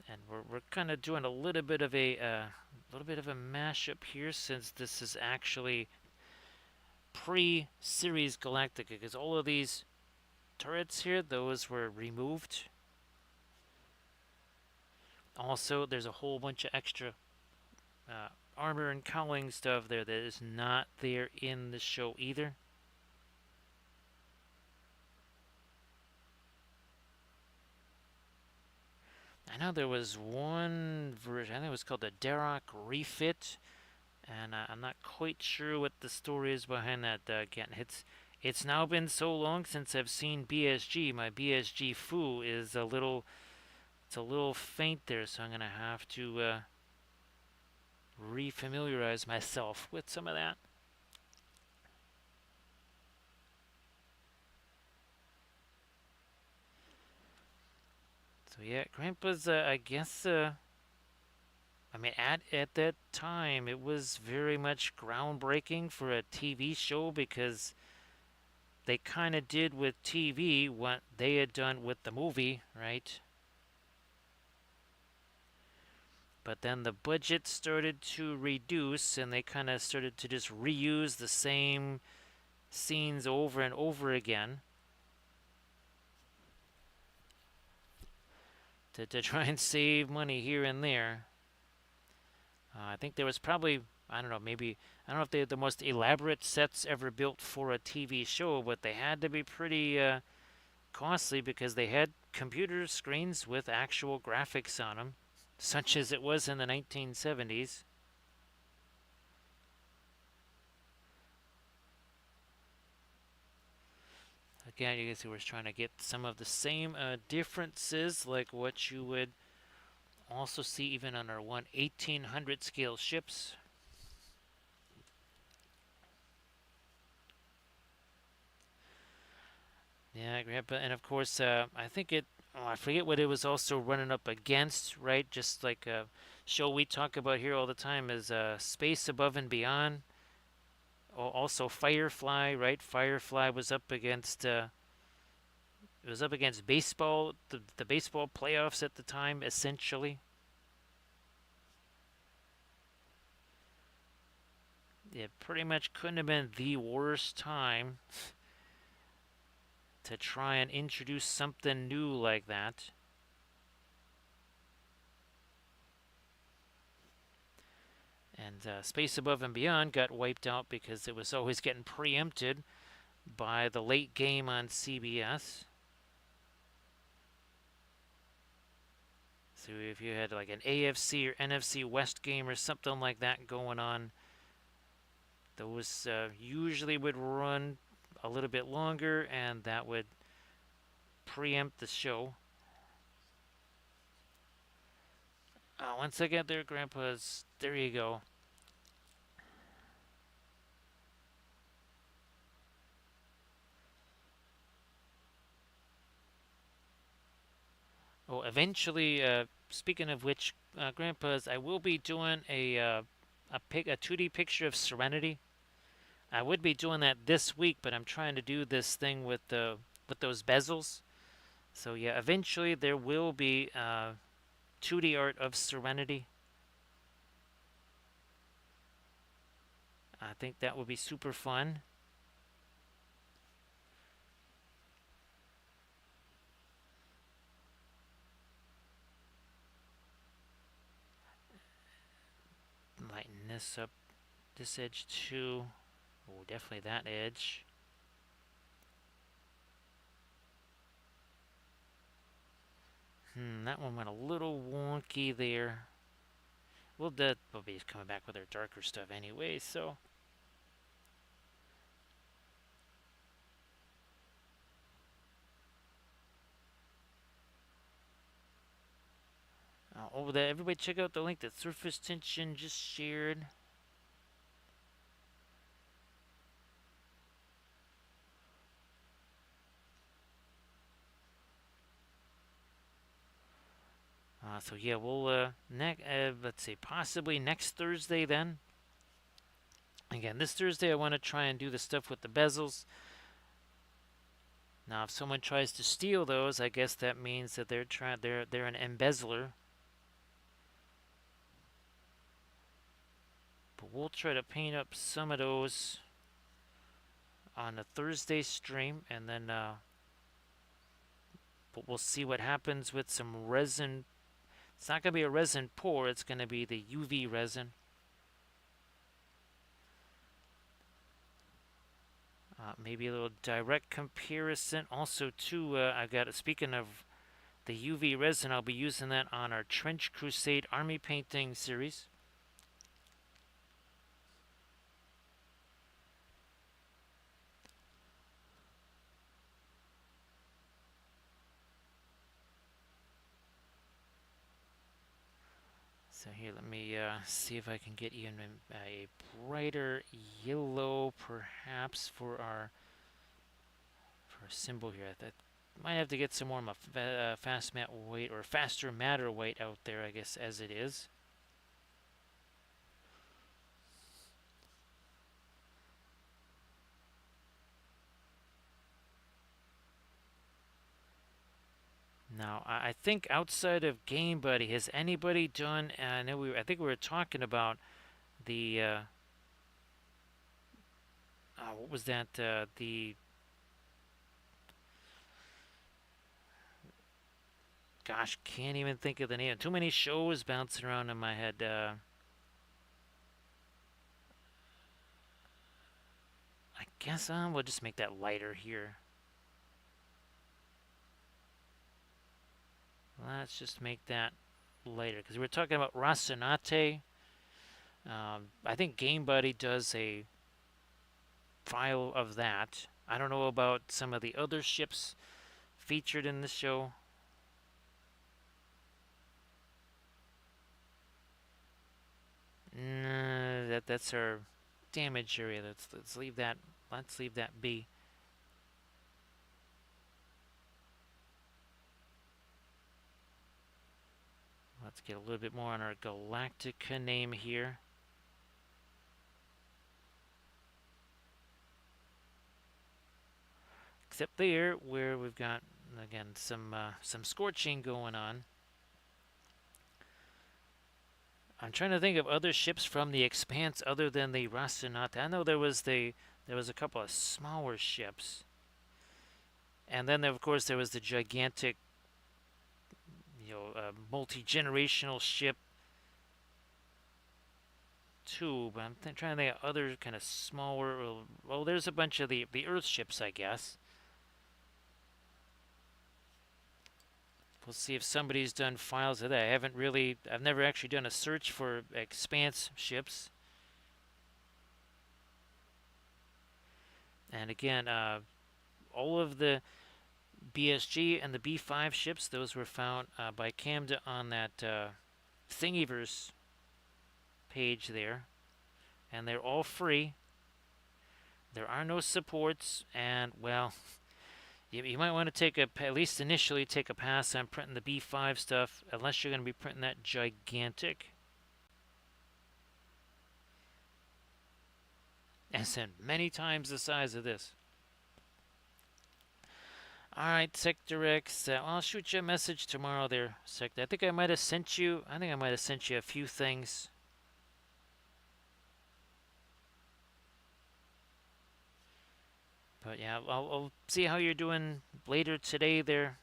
And we're kind of doing a little bit of a mashup here, since this is actually pre-series Galactica, because all of these turrets here, those were removed. Also, there's a whole bunch of extra uh, armor and cowling stuff there that is not there in the show either. I know there was one version, I think it was called the Darrock Refit, and I'm not quite sure what the story is behind that. Again, it's now been so long since I've seen BSG. My BSG foo is it's a little faint there, so I'm gonna have to refamiliarize myself with some of that. So yeah, Grandpa's. I guess. I mean, at that time, it was very much groundbreaking for a TV show, because they kind of did with TV what they had done with the movie, right? But then the budget started to reduce, and they kind of started to just reuse the same scenes over and over again to try and save money here and there. I think there was probably, I don't know, maybe, I don't know if they had the most elaborate sets ever built for a TV show, but they had to be pretty costly, because they had computer screens with actual graphics on them, such as it was in the 1970s. Again, you can see we're trying to get some of the same differences, like what you would also see even on our 1800 scale ships. Yeah, Grandpa, and of course, I think it. Oh, I forget what it was also running up against, right? Just like a show we talk about here all the time is Space Above and Beyond. Also, Firefly, right? Firefly was up against. It was up against baseball, the baseball playoffs at the time, essentially. It pretty much couldn't have been the worst time to try and introduce something new like that. And Space Above and Beyond got wiped out because it was always getting preempted by the late game on CBS. So if you had like an AFC or NFC West game or something like that going on, those usually would run a little bit longer, and that would preempt the show. Once I get there, Grandpa's. There you go. Oh, eventually, speaking of which, Grandpa's, I will be doing a 2D picture of Serenity. I would be doing that this week, but I'm trying to do this thing with those bezels. So yeah, eventually there will be 2D art of Serenity. I think that would be super fun. Lighten this up, this edge too. Oh, definitely that edge. That one went a little wonky there. Well, that will be coming back with our darker stuff anyway, so. Over there, everybody check out the link that Surface Tension just shared. So yeah, we'll let's see, possibly next Thursday then. Again, this Thursday I want to try and do the stuff with the bezels. Now, if someone tries to steal those, I guess that means that they're an embezzler. But we'll try to paint up some of those on a Thursday stream, and then but we'll see what happens with some resin. It's not going to be a resin pour, it's going to be the UV resin. Maybe a little direct comparison. Also, too, I got, speaking of the UV resin, I'll be using that on our Trench Crusade Army Painting series. So here, let me see if I can get even a brighter yellow, perhaps, for our symbol here. That might have to get some more of my fast matte weight or faster matter weight out there, I guess, as it is. Now, I think outside of Game Buddy, has anybody done? I think we were talking about the what was that? The gosh, can't even think of the name. Too many shows bouncing around in my head. I guess we'll just make that lighter here. Let's just make that lighter because we were talking about Rocinante. I think Game Buddy does a file of that. I don't know about some of the other ships featured in the show. Nah, that's our damage area. Let's leave that. Let's leave that be. Let's get a little bit more on our Galactica name here. Except there, where we've got again some scorching going on. I'm trying to think of other ships from the Expanse other than the Rocinante. I know there was a couple of smaller ships, and then of course there was the gigantic, multi-generational ship too. But I'm trying to think of other kind of smaller. Well, there's a bunch of the Earth ships, I guess. We'll see if somebody's done files of that. I've never actually done a search for Expanse ships. And again, all of the BSG and the B5 ships, those were found by Camda on that Thingiverse page there. And they're all free. There are no supports, and well, you might want to at least initially take a pass on printing the B5 stuff, unless you're going to be printing that gigantic. As in many times the size of this. Alright, Sector X, I'll shoot you a message tomorrow there, Sector. I think I might have sent you a few things. But yeah, I'll see how you're doing later today there,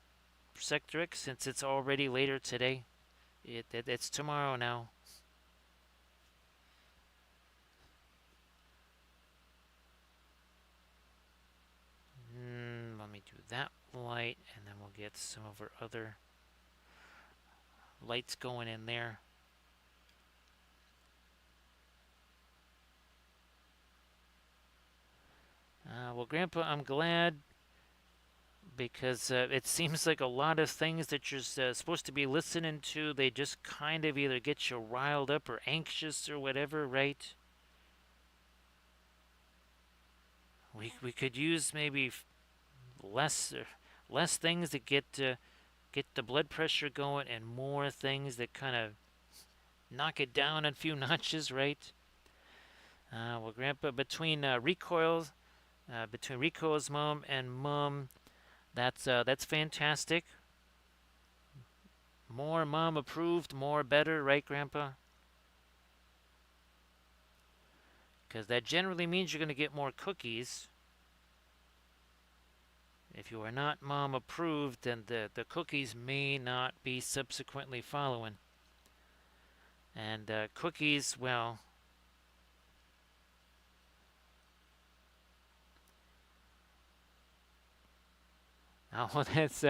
Sector X, since it's already later today. It's tomorrow now. Let me do that light, and then we'll get some of our other lights going in there. Well, Grandpa, I'm glad because it seems like a lot of things that you're supposed to be listening to, they just kind of either get you riled up or anxious or whatever, right? We could use maybe less less things that get the blood pressure going, and more things that kind of knock it down a few notches, right? Well, Grandpa, between Recoil's mom and mom, that's fantastic. More mom approved, more better, right, Grandpa? Because that generally means you're going to get more cookies. If you are not mom approved, then the cookies may not be subsequently following. And cookies, well, oh, that's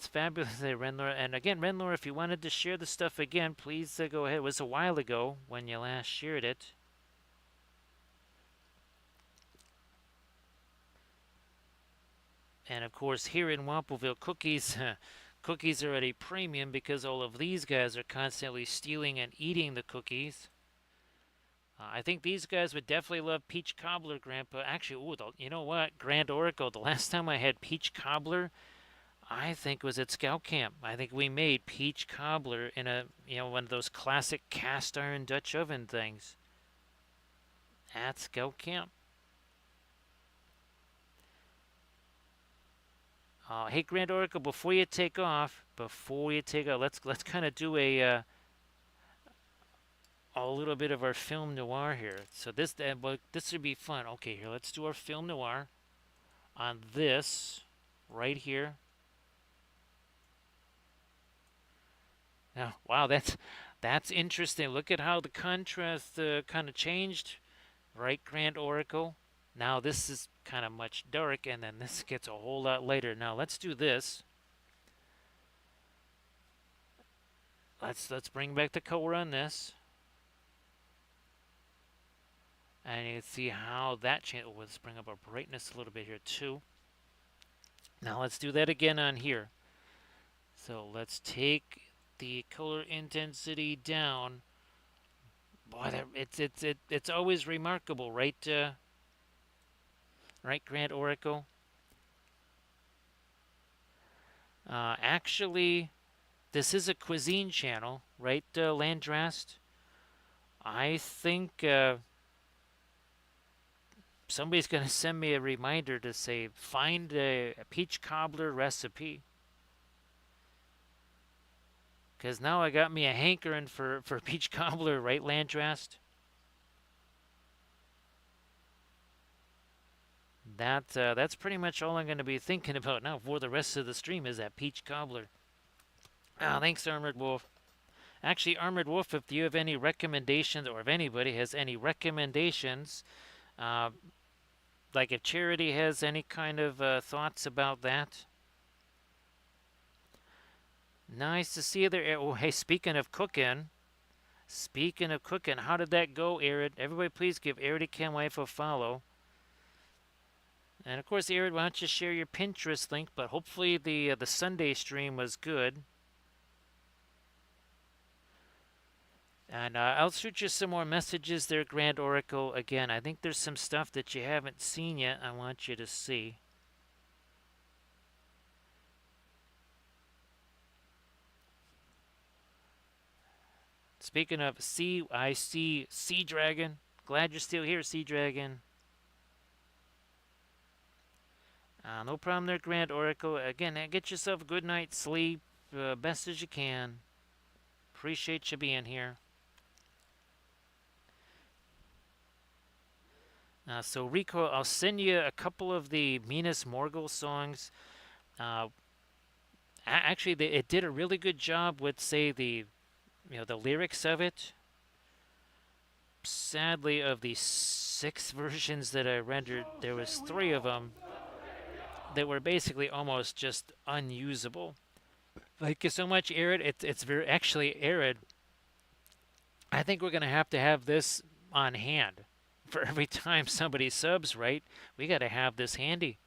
fabulous, Renlor. And again, Renlor, if you wanted to share the stuff again, please go ahead. It was a while ago when you last shared it. And of course, here in Wampleville, cookies are at a premium because all of these guys are constantly stealing and eating the cookies. I think these guys would definitely love peach cobbler, Grandpa. Actually, you know what, Grand Oracle. The last time I had peach cobbler, I think was at Scout Camp. I think we made peach cobbler in one of those classic cast iron Dutch oven things at Scout Camp. Hey, Grand Oracle, before you take off, let's kind of do a little bit of our film noir here. So this would be fun. Okay, here, let's do our film noir on this right here. Now, wow, that's interesting. Look at how the contrast kind of changed, right, Grand Oracle? Now this is kind of much dark, and then this gets a whole lot lighter. Now let's do this. Let's bring back the color on this, and you can see how that changes. Oh, let's bring up our brightness a little bit here too. Now let's do that again on here. So let's take the color intensity down. Boy, it's always remarkable, right? Right, Grand Oracle. Actually, this is a cuisine channel, right, Landrast? I think somebody's going to send me a reminder to say, find a peach cobbler recipe. Because now I got me a hankering for peach cobbler, right, Landrast? That's pretty much all I'm going to be thinking about now for the rest of the stream is that peach cobbler. Thanks, Armored Wolf. Actually, Armored Wolf, if you have any recommendations, or if anybody has any recommendations, uh, like if Charity has any kind of thoughts about that. Nice to see you there. Oh, hey, speaking of cooking, how did that go, Arid? Everybody, please give Arid Wife a follow. And of course, Arid, why don't you share your Pinterest link? But hopefully the Sunday stream was good. And I'll shoot you some more messages there, Grand Oracle. Again, I think there's some stuff that you haven't seen yet I want you to see. Speaking of I see Sea Dragon. Glad you're still here, Sea Dragon. No problem there, Grand Oracle. Again, get yourself a good night's sleep, best as you can. Appreciate you being here. So Rico, I'll send you a couple of the Minas Morgul songs. Actually, it did a really good job with, say, the lyrics of it. Sadly, of the 6 versions that I rendered, there was 3 of them that were basically almost just unusable. Thank you so much, Arid. It's very actually Arid. I think we're gonna have to have this on hand for every time somebody subs, right? We got to have this handy.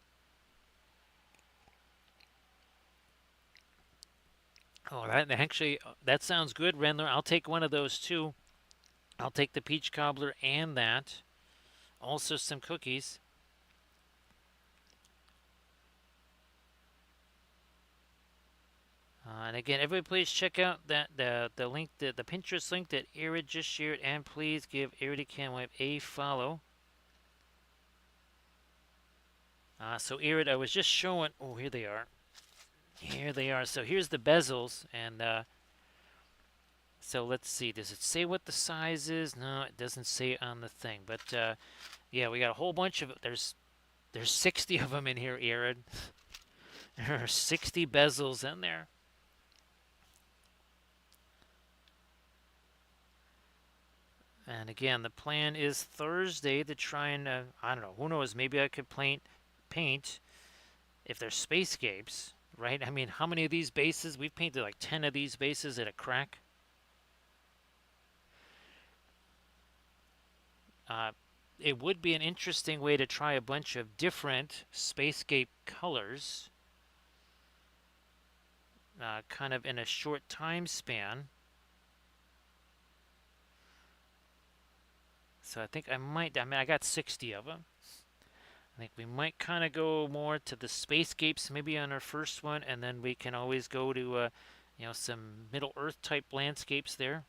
Oh, that actually that sounds good, Rendler. I'll take one of those too. I'll take the peach cobbler and that. Also some cookies. And again, everybody, please check out that the link, the Pinterest link that Arid just shared, and please give Arid Canwipe a follow. So Arid, I was just showing. Oh, here they are. Here they are. So here's the bezels, and so let's see. Does it say what the size is? No, it doesn't say on the thing. But yeah, we got a whole bunch of. There's 60 of them in here, Arid. There are 60 bezels in there. And again, the plan is Thursday to try and I don't know. Who knows? Maybe I could paint if they're spacescapes, right? I mean, how many of these bases? We've painted like 10 of these bases at a crack. Uh, it would be an interesting way to try a bunch of different spacescape colors, kind of in a short time span. So I think I might. I mean, I got 60 of them. I think we might kind of go more to the spacescapes maybe on our first one, and then we can always go to some Middle Earth type landscapes there.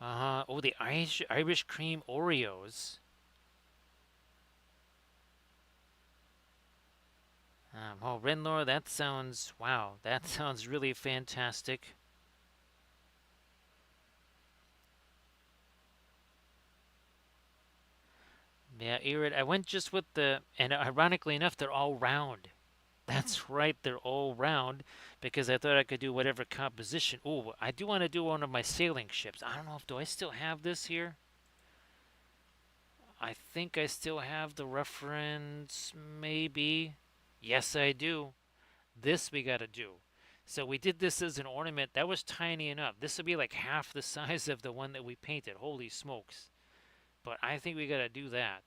Oh, the Irish cream Oreos. Oh, Renlor, that sounds wow. That sounds really fantastic. Yeah, Irid, I went just with and ironically enough, they're all round. That's right, they're all round because I thought I could do whatever composition. Oh, I do want to do one of my sailing ships. I don't know if do I still have this here? I think I still have the reference, maybe. Yes, I do. This we got to do. So we did this as an ornament. That was tiny enough. This would be like half the size of the one that we painted. Holy smokes. But I think we got to do that.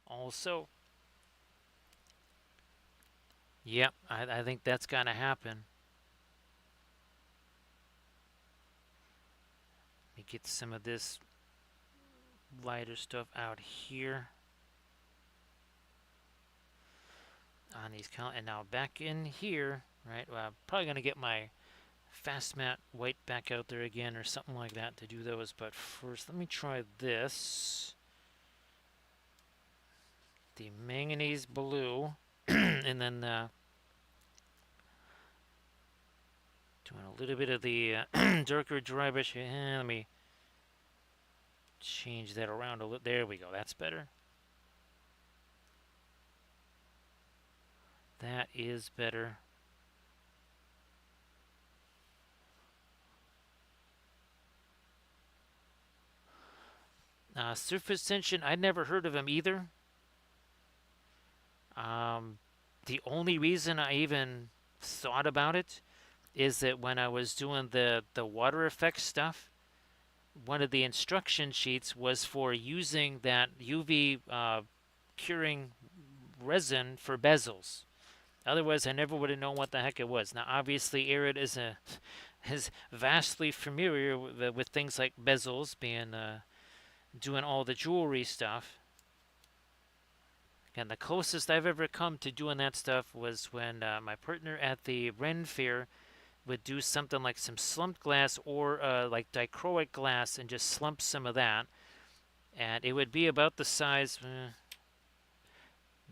Also, yep, I think that's going to happen. Let me get some of this lighter stuff out here on these and now back in here, right? Well, I'm probably going to get my fast matte white back out there again or something like that to do those. But first, let me try this. The manganese blue, and then doing a little bit of the darker dry brush. Let me change that around a little. There we go. That's better. That is better. Surface tension, I'd never heard of him either. The only reason I even thought about it is that when I was doing the water effects stuff, one of the instruction sheets was for using that UV curing resin for bezels. Otherwise, I never would have known what the heck it was. Now, obviously, Arid is vastly familiar with things like bezels, being doing all the jewelry stuff. And the closest I've ever come to doing that stuff was when my partner at the Ren Fair would do something like some slumped glass or like dichroic glass and just slump some of that. And it would be about the size,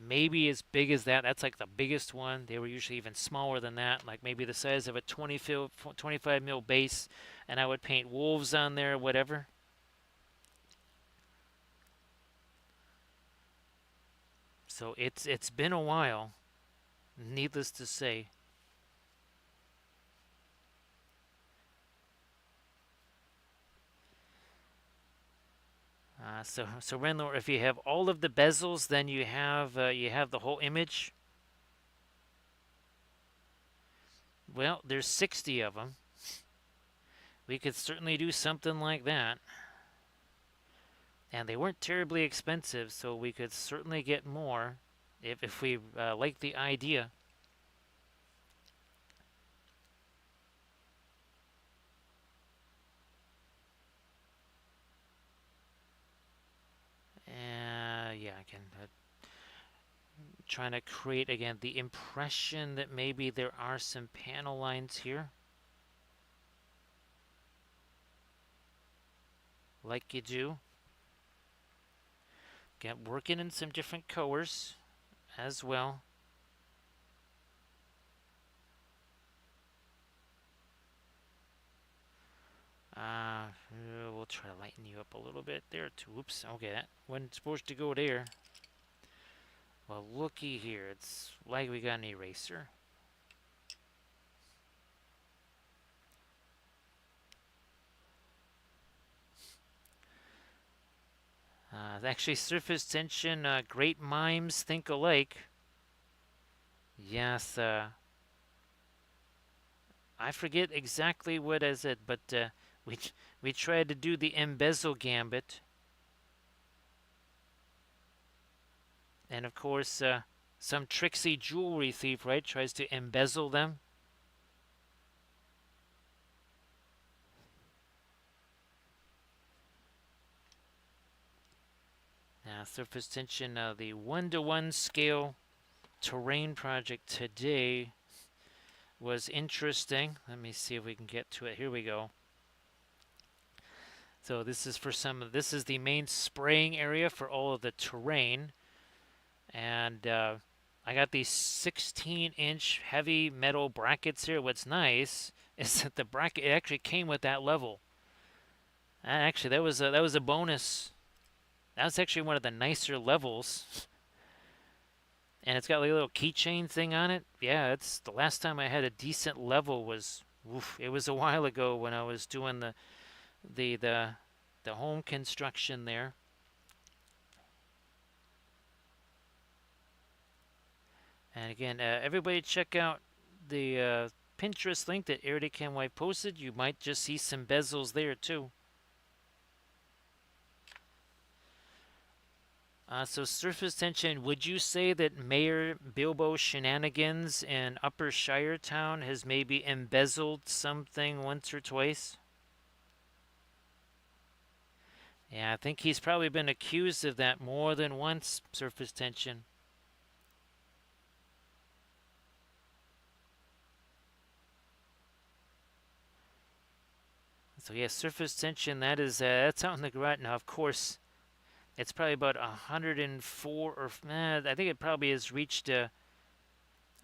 maybe as big as that. That's like the biggest one. They were usually even smaller than that, like maybe the size of a 25 mil base. And I would paint wolves on there, whatever. So it's been a while, needless to say. So Renlor, if you have all of the bezels, then you have the whole image. Well, there's 60 of them. We could certainly do something like that. And they weren't terribly expensive, so we could certainly get more if we like the idea. trying to create again the impression that maybe there are some panel lines here, like you do. Get working in some different colors as well. Uh, we'll try to lighten you up a little bit there too. Oops, okay, that wasn't supposed to go there. Well, looky here. It's like we got an eraser. Actually, surface tension, great minds think alike. Yes, I forget exactly what is it, but we we tried to do the embezzle gambit, and of course, some tricksy jewelry thief, right, tries to embezzle them. Surface tension, the 1-to-1 scale terrain project today was interesting. Let me see if we can get to it. Here we go. So this is for this is the main spraying area for all of the terrain. And I got these 16-inch heavy metal brackets here. What's nice is that the bracket actually came with that level. Actually, that was a bonus. That was actually one of the nicer levels. And it's got like a little keychain thing on it. Yeah, it's the last time I had a decent level was, oof, it was a while ago when I was doing the the the home construction there. And again, everybody check out the Pinterest link that AirDayCamY posted. You might just see some bezels there too. So surface tension, would you say that Mayor Bilbo Shenanigans in Upper Shire Town has maybe embezzled something once or twice? Yeah, I think he's probably been accused of that more than once, surface tension. So yeah, surface tension, that's out in the garage. Now, of course, it's probably about 104 or I think it probably has reached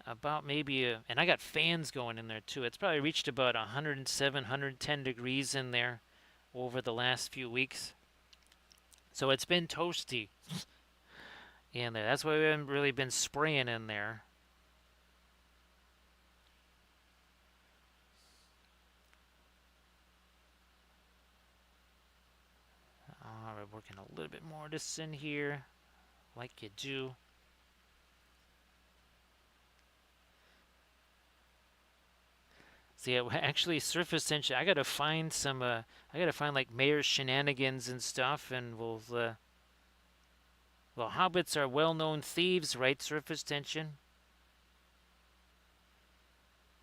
about maybe and I got fans going in there too. It's probably reached about 107, 110 degrees in there over the last few weeks. So it's been toasty in there. That's why we haven't really been spraying in there. All right, working a little bit more of this in here, like you do. So yeah, actually, surface tension. I gotta find some. I gotta find like Mayor Shenanigans and stuff, and we'll. Well, hobbits are well-known thieves, right? Surface tension.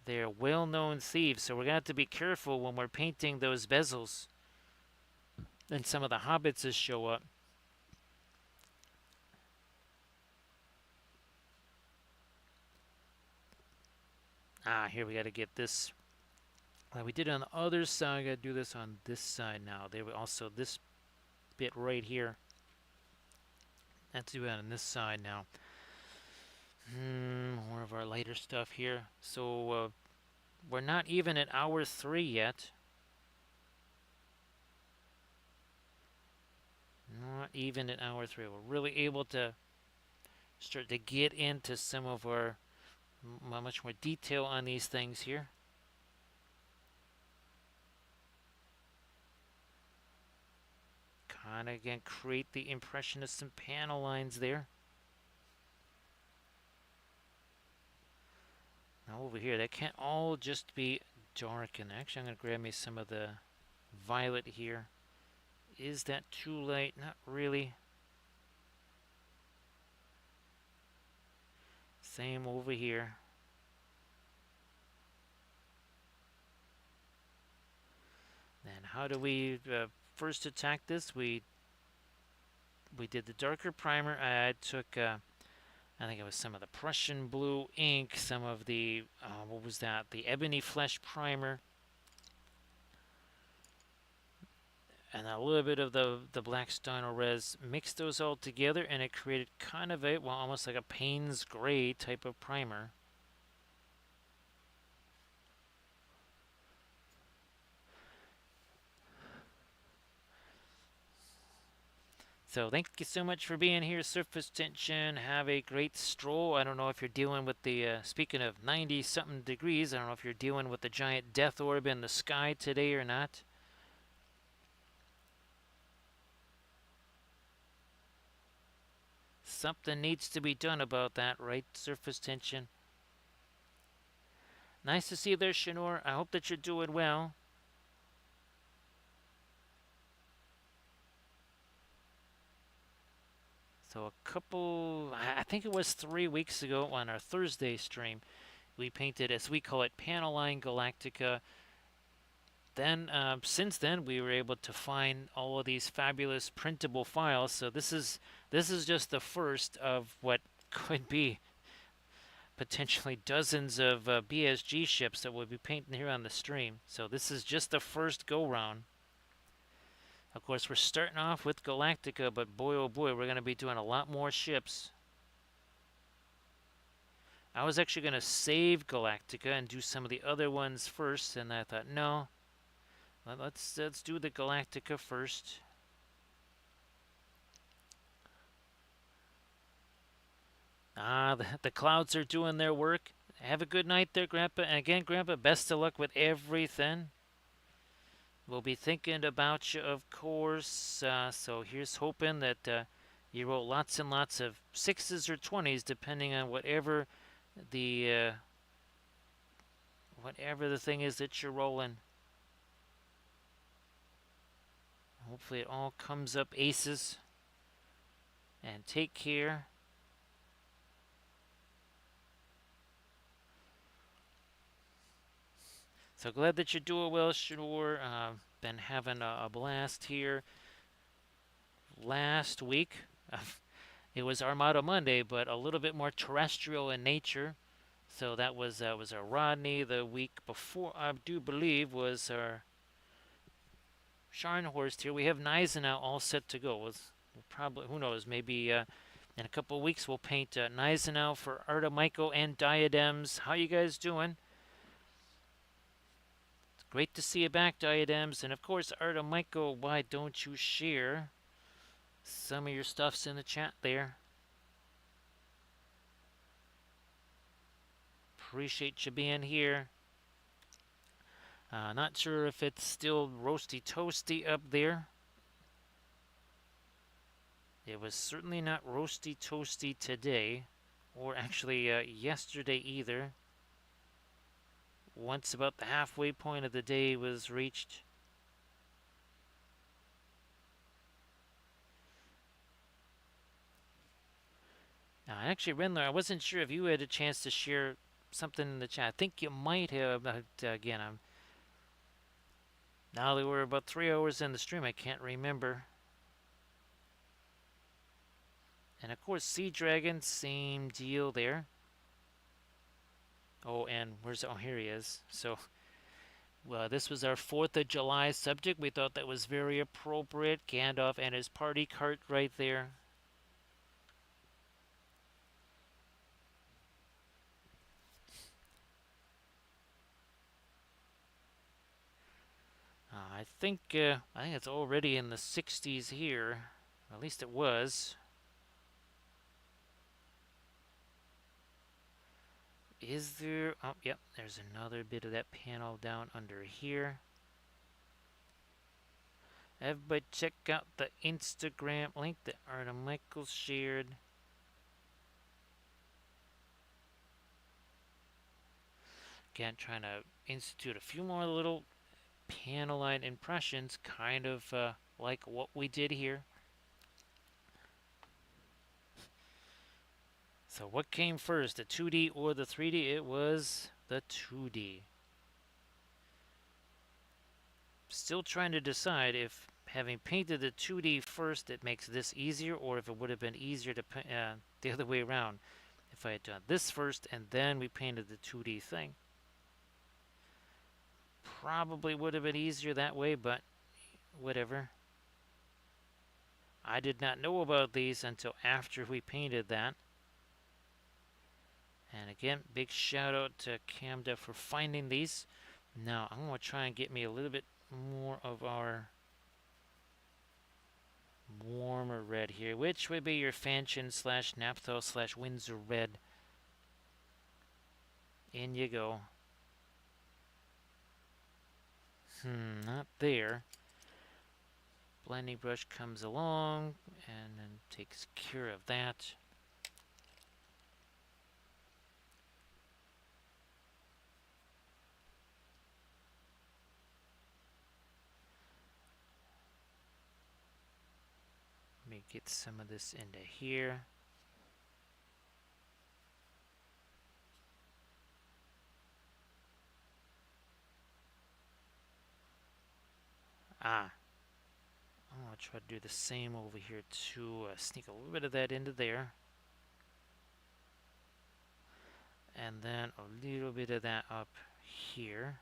They're well-known thieves, so we're gonna have to be careful when we're painting those bezels. And some of the hobbits will show up. Here we gotta get this. Like we did on the other side, I gotta do this on this side now. There we also this bit right here. Let's do it on this side now. More of our lighter stuff here. So we're not even at hour 3 yet. Not even at hour 3. We're really able to start to get into some of our much more detail on these things here. Kind of again create the impression of some panel lines there. Now over here, that can't all just be dark. And actually, I'm going to grab me some of the violet here. Is that too light? Not really. Same over here. Then how do we first attack this? We did the darker primer. I took I think it was some of the Prussian blue ink, some of the, what was that? The ebony flesh primer, and a little bit of the black Steiner res. Mixed those all together, and it created kind of a, well, almost like a Payne's gray type of primer. So thank you so much for being here, Surface Tension. Have a great stroll. I don't know if you're dealing with the, speaking of 90 something degrees, I don't know if you're dealing with the giant death orb in the sky today or not. Something needs to be done about that, right, Surface Tension? Nice to see you there, Shanor. I hope that you're doing well. So a couple, I think it was 3 weeks ago on our Thursday stream, we painted, as we call it, Paneline Galactica. Then, since then, we were able to find all of these fabulous printable files. So this is just the first of what could be potentially dozens of BSG ships that we'll be painting here on the stream. So this is just the first go round. Of course, we're starting off with Galactica, but boy oh boy, we're going to be doing a lot more ships. I was actually going to save Galactica and do some of the other ones first, and I thought, no, let's do the Galactica first. The clouds are doing their work. Have a good night there, Grandpa. And again, Grandpa, best of luck with everything. We'll be thinking about you, of course. So here's hoping that you roll lots and lots of 6s or 20s, depending on the whatever the thing is that you're rolling. Hopefully it all comes up aces. And take care. So glad that you're doing well, Sure. Been having a blast here. Last week, it was Armada Monday, but a little bit more terrestrial in nature. So that was our Rodney. The week before, I do believe, was our Scharnhorst here. We have Gneisenau all set to go. We'll probably, who knows, maybe in a couple of weeks we'll paint Gneisenau for Artemico and Diadems. How you guys doing? It's great to see you back, Diadems. And of course, Artemico, why don't you share some of your stuffs in the chat there? Appreciate you being here. Not sure if it's still roasty toasty up there. It was certainly not roasty toasty today, or actually yesterday either. Once about the halfway point of the day was reached. Actually, Rendler, I wasn't sure if you had a chance to share something in the chat. I think you might have. Again, now that we're about 3 hours in the stream, I can't remember. And of course, Sea Dragon, same deal there. Oh, and here he is. So, well, this was our 4th of July subject. We thought that was very appropriate. Gandalf and his party cart right there. I think it's already in the 60s here. At least it was. Is there? Oh, yep. There's another bit of that panel down under here. Everybody check out the Instagram link that Artem Michael shared. Again, trying to institute a few more little panel line impressions, kind of like what we did here. So what came first, the 2D or the 3D? It was the 2D. Still trying to decide if having painted the 2D first it makes this easier, or if it would have been easier to the other way around. if I had done this first and then we painted the 2D thing. Probably would have been easier that way, but whatever. I did not know about these until after we painted that. And again, big shout out to Camda for finding these. Now, I'm going to try and get me a little bit more of our warmer red here, which would be your Fanchon slash Naphthol slash Windsor red. In you go. Not there. Blending brush comes along and then takes care of that. Let me get some of this into here. I'm going to try to do the same over here too. Sneak a little bit of that into there. And then a little bit of that up here.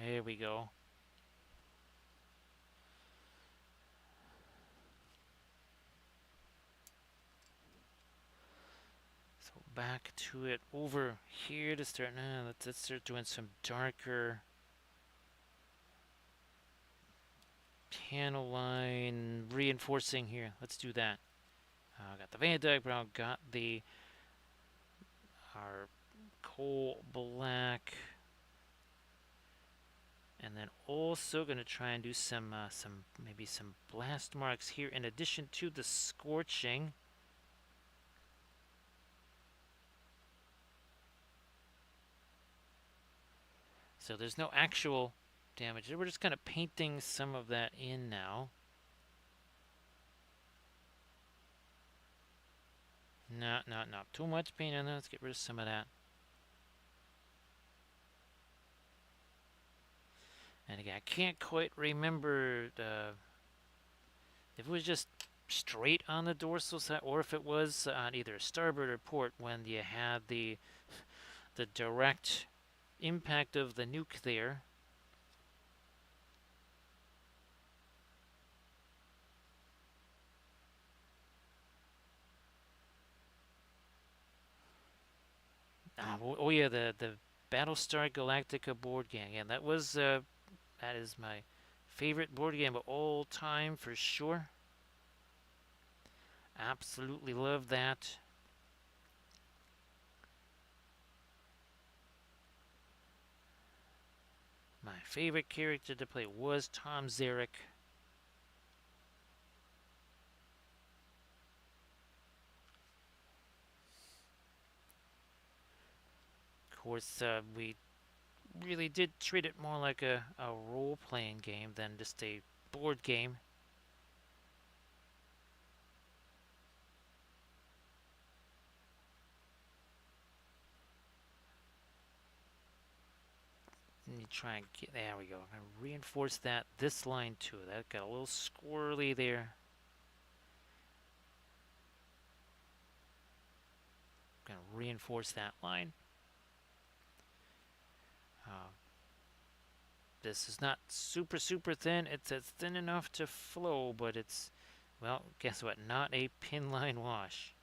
There we go. So back to it over here to start. Now let's start doing some darker panel line reinforcing here. Let's do that. Got the Van Dyke brown, got our coal black, and then also going to try and do maybe some blast marks here in addition to the scorching. So there's no actual damage. We're just kind of painting some of that in now. No, not too much paint on that. Let's get rid of some of that. And again, I can't quite remember if it was just straight on the dorsal side or if it was on either starboard or port when you had the direct impact of the nuke there. Oh yeah, the Battlestar Galactica board game. Yeah, that is my favorite board game of all time for sure. Absolutely love that. My favorite character to play was Tom Zarek. Of course, we really did treat it more like a role-playing game than just a board game. Let me try and get, there we go. I'm going to reinforce this line too. That got a little squirrely there. I'm going to reinforce that line. This is not super thin. It's thin enough to flow, but it's, well, guess what? Not a pin line wash.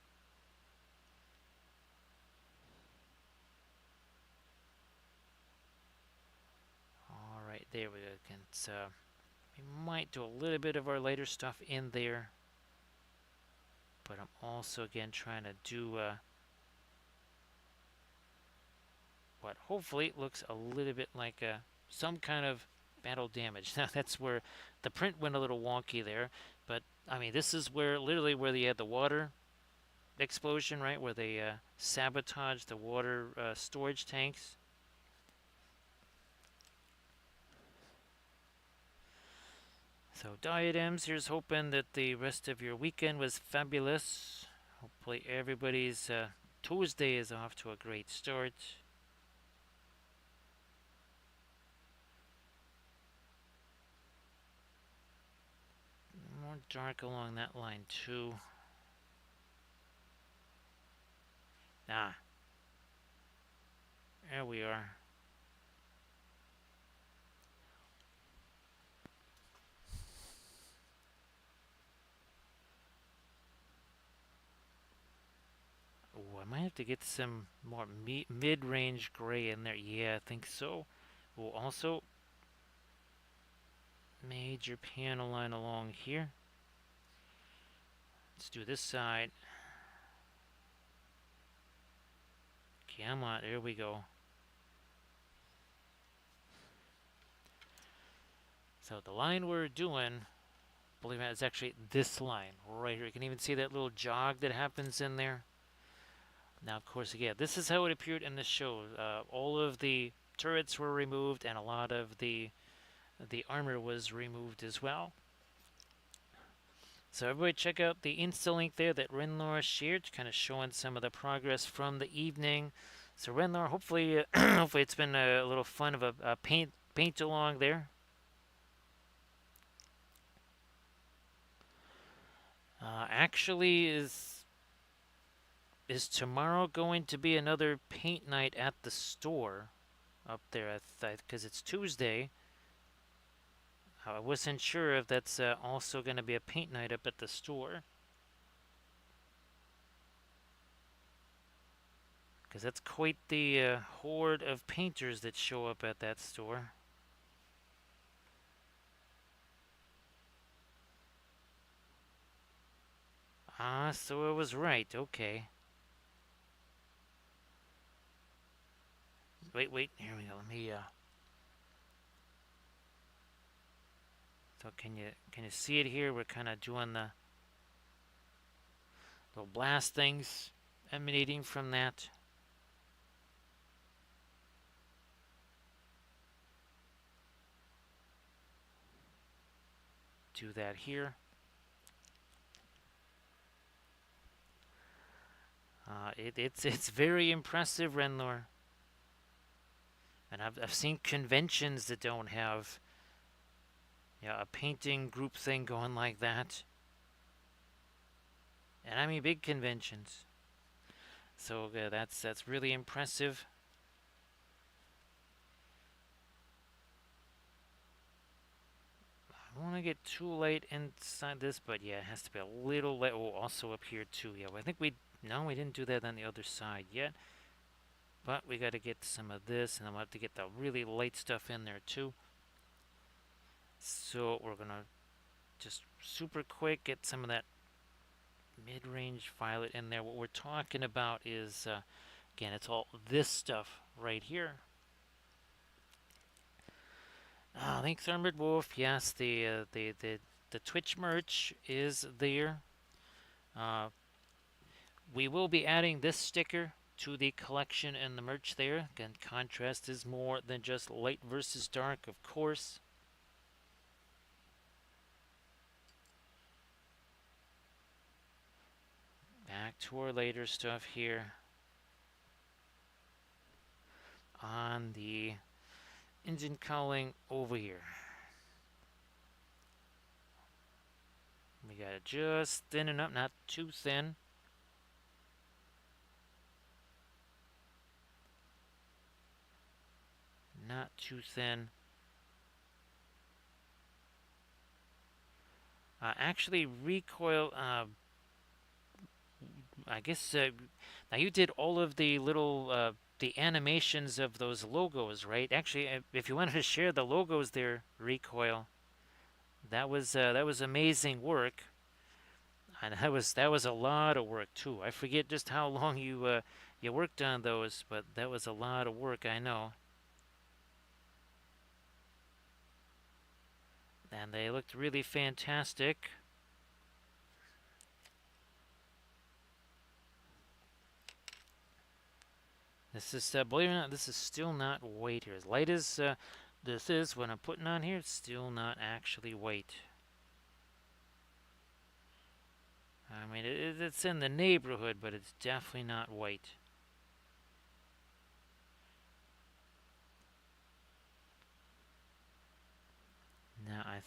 All right, there we go. We might do a little bit of our lighter stuff in there, but I'm also again trying to do what hopefully looks a little bit like some kind of battle damage. Now that's where the print went a little wonky there, but I mean this is where literally where they had the water explosion, right, where they sabotaged the water storage tanks. So diadems, here's hoping that the rest of your weekend was fabulous. Hopefully everybody's Tuesday is off to a great start. dark along that line too. Ah, there we are. Oh, I might have to get some more mid-range gray in there. Yeah, I think so. Oh, also major panel line along here. Let's do this side. Come on, there we go. So the line we're doing, believe it or not, is actually this line right here. You can even see that little jog that happens in there. Now, of course, again, this is how it appeared in the show. All of the turrets were removed, and a lot of the armor was removed as well. So everybody check out the Insta link there that Renlor shared, kind of showing some of the progress from the evening. So Renlor, hopefully, hopefully it's been a little fun of a paint along there. Actually, is tomorrow going to be another paint night at the store up there? Because it's Tuesday. I wasn't sure if that's also going to be a paint night up at the store. Because that's quite the horde of painters that show up at that store. Ah, so I was right. Okay. Wait. Here we go. Let me. So can you see it here? We're kind of doing the little blast things emanating from that. Do that here. It's very impressive, Renlor. And I've seen conventions that don't have a painting group thing going like that. And I mean big conventions. So that's really impressive. I don't want to get too light inside this, but yeah, it has to be a little light. Oh, also up here too. Yeah, I think we didn't do that on the other side yet. But we got to get some of this, and I'm going to have to get the really light stuff in there too. So we're going to just super quick get some of that mid-range violet in there. What we're talking about is, again, it's all this stuff right here. Thanks, Armored Wolf. Yes, the Twitch merch is there. We will be adding this sticker to the collection and the merch there. Again, contrast is more than just light versus dark, of course. Back to our later stuff here. On the engine cowling over here. We got it just thin enough, not too thin. Not too thin. Actually, recoil. I guess now you did all of the little the animations of those logos, right? Actually, if you wanted to share the logos there, recoil. That was amazing work, and that was a lot of work too. I forget just how long you worked on those, but that was a lot of work. I know. And they looked really fantastic. This is, believe it or not, this is still not white here. As light as this is, what I'm putting on here, it's still not actually white. I mean, it's in the neighborhood, but it's definitely not white. Now, I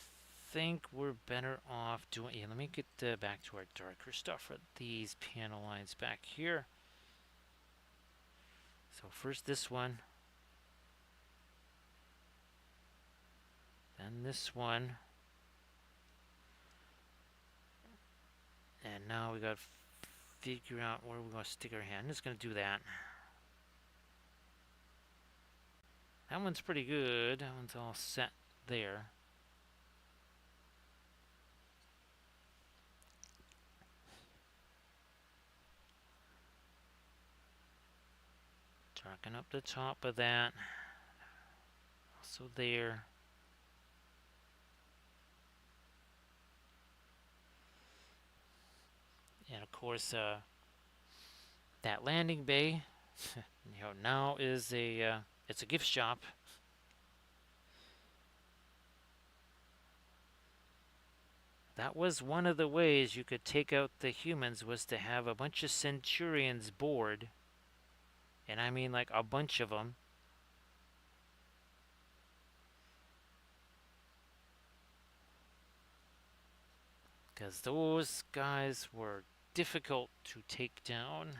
think we're better off doing. Yeah, let me get back to our darker stuff for these panel lines back here. So first this one, then this one, and now we got to figure out where we're going to stick our hand. I'm just going to do that. That one's pretty good. That one's all set there. Darken up the top of that. Also there. And of course, that landing bay, now is it's a gift shop. That was one of the ways you could take out the humans, was to have a bunch of Centurions board. And I mean like a bunch of them. Because those guys were difficult to take down.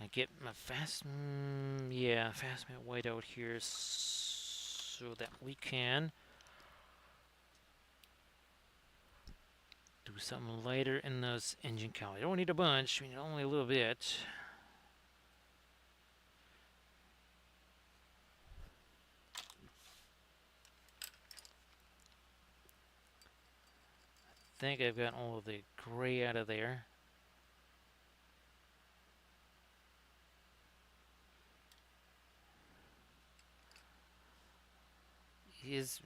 I get my fast mat white out here so that we can do something lighter in those engine cowls. You don't need a bunch, we need only a little bit. I think I've got all of the gray out of there. Is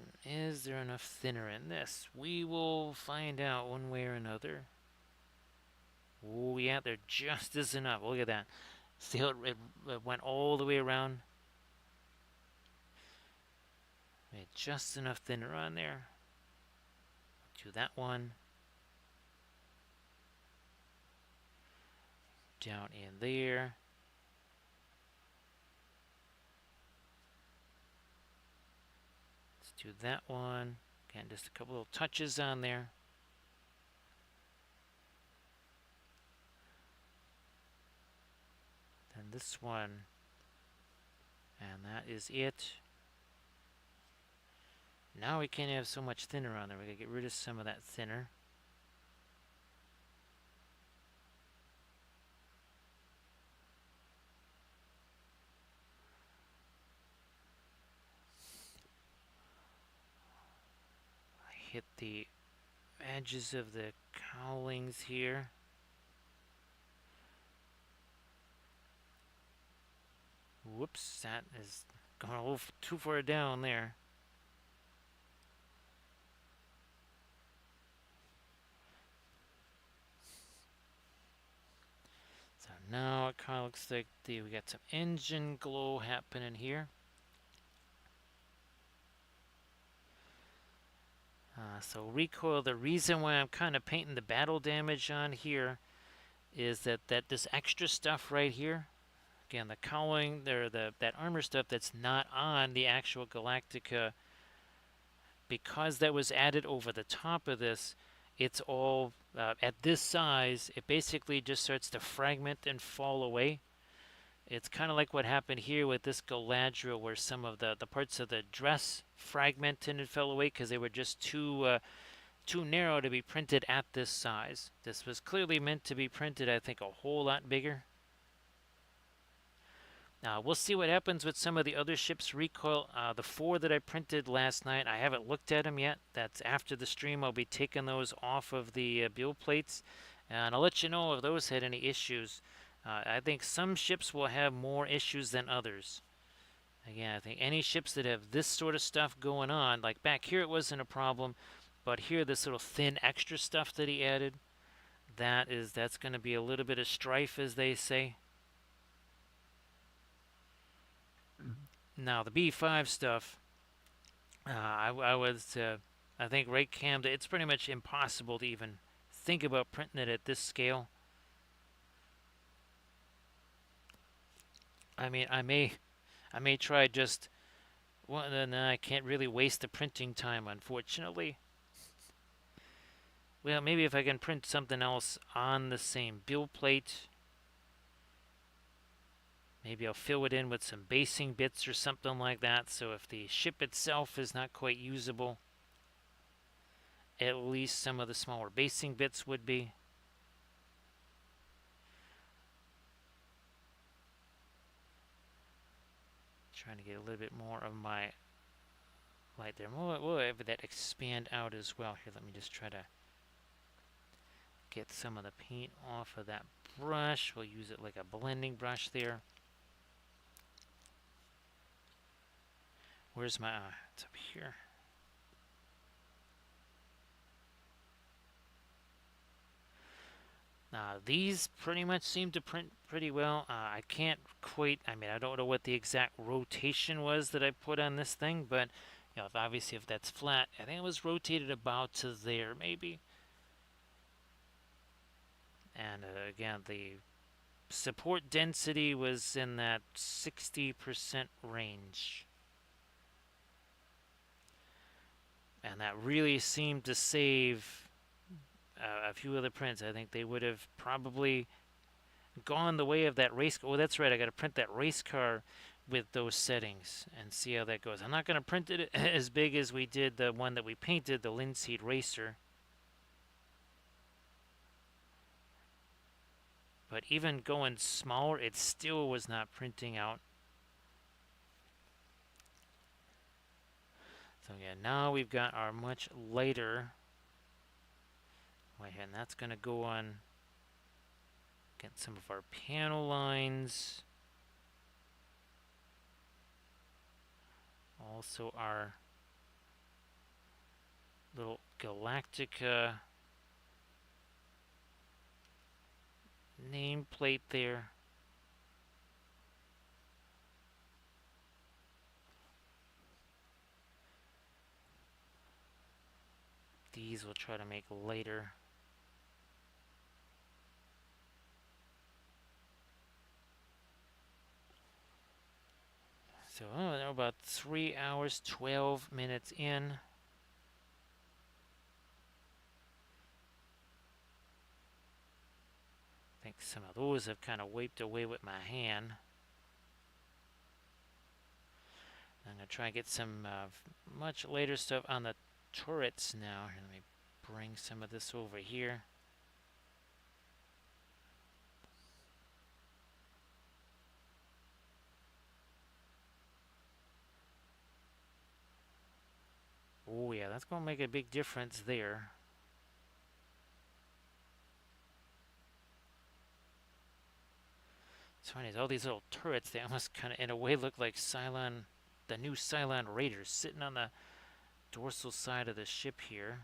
there enough thinner in this? We will find out one way or another. Oh yeah, there just is enough. Look at that. See how it went all the way around? Just enough thinner on there. Do that one. Down in there. Let's do that one. Again, just a couple little touches on there. Then this one. And that is it. Now we can't have so much thinner on there. We gotta get rid of some of that thinner. I hit the edges of the cowlings here. Whoops, that is going a little too far down there. So now it kind of looks like we got some engine glow happening here. So recoil, the reason why I'm kind of painting the battle damage on here is that this extra stuff right here, again, the cowling, that armor stuff that's not on the actual Galactica, because that was added over the top of this, it's all, at this size, it basically just starts to fragment and fall away. It's kind of like what happened here with this Galadriel, where some of the parts of the dress fragmented and fell away because they were just too narrow to be printed at this size. This was clearly meant to be printed, I think, a whole lot bigger. We'll see what happens with some of the other ships' recoil. The 4 that I printed last night, I haven't looked at them yet. That's after the stream. I'll be taking those off of the build plates, and I'll let you know if those had any issues. I think some ships will have more issues than others. Again, I think any ships that have this sort of stuff going on, like back here it wasn't a problem, but here this little thin extra stuff that he added, that's going to be a little bit of strife, as they say. Now the B5 stuff, I think right cam, it's pretty much impossible to even think about printing it at this scale. I mean, I may try just Well, then I can't really waste the printing time, unfortunately. Well, maybe if I can print something else on the same build plate, maybe I'll fill it in with some basing bits or something like that, so if the ship itself is not quite usable, at least some of the smaller basing bits would be. Trying to get a little bit more of my light there. We'll have that expand out as well. Here, let me just try to get some of the paint off of that brush. We'll use it like a blending brush there. Where's my, it's up here. These pretty much seem to print pretty well. I can't quite, I mean, I don't know what the exact rotation was that I put on this thing, but, you know, obviously if that's flat, I think it was rotated about to there, maybe. And again, the support density was in that 60% range. And that really seemed to save a few other prints. I think they would have probably gone the way of that race. Oh, that's right. I got to print that race car with those settings and see how that goes. I'm not going to print it as big as we did the one that we painted, the linseed racer. But even going smaller, it still was not printing out. So yeah, now we've got our much lighter. And that's going to go on, get some of our panel lines. Also our little Galactica nameplate there. These we'll try to make later. So now about 3 hours, 12 minutes in. I think some of those have kind of wiped away with my hand. I'm going to try and get some much later stuff on the turrets now. Here, let me bring some of this over here. Oh yeah, that's going to make a big difference there. It's funny, all these little turrets, they almost kind of in a way look like Cylon, the new Cylon Raiders sitting on the dorsal side of the ship here.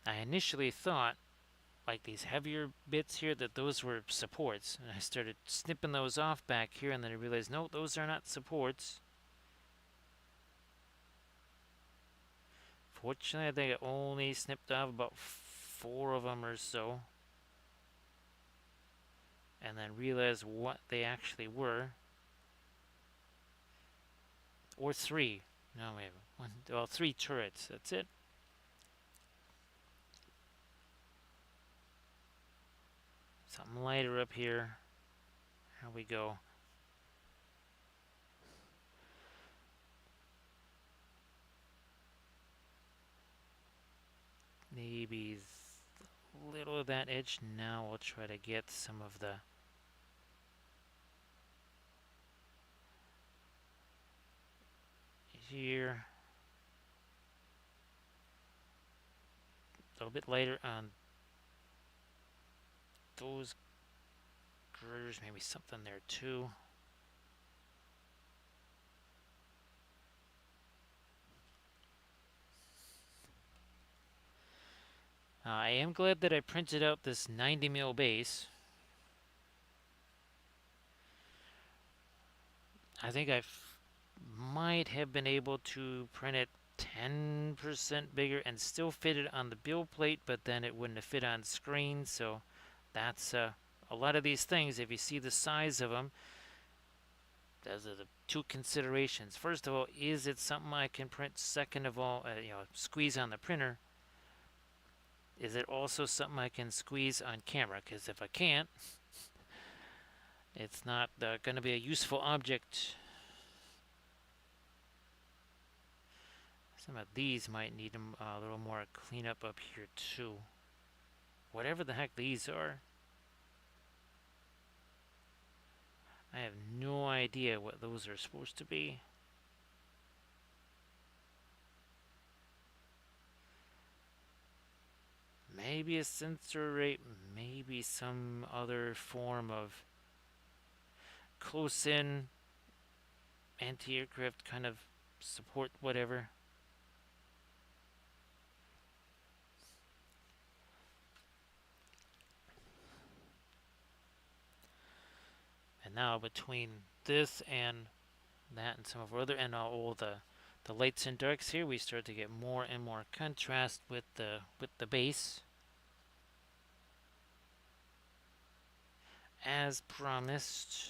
I initially thought, like these heavier bits here, that those were supports. And I started snipping those off back here, and then I realized, no, those are not supports. Fortunately, I think I only snipped off about 4 of them or so. And then realized what they actually were. Or 3. No, wait. Well, 3 turrets. That's it. Something lighter up here. Here we go. Maybe a little of that edge. Now we'll try to get some of the here. A little bit later on those girders. Maybe something there too. I am glad that I printed out this 90 mil base. I think I might have been able to print it 10% bigger and still fit it on the build plate, but then it wouldn't have fit on screen. So that's a lot of these things. If you see the size of them, those are the two considerations. First of all, is it something I can print? Second of all, squeeze on the printer. Is it also something I can squeeze on camera? Because if I can't, it's not going to be a useful object. Some of these might need a little more cleanup up here too. Whatever the heck these are, I have no idea what those are supposed to be. Maybe a sensor rate, maybe some other form of close-in anti-aircraft kind of support, whatever. And now between this and that and some of our other and all the lights and darks here, we start to get more and more contrast with the base, as promised.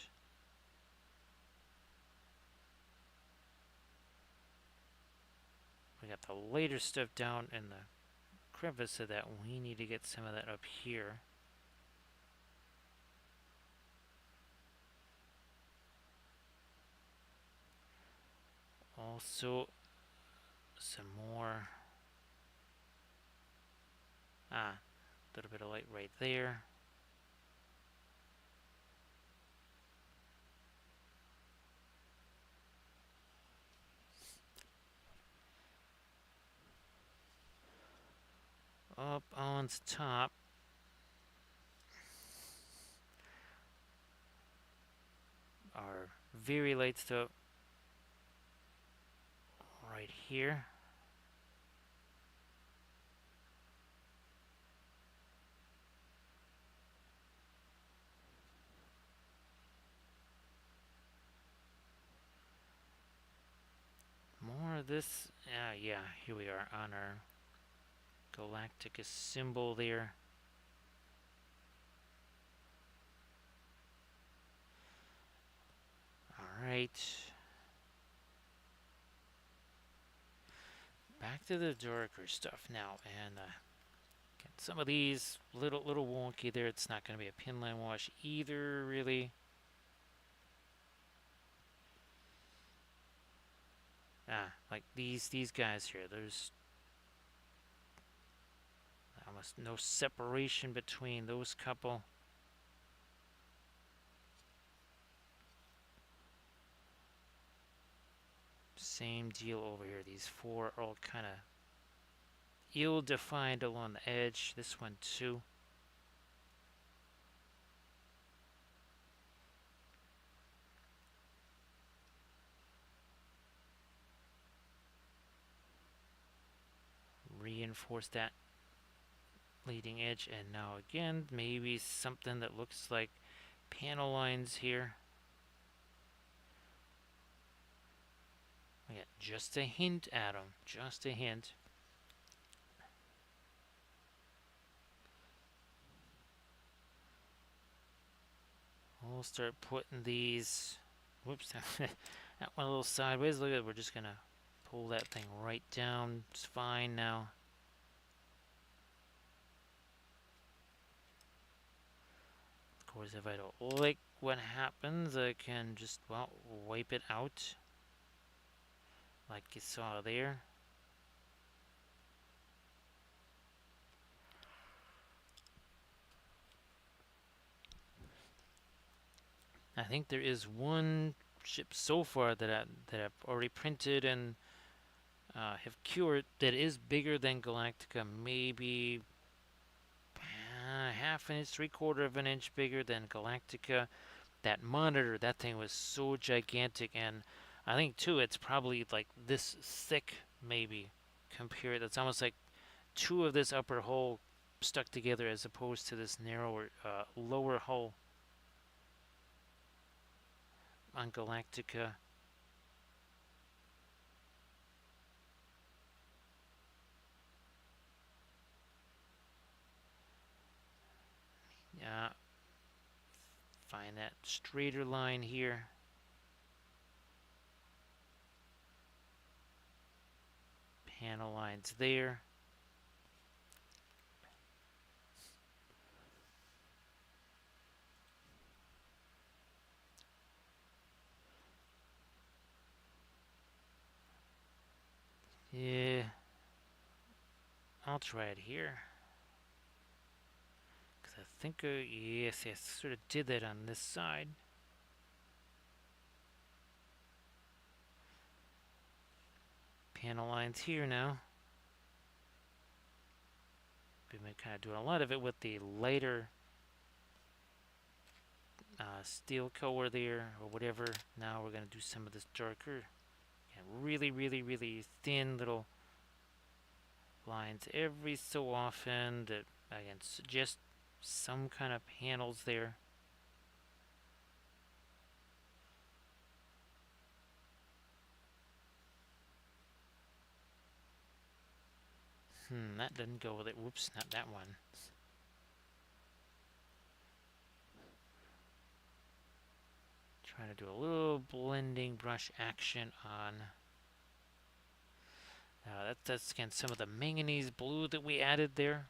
We got the later stuff down in the crevice of that. We need to get some of that up here. Also, some more. A little bit of light right there. Up on top. Our very light stuff right here. More of this. Yeah, here we are on our Galactica symbol there. Alright. Back to the darker stuff now. And some of these little wonky there. It's not going to be a pinline wash either, really. Like these guys here. There's almost no separation between those couple. Same deal over here. These four are all kind of ill-defined along the edge. This one too. Reinforce that leading edge, and now again maybe something that looks like panel lines here. Yeah, just a hint, Adam. Just a hint. We'll start putting these. Whoops, that went a little sideways. Look at it. We're just gonna pull that thing right down. It's fine now. Of course, if I don't like what happens, I can just, well, wipe it out. Like you saw there. I think there is one ship so far that I've already printed and have cured that is bigger than Galactica, maybe half an inch, 3/4 of an inch bigger than Galactica. That monitor, that thing was so gigantic, and I think too it's probably like this thick, maybe, compared. It's almost like two of this upper hull stuck together as opposed to this narrower lower hull on Galactica. Find that straighter line here. Panel lines there. Yeah, I'll try it here. Because I think, yes, sort of did that on this side. Panel lines here now. We've been kind of doing a lot of it with the lighter steel color there or whatever. Now we're going to do some of this darker and really, really, really thin little lines every so often that, again, suggest some kind of panels there. That didn't go with it. Whoops, not that one. Trying to do a little blending brush action on. That's again some of the manganese blue that we added there.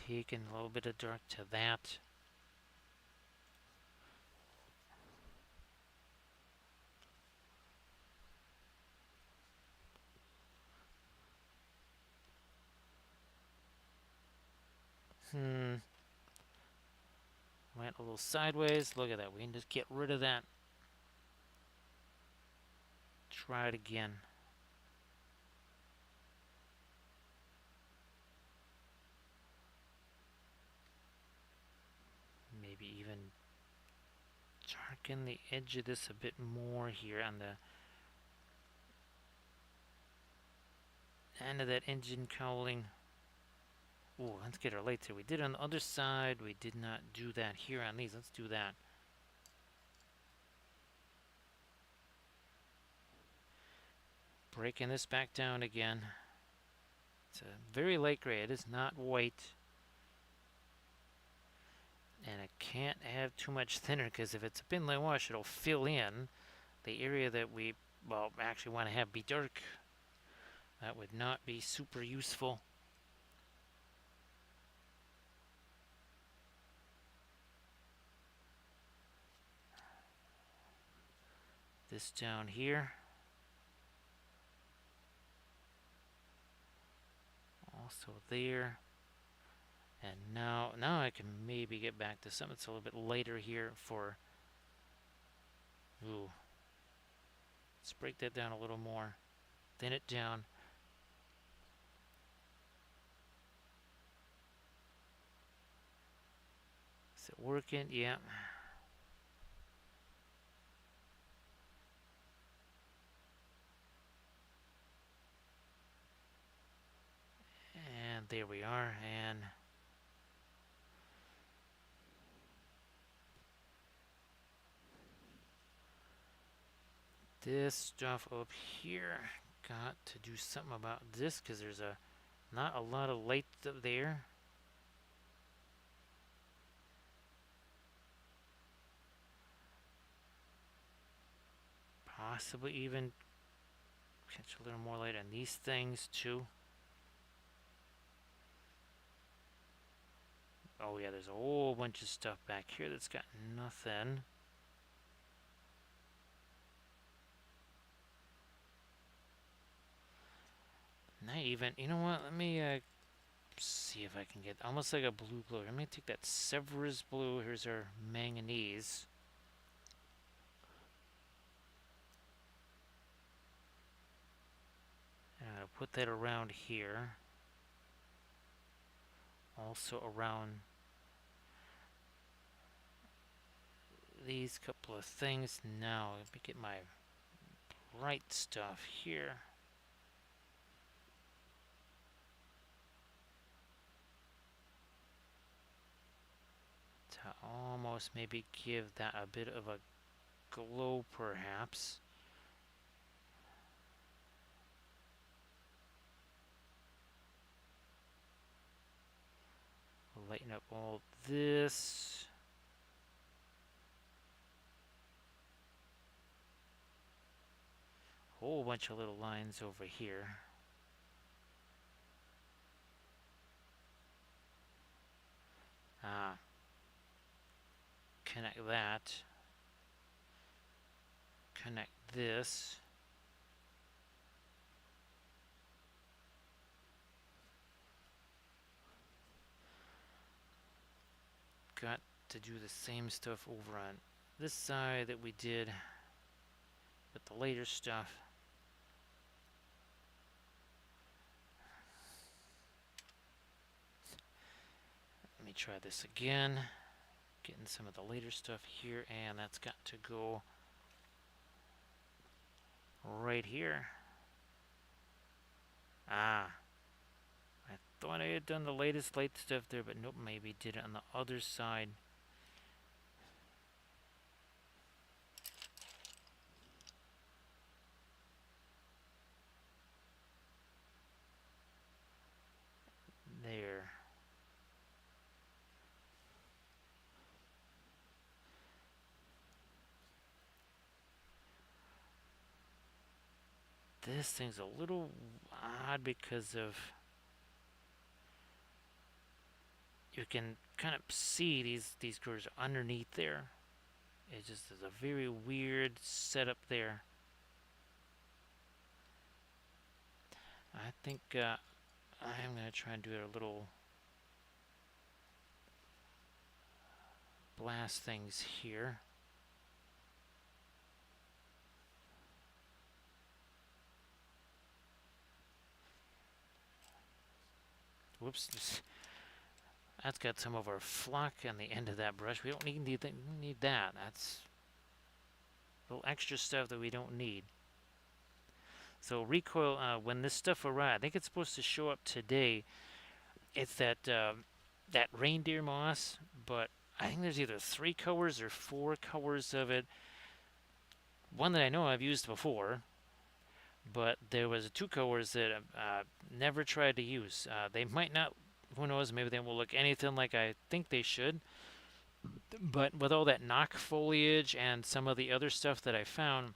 Taking a little bit of dark to that. Went a little sideways. Look at that. We can just get rid of that. Try it again. Maybe even darken the edge of this a bit more here on the end of that engine cowling. Ooh, let's get our lights here. We did on the other side. We did not do that here on these. Let's do that. Breaking this back down again. It's a very light gray. It is not white. And it can't have too much thinner because if it's a bin light wash, it'll fill in the area that we, well, actually want to have be dark. That would not be super useful. This down here. Also there. And now I can maybe get back to something that's a little bit lighter here for, ooh. Let's break that down a little more. Thin it down. Is it working? Yeah. And there we are. And this stuff up here, got to do something about this because there's not a lot of light up there. Possibly even catch a little more light on these things too. Oh yeah, there's a whole bunch of stuff back here that's got nothing. Not even, you know what, let me see if I can get almost like a blue glow. Let me take that Severus blue. Here's our manganese. And I'll put that around here. Also around these couple of things. Now, let me get my bright stuff here. To almost maybe give that a bit of a glow, perhaps. Lighten up all this. Whole bunch of little lines over here. Ah, connect that. Connect this. Got to do the same stuff over on this side that we did with the later stuff. Let me try this again. Getting some of the later stuff here, and that's got to go right here. Ah, I thought I had done the latest light stuff there, but nope, maybe did it on the other side. There. This thing's a little odd because of you can kind of see these grooves are underneath there. It just is a very weird setup there. I think I'm gonna try and do a little blast things here. Whoops. That's got some of our flock on the end of that brush. We don't need that. That's a little extra stuff that we don't need. So recoil, when this stuff arrives, I think it's supposed to show up today. It's that reindeer moss, but I think there's either 3 colors or 4 colors of it. One that I know I've used before, but there was 2 colors that I've never tried to use. They might not, who knows, maybe they won't look anything like I think they should. But with all that knock foliage and some of the other stuff that I found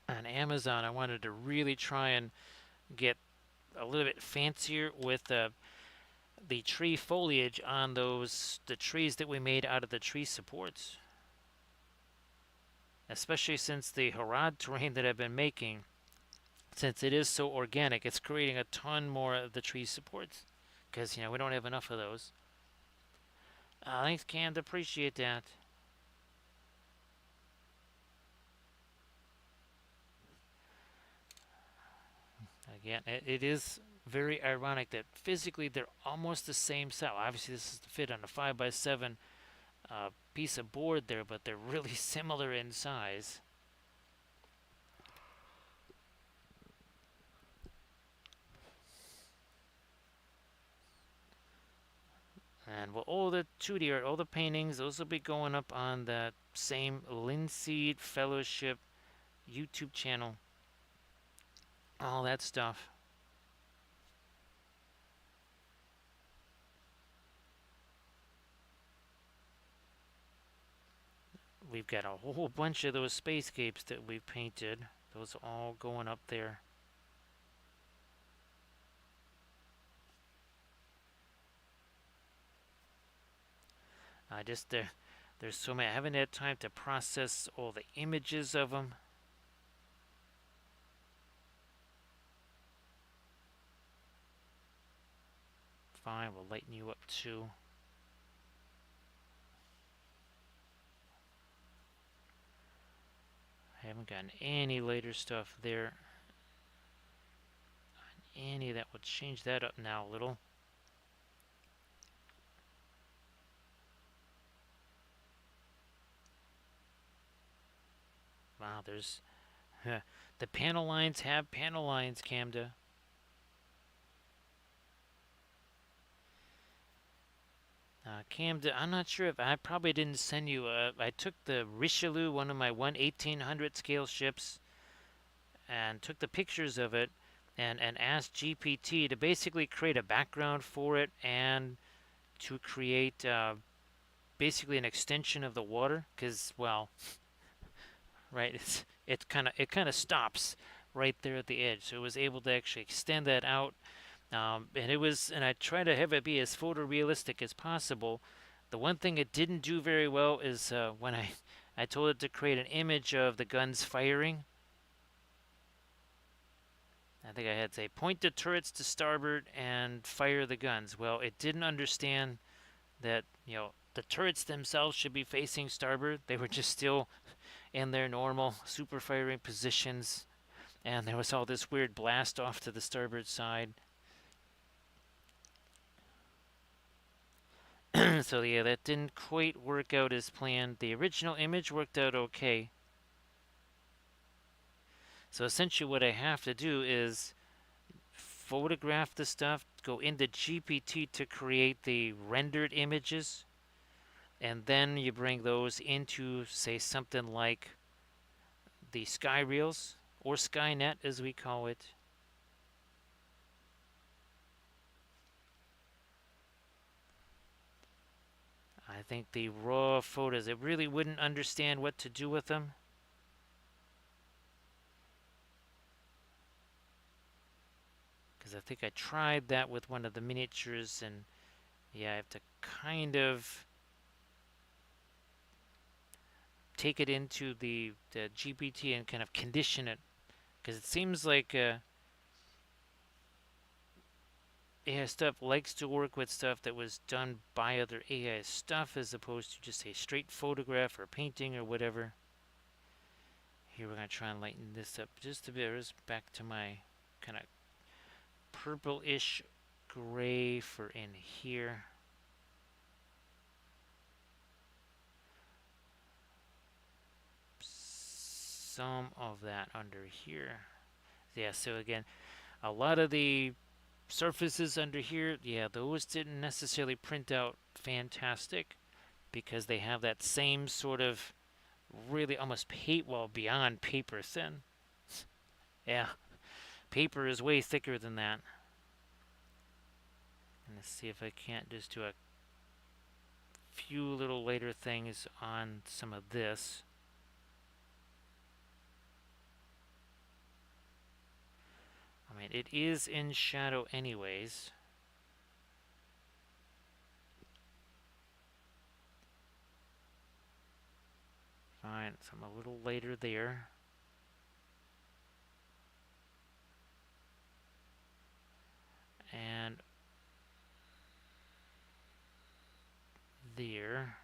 on Amazon, I wanted to really try and get a little bit fancier with the tree foliage on the trees that we made out of the tree supports. Especially since the Harad terrain that I've been making, since it is so organic, it's creating a ton more of the tree supports. Because, we don't have enough of those. Thanks, Cam. Appreciate that. Again, it is very ironic that physically they're almost the same size. Obviously, this is to fit on a 5x7 piece of board there, but they're really similar in size. And well, all the 2D art, all the paintings, those will be going up on that same Linseed Fellowship YouTube channel. All that stuff. We've got a whole bunch of those spacescapes that we've painted. Those are all going up there. I just there's so many. I haven't had time to process all the images of them. Fine, we'll lighten you up too. I haven't gotten any later stuff there. Any that would change that up now a little. Wow, there's the panel lines have panel lines, Camda. I'm not sure if I probably didn't send you. I took the Richelieu, one of my 1/1800 scale ships, and took the pictures of it, and asked GPT to basically create a background for it and to create basically an extension of the water. Because well, right, it kind of stops right there at the edge, so it was able to actually extend that out. And I try to have it be as photorealistic as possible. The one thing it didn't do very well is when I told it to create an image of the guns firing. I think I had to say point the turrets to starboard and fire the guns. Well, it didn't understand that the turrets themselves should be facing starboard. They were just still in their normal super firing positions, and there was all this weird blast off to the starboard side. So yeah, that didn't quite work out as planned. The original image worked out okay. So essentially what I have to do is photograph the stuff, go into GPT to create the rendered images, and then you bring those into, say, something like the Sky Reels, or Skynet as we call it. I think the raw photos, it really wouldn't understand what to do with them. Because I think I tried that with one of the miniatures, and yeah, I have to kind of take it into the GPT and kind of condition it. Because it seems like AI stuff likes to work with stuff that was done by other AI stuff as opposed to just a straight photograph or painting or whatever. Here we're going to try and lighten this up just a bit. Just back to my kind of purple-ish gray for in here. Some of that under here. Yeah, so again, a lot of the surfaces under here, yeah, those didn't necessarily print out fantastic because they have that same sort of really almost well, beyond paper thin. Yeah, paper is way thicker than that. And let's see if I can't just do a few little later things on some of this. I mean, it is in shadow anyways. Fine, so I'm a little later there. And there.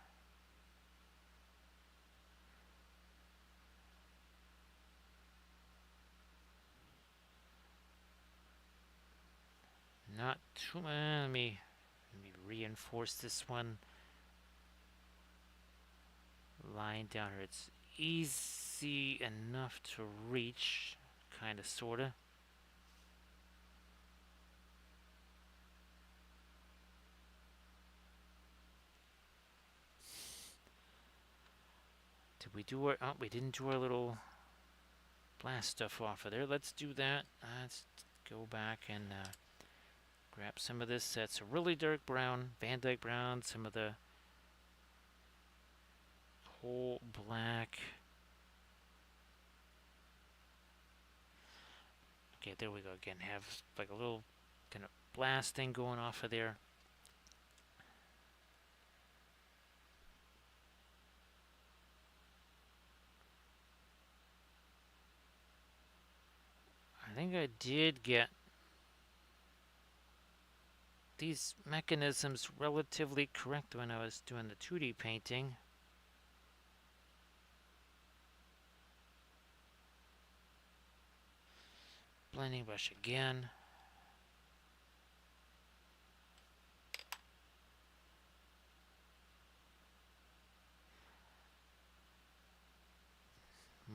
Not too much. Let me reinforce this one line down here. It's easy enough to reach, kind of, sort of. Did we do our... Oh, we didn't do our little blast stuff off of there. Let's do that. Let's go back and grab some of this. That's a really dark brown, Van Dyke brown, some of the whole black. Okay, there we go again. Have like a little kind of blast thing going off of there. I think I did get these mechanisms relatively correct when I was doing the 2D painting. Blending brush again.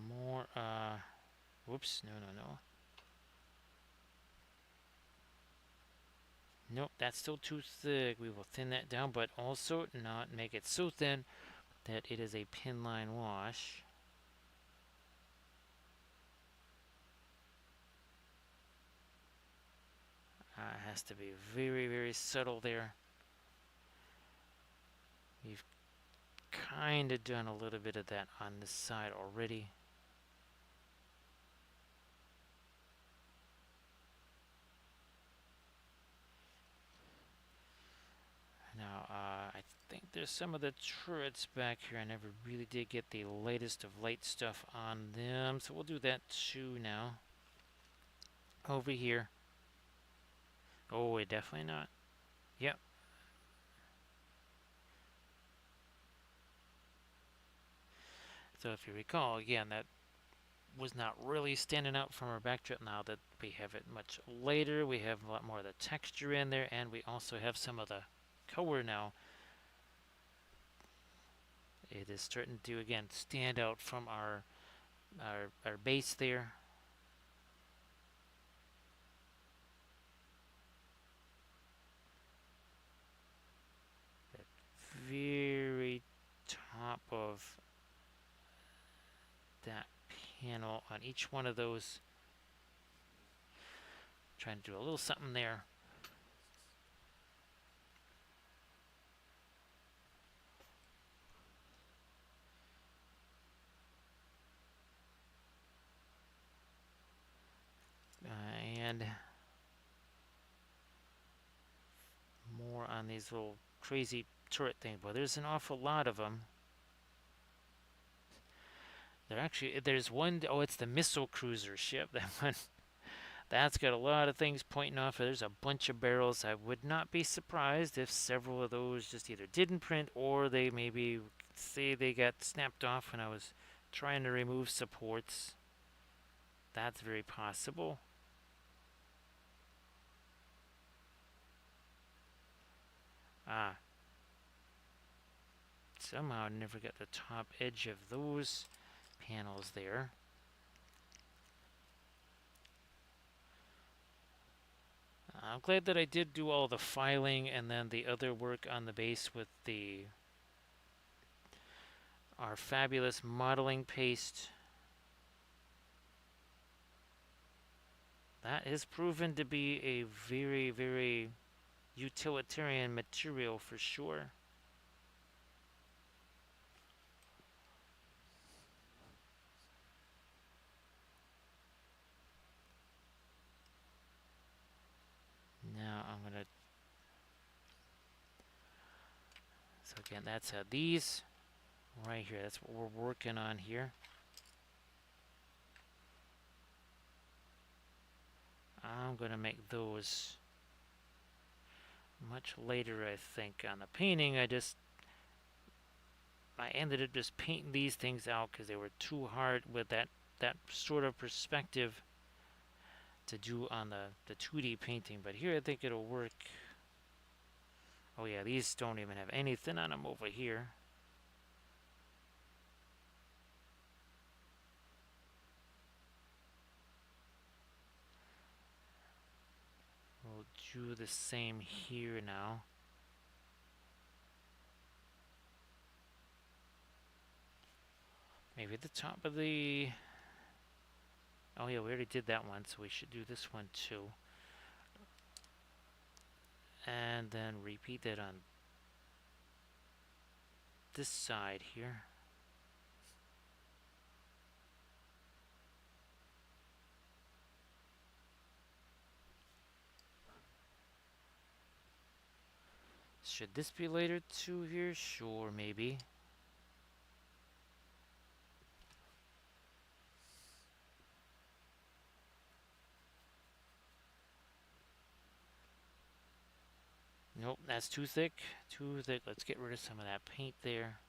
More, whoops, no. Nope, that's still too thick. We will thin that down, but also not make it so thin that it is a pin line wash. It has to be very, very subtle there. We've kind of done a little bit of that on this side already. Now, I think there's some of the turrets back here. I never really did get the latest of light stuff on them, so we'll do that too now. Over here. Oh, definitely not. Yep. So if you recall, again, that was not really standing out from our backdrop. Now that we have it much later, we have a lot more of the texture in there, and we also have some of the color now. It is starting to, again, stand out from our base there. That very top of that panel on each one of those. Trying to do a little something there. And more on these little crazy turret things. Well, there's an awful lot of them. There's one, oh, it's the missile cruiser ship. That one, that's got a lot of things pointing off. There's a bunch of barrels. I would not be surprised if several of those just either didn't print or they maybe say they got snapped off when I was trying to remove supports. That's very possible. Ah, somehow I never got the top edge of those panels there. I'm glad that I did do all the filing and then the other work on the base with our fabulous modeling paste. That has proven to be a very, very utilitarian material for sure. Now I'm gonna, so again, that's these right here. That's what we're working on here. I'm gonna make those much later, I think. On the painting, I ended up just painting these things out because they were too hard with that sort of perspective to do on the 2D painting. But here I think it'll work. Oh yeah, these don't even have anything on them over here. We'll do the same here now. Maybe at the top of the... Oh yeah, we already did that one, so we should do this one too. And then repeat that on this side here. Should this be later too here? Sure, maybe. Nope, that's too thick. Too thick. Let's get rid of some of that paint there.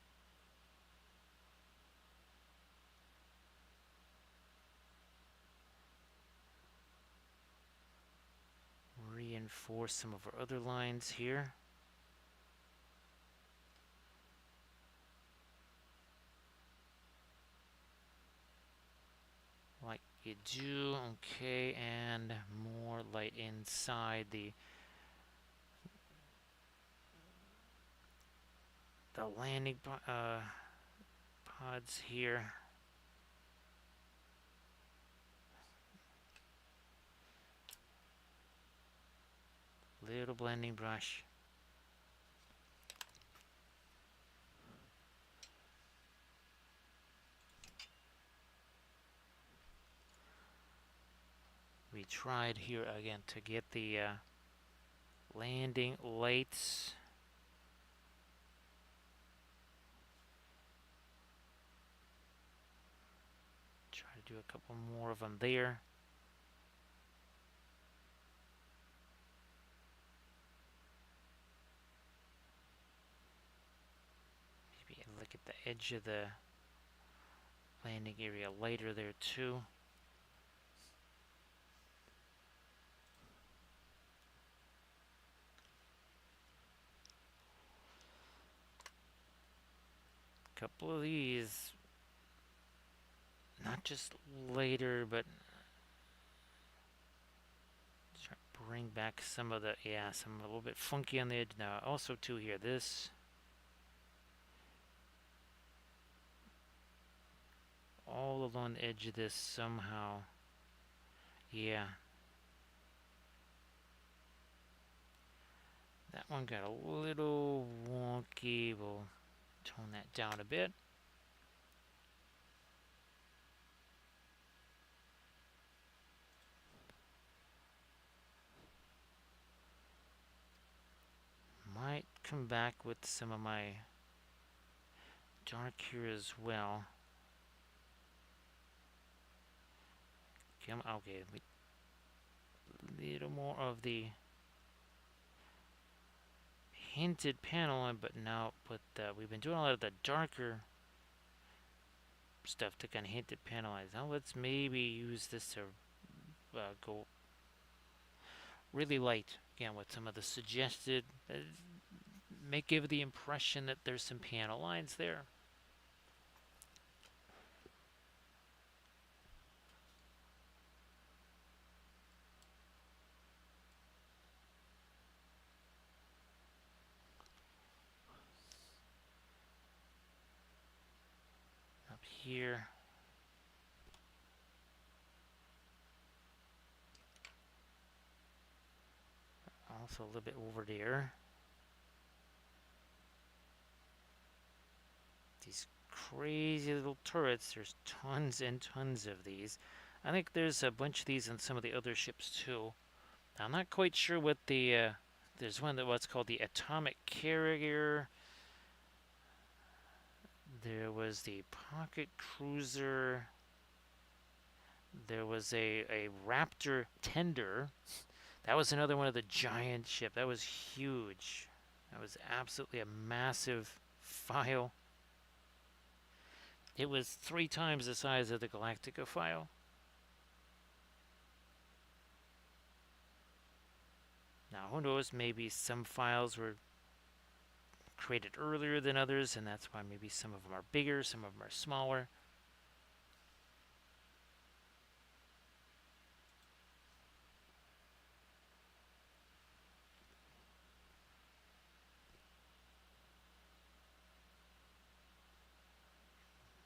Reinforce some of our other lines here. Like you do. Okay, and more light inside the the landing pods here. Little blending brush. We tried here again to get the landing lights. Try to do a couple more of them there. Maybe look at the edge of the landing area later there too. Couple of these, not just later, but try to bring back some of the, yeah, some a little bit funky on the edge now. Also too here, this all along the edge of this somehow. Yeah. That one got a little wonky. We'll tone that down a bit. Might come back with some of my dark here as well. Okay, a little more of the hinted panel, but now we've been doing a lot of the darker stuff to kind of hint it panelize. Now let's maybe use this to go really light again with some of the suggested. May give the impression that there's some panel lines there. Up here. Also a little bit over there. These crazy little turrets. There's tons and tons of these. I think there's a bunch of these on some of the other ships too. I'm not quite sure what the there's one that what's called the atomic carrier. There was the pocket cruiser. There was a Raptor tender. That was another one of the giant ship. That was huge. That was absolutely a massive file. It was 3 times the size of the Galactica file. Now, who knows, maybe some files were created earlier than others, and that's why maybe some of them are bigger, some of them are smaller.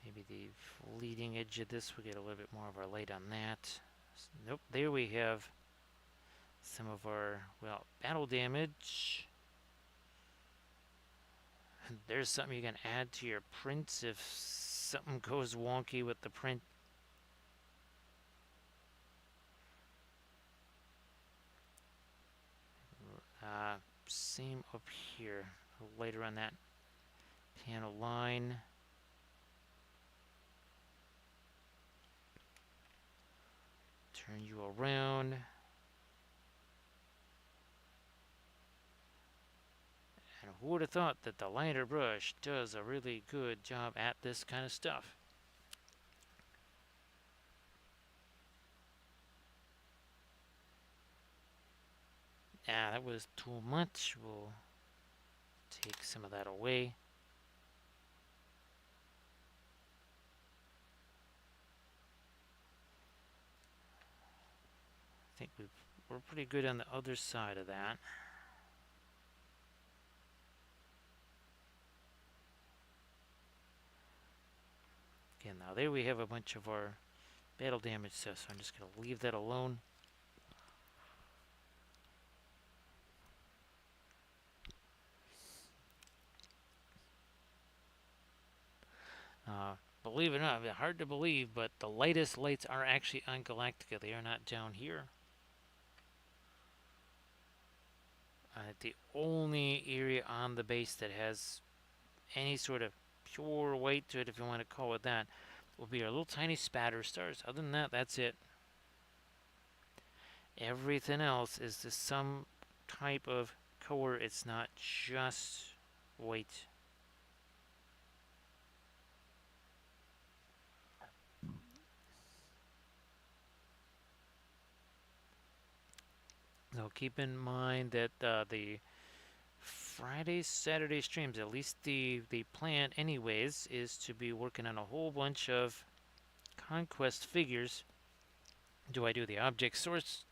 Maybe the leading edge of this, we'll get a little bit more of our light on that. Nope, there we have some of our, well, battle damage. There's something you can add to your prints if something goes wonky with the print. Same up here, later on that panel line. Turn you around. And who would have thought that the liner brush does a really good job at this kind of stuff? Ah, that was too much. We'll take some of that away. I think we're pretty good on the other side of that. Now there we have a bunch of our battle damage stuff, so I'm just going to leave that alone. Believe it or not, hard to believe, but the lightest lights are actually on Galactica. They are not down here. The only area on the base that has any sort of pure white to it, if you want to call it that, will be our little tiny spatter stars. Other than that, that's it. Everything else is just some type of color. It's not just white. So keep in mind that the Friday, Saturday streams, at least the plan anyways, is to be working on a whole bunch of conquest figures. Do I do the object source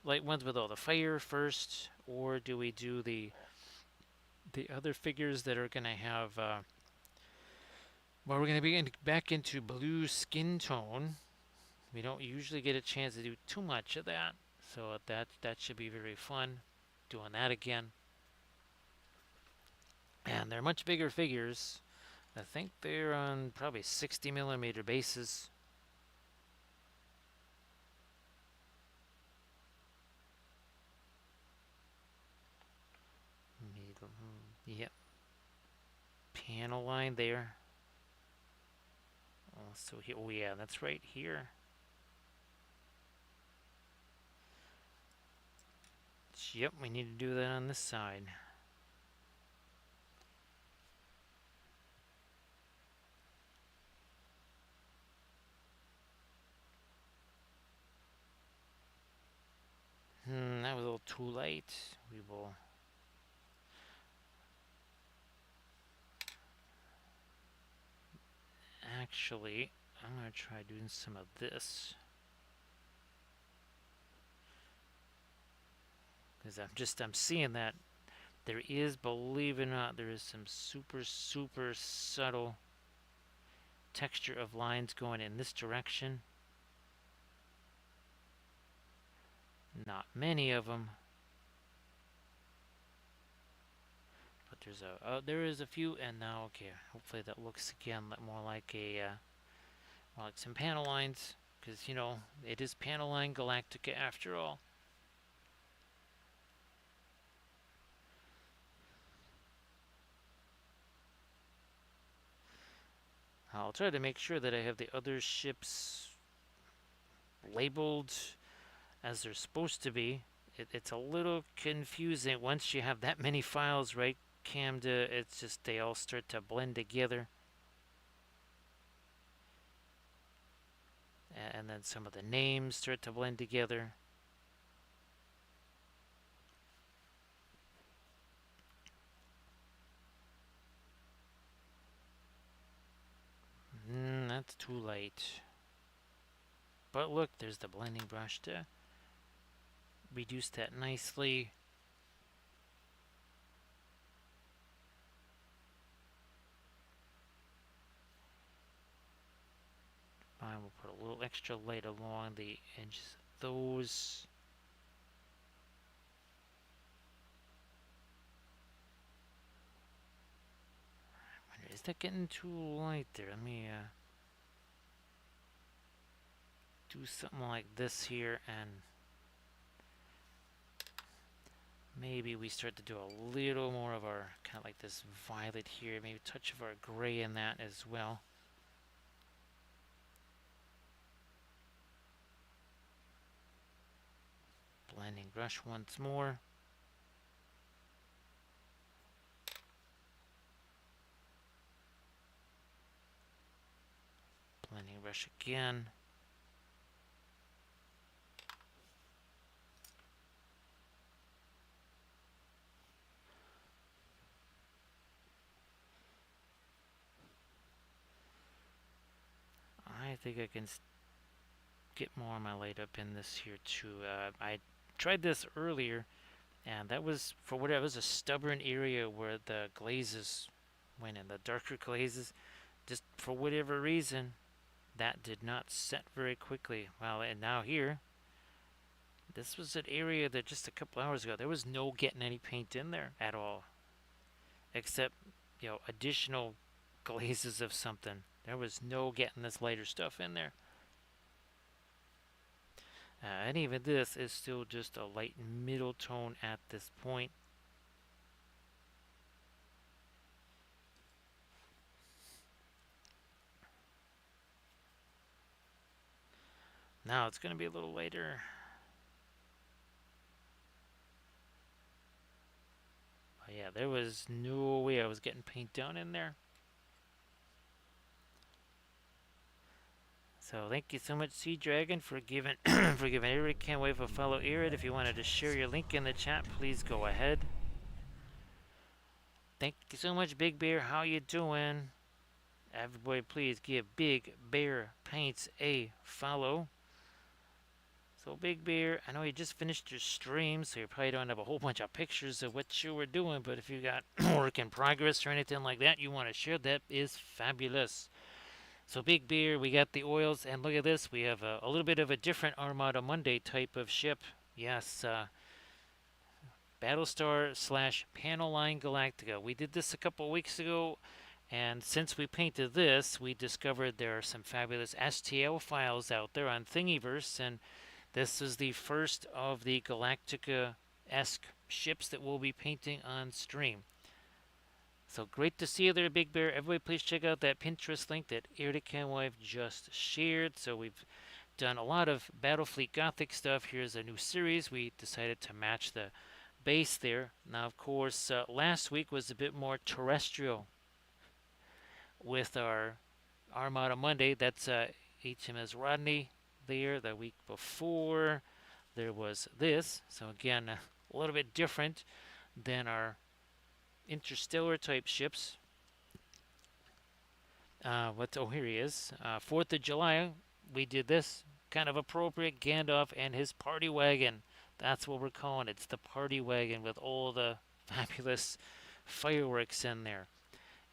light ones with all the fire first, or do we do the other figures that are going to have well, we're going to be back into blue skin tone. We don't usually get a chance to do too much of that, so that should be very fun doing that again. And they're much bigger figures. I think they're on probably 60 millimeter bases. Yep. Panel line there. Oh, so here, oh yeah, that's right here. Yep, we need to do that on this side. That was a little too late. We will actually, I'm going to try doing some of this. Because I'm seeing that there is, believe it or not, there is some super subtle texture of lines going in this direction. Not many of them, but there is a few. And now, okay, hopefully that looks again more like more like some panel lines, because it is panel line Galactica after all. I'll try to make sure that I have the other ships labeled as they're supposed to be. It's a little confusing once you have that many files, right, Camda? It's just they all start to blend together. And then some of the names start to blend together. That's too late. But look, there's the blending brush to reduce that nicely. Fine, we'll put a little extra light along the edges of those. Is that getting too light there? Let me do something like this here, and maybe we start to do a little more of our kind of like this violet here, maybe a touch of our gray in that as well. Blending brush once more. Blending brush again. I think I can get more of my light up in this here too. I tried this earlier, and that was, for whatever, it was a stubborn area where the glazes went in, the darker glazes, just for whatever reason. that did not set very quickly. Well, and now here, this was an area that just a couple hours ago, there was no getting any paint in there at all, except, additional glazes of something. There was no getting this lighter stuff in there. And even this is still just a light middle tone at this point. Now it's going to be a little lighter. But yeah, there was no way I was getting paint down in there. So thank you so much, Sea Dragon, for giving for giving Eric Can't Wait for follow Eric. If you wanted to share your link in the chat, please go ahead. Thank you so much, Big Bear. How you doing? Everybody, please give Big Bear Paints a follow. So, Big Bear, I know you just finished your stream, so you probably don't have a whole bunch of pictures of what you were doing, but if you got work in progress or anything like that you want to share, that is fabulous. So, Big Bear, we got the oils, and look at this. We have a little bit of a different Armada Monday type of ship. Yes, Battlestar slash Paneline Galactica. We did this a couple weeks ago, and since we painted this, we discovered there are some fabulous STL files out there on Thingiverse, and this is the first of the Galactica-esque ships that we'll be painting on stream. So great to see you there, Big Bear. Everybody, please check out that Pinterest link that Eric Canwife just shared. So we've done a lot of Battlefleet Gothic stuff. Here's a new series. We decided to match the base there. Now, of course, last week was a bit more terrestrial with our Armada Monday. That's HMS Rodney there. The week before, there was this. So again, a little bit different than our interstellar type ships. Here he is. 4th of July, we did this. Kind of appropriate, Gandalf and his party wagon. That's what we're calling it. It's the party wagon with all the fabulous fireworks in there.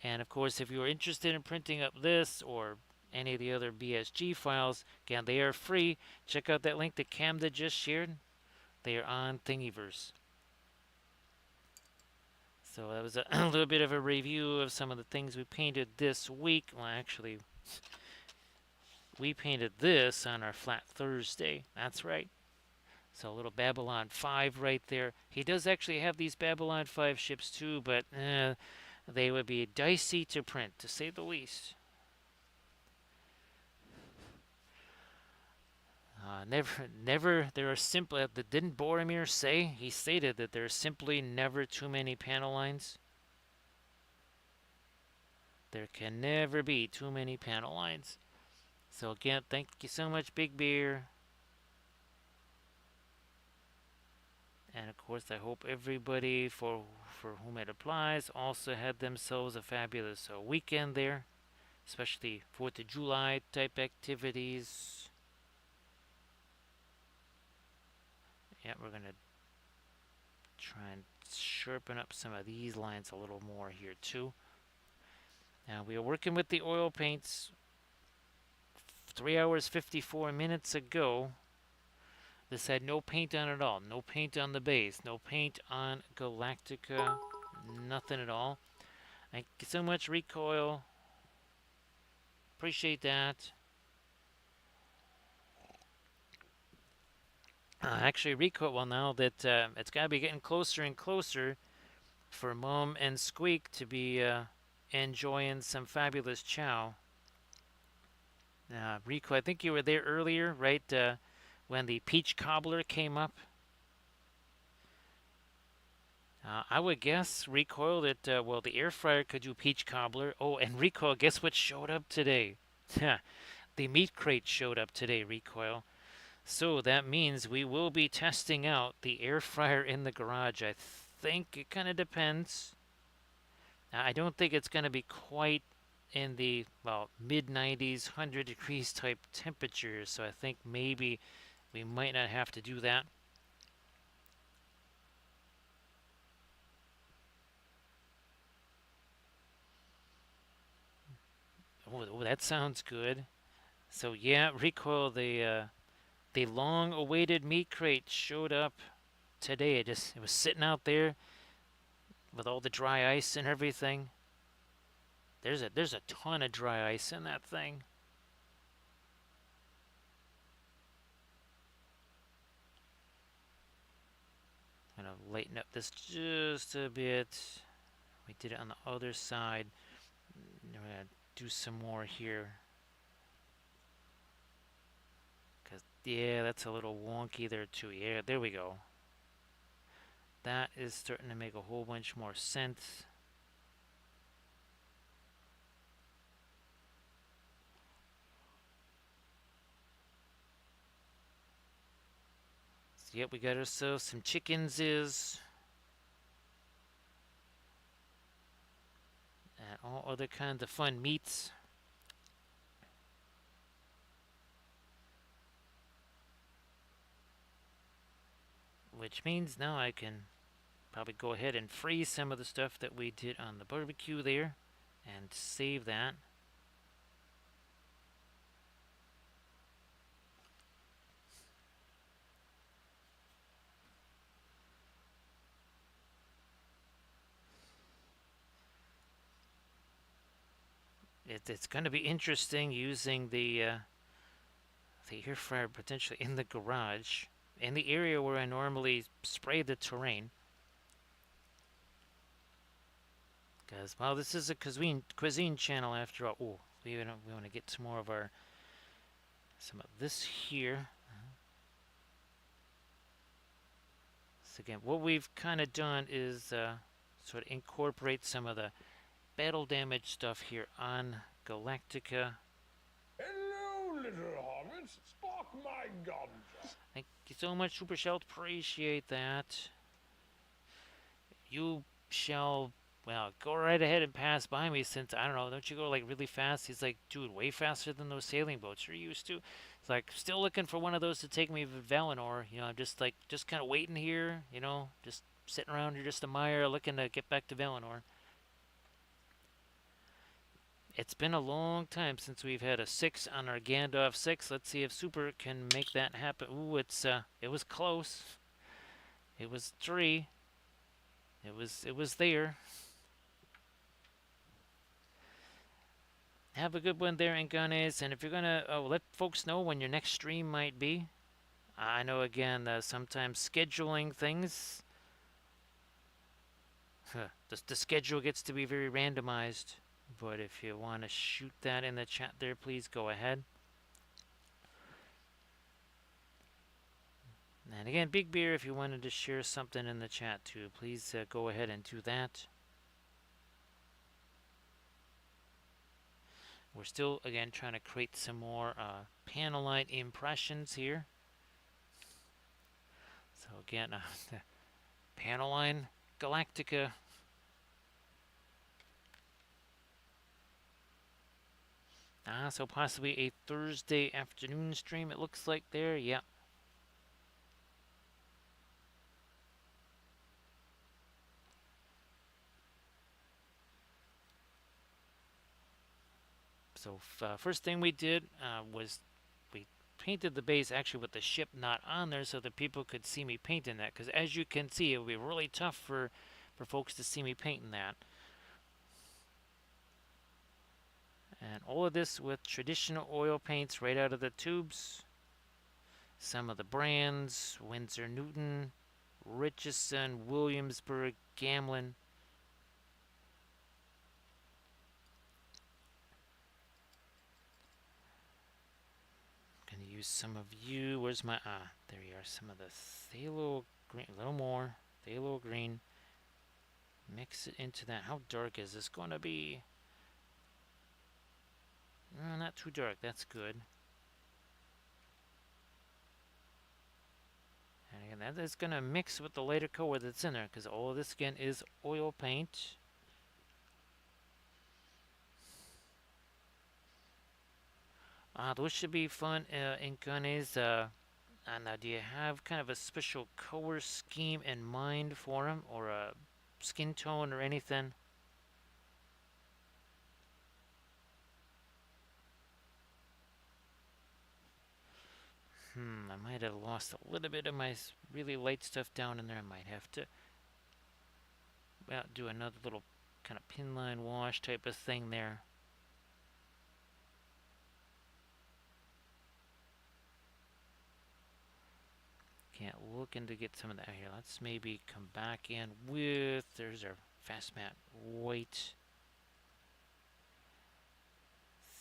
And of course, if you're interested in printing up this or any of the other BSG files, again, they are free. Check out that link that Camda just shared. They are on Thingiverse. So that was a little bit of a review of some of the things we painted this week. Well, actually, we painted this on our Flat Thursday. That's right. So a little Babylon 5 right there. He does actually have these Babylon 5 ships too, but they would be dicey to print, to say the least. There are simply, didn't Boromir say? He stated that there are simply never too many panel lines. There can never be too many panel lines. So again, thank you so much, Big Bear. And of course, I hope everybody for whom it applies also had themselves a fabulous weekend there, especially 4th of July type activities. Yeah, we're going to try and sharpen up some of these lines a little more here too. Now we are working with the oil paints. 3 hours 54 minutes ago, this had no paint on it at all. No paint on the base. No paint on Galactica. Nothing at all. Thank you so much, Recoil. Appreciate that. Actually, Recoil, well, now that it's got to be getting closer and closer for Mom and Squeak to be enjoying some fabulous chow. Rico, I think you were there earlier, right? When the peach cobbler came up. I would guess, Recoil, that, the air fryer could do peach cobbler. Oh, and Recoil, guess what showed up today? The meat crate showed up today, Recoil. So that means we will be testing out the air fryer in the garage. I think it kind of depends. I don't think it's going to be quite in the mid 90s, 100 degrees type temperatures. So I think maybe we might not have to do that. Oh, that sounds good. So yeah, recoil. The long-awaited meat crate showed up today. It was sitting out there with all the dry ice and everything. There's a ton of dry ice in that thing. I'm gonna lighten up this just a bit. We did it on the other side. We're gonna do some more here. Cause yeah, that's a little wonky there too. Yeah, there we go. That is starting to make a whole bunch more sense. So, yep, we got ourselves some chickens and all other kinds of fun meats. Which means now I can probably go ahead and freeze some of the stuff that we did on the barbecue there and save that. It's going to be interesting using the air fryer potentially in the garage, in the area where I normally spray the terrain. Because, well, this is a cuisine channel after all. Oh, we want to get some of this here. So again, what we've kind of done is sort of incorporate some of the battle damage stuff here on Galactica. Hello, little hobbits. Spark my ganja. Thank you so much, Super Shell. Appreciate that. You shall, well, go right ahead and pass by me since, I don't know, don't you go like really fast? He's like, dude, way faster than those sailing boats you're used to. It's like, still looking for one of those to take me to Valinor. I'm just kind of waiting here, just sitting around here just a mire looking to get back to Valinor. It's been a long time since we've had a 6 on our Gandalf 6. Let's see if Super can make that happen. Ooh, it was close. It was 3. It was there. Have a good one there, Inganes. And if you're gonna let folks know when your next stream might be. I know again sometimes scheduling things. The schedule gets to be very randomized. But if you want to shoot that in the chat there, please go ahead. And again, Big Beer, if you wanted to share something in the chat too, please go ahead and do that. We're still, again, trying to create some more panel line impressions here. So again, the panel line Galactica. So possibly a Thursday afternoon stream, it looks like there. Yeah. So first thing we did was we painted the base actually with the ship not on there so that people could see me painting that. Because as you can see, it would be really tough for folks to see me painting that. And all of this with traditional oil paints right out of the tubes. Some of the brands: Winsor Newton, Richardson, Williamsburg, Gamlin. I'm gonna use some of you. Where's my there you are. Some of the phthalo green, a little more phthalo green. Mix it into that. How dark is this gonna be? Not too dark. That's good. And again, that is gonna mix with the lighter color that's in there because all of this again is oil paint. Those should be fun ink gunners. And do you have kind of a special color scheme in mind for them, or a skin tone or anything? I might have lost a little bit of my really light stuff down in there. I might have to do another little kind of pin line wash type of thing there. Can't looking to get some of that here. Let's maybe come back in with, there's our fast matte white.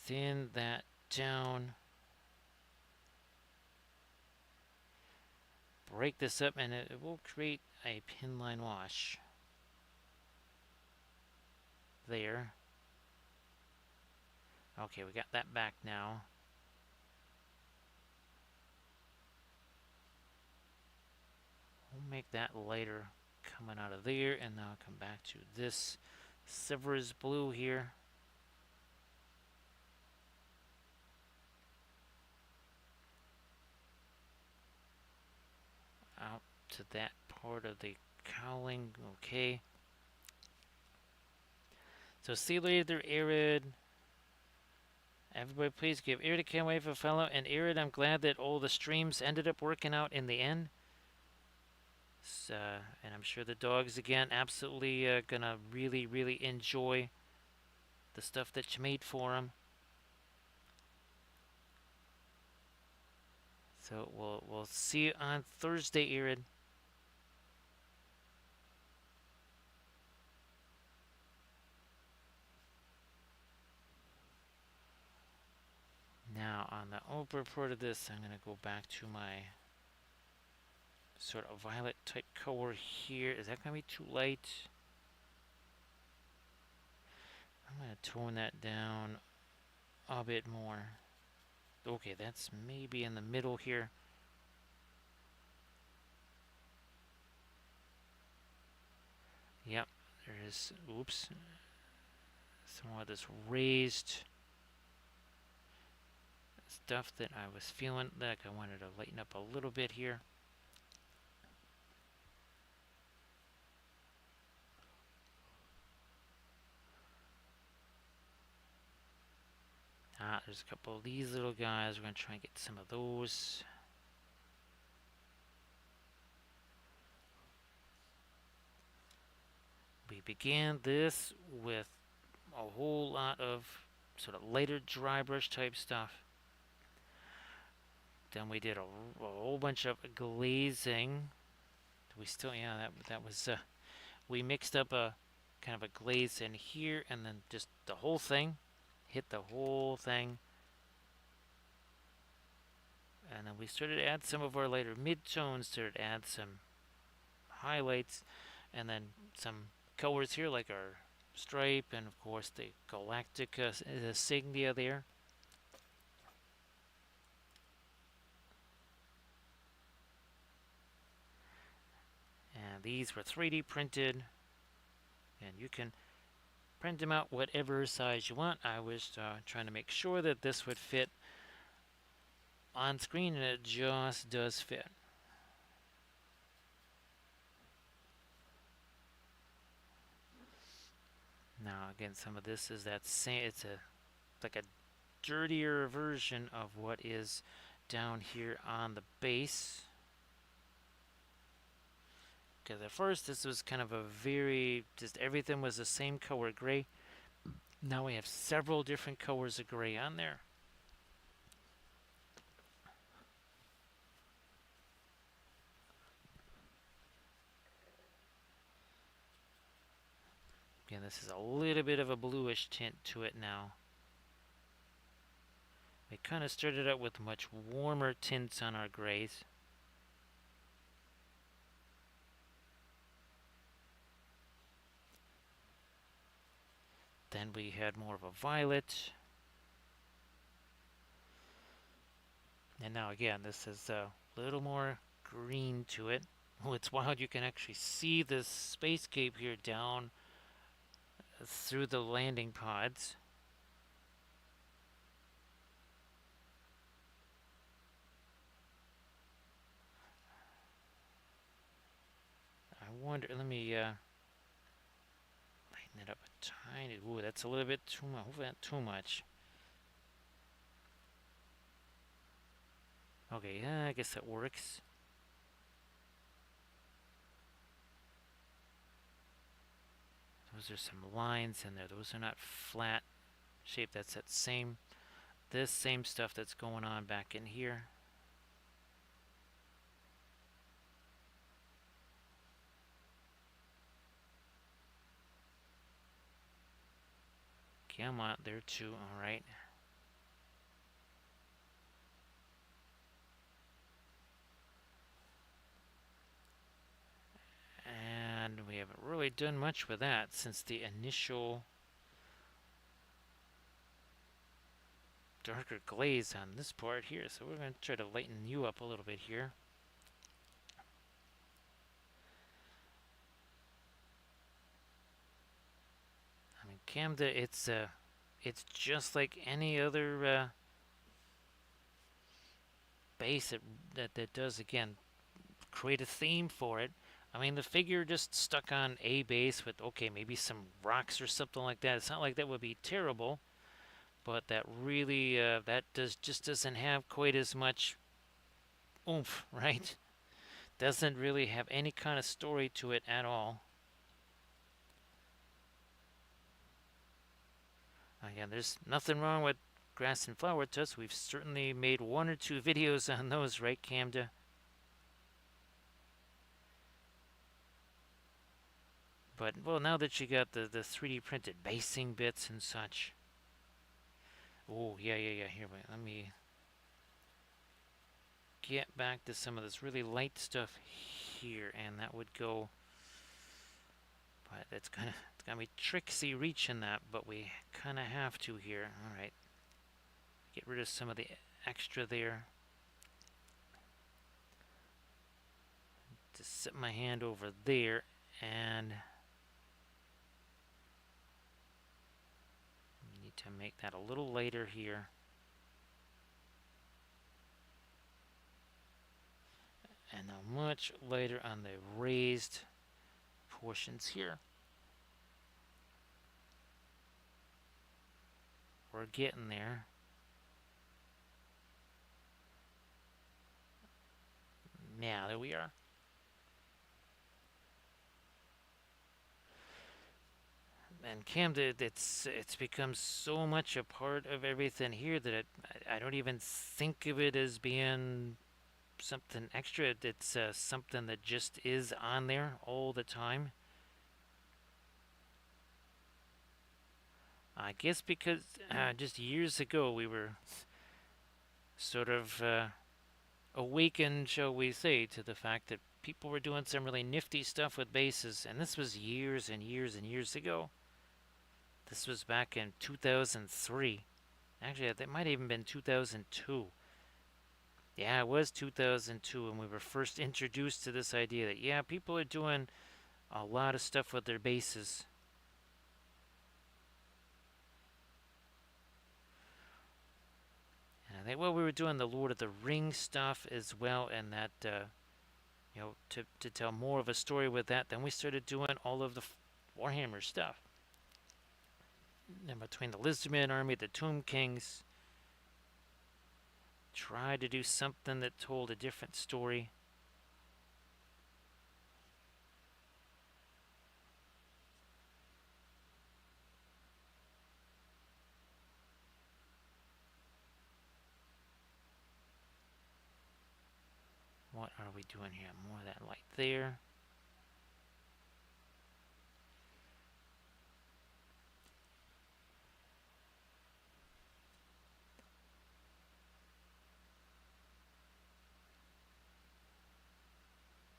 Thin that down. Break this up and it will create a pin line wash. There. Okay, we got that back now. We'll make that lighter coming out of there, and now I'll come back to this Silver's blue here. Out to that part of the cowling, okay. So see you later, Arid. Everybody please give Arid a can't wait for fellow. And Arid, I'm glad that all the streams ended up working out in the end. So, and I'm sure the dogs, again, absolutely gonna really enjoy the stuff that you made for them. So we'll see you on Thursday, Arid. Now on the upper part of this, I'm gonna go back to my sort of violet type color here. Is that gonna be too light? I'm gonna tone that down a bit more. Okay, that's maybe in the middle here. Yep, there is, oops, some more of this raised stuff that I was feeling like I wanted to lighten up a little bit here. There's a couple of these little guys. We're going to try and get some of those. We began this with a whole lot of sort of lighter dry brush type stuff. Then we did a whole bunch of glazing. We still, yeah, that was, we mixed up a kind of a glaze in here and then just the whole thing. Hit the whole thing. And then we started to add some of our lighter mid-tones, started to add some highlights, and then some colors here like our stripe and of course the Galactica insignia there. And these were 3D printed, and you can print them out whatever size you want. I was trying to make sure that this would fit on screen, and it just does fit. Now again, some of this is that same, it's like a dirtier version of what is down here on the base. Because at first this was kind of a very, just everything was the same color gray. Now we have several different colors of gray on there. Again, this is a little bit of a bluish tint to it now. We kind of started out with much warmer tints on our grays. Then we had more of a violet. And now again, this is a little more green to it. Oh, it's wild. You can actually see this spacescape here down through the landing pods. I wonder, let me lighten it up a tiny. Ooh, that's a little bit too much. Hopefully not too much. Okay, yeah, I guess that works. Those are some lines in there. Those are not flat shape. That's that same, this same stuff that's going on back in here. Okay, I'm out there too. All right. And we haven't really done much with that since the initial darker glaze on this part here. So we're going to try to lighten you up a little bit here. I mean, Camda, it's just like any other base that does, again, create a theme for it. I mean, the figure just stuck on a base with, okay, maybe some rocks or something like that. It's not like that would be terrible, but that really, that just doesn't have quite as much oomph, right? Doesn't really have any kind of story to it at all. Again, there's nothing wrong with grass and flower tusk. We've certainly made one or two videos on those, right, Camda? But, well, now that you got the 3D printed basing bits and such. Oh, yeah. Here, wait, let me get back to some of this really light stuff here, and that would go. But it's gonna be tricksy reaching that, but we kind of have to here. All right, get rid of some of the extra there. Just set my hand over there, and need to make that a little lighter here. And now much lighter on the raised portions here. We're getting there. Now, there we are. And Camden, it's become so much a part of everything here that I don't even think of it as being something extra. It's something that just is on there all the time. I guess because just years ago we were sort of awakened, shall we say, to the fact that people were doing some really nifty stuff with bases, and this was years and years and years ago. This was back in 2003. Actually, it might have even been 2002. Yeah, it was 2002 when we were first introduced to this idea that, yeah, people are doing a lot of stuff with their bases. And I think, well, we were doing the Lord of the Rings stuff as well, and that, to tell more of a story with that, then we started doing all of the Warhammer stuff. And between the Lizardman Army, the Tomb Kings, tried to do something that told a different story. What are we doing here? More of that light there.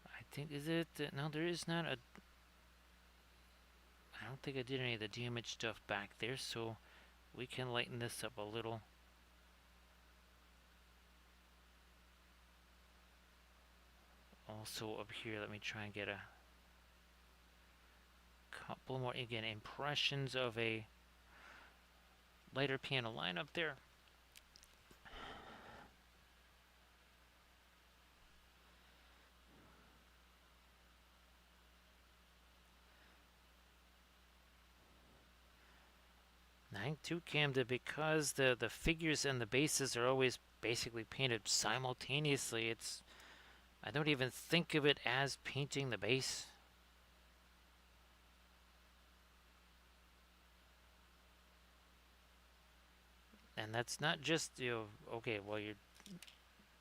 I think, is it? No, there is not a. I don't think I did any of the damage stuff back there, so we can lighten this up a little. Also up here, let me try and get a couple more, again, impressions of a lighter panel line up there. I think too, Cam, that because the figures and the bases are always basically painted simultaneously, I don't even think of it as painting the base. And that's not just, okay, well, your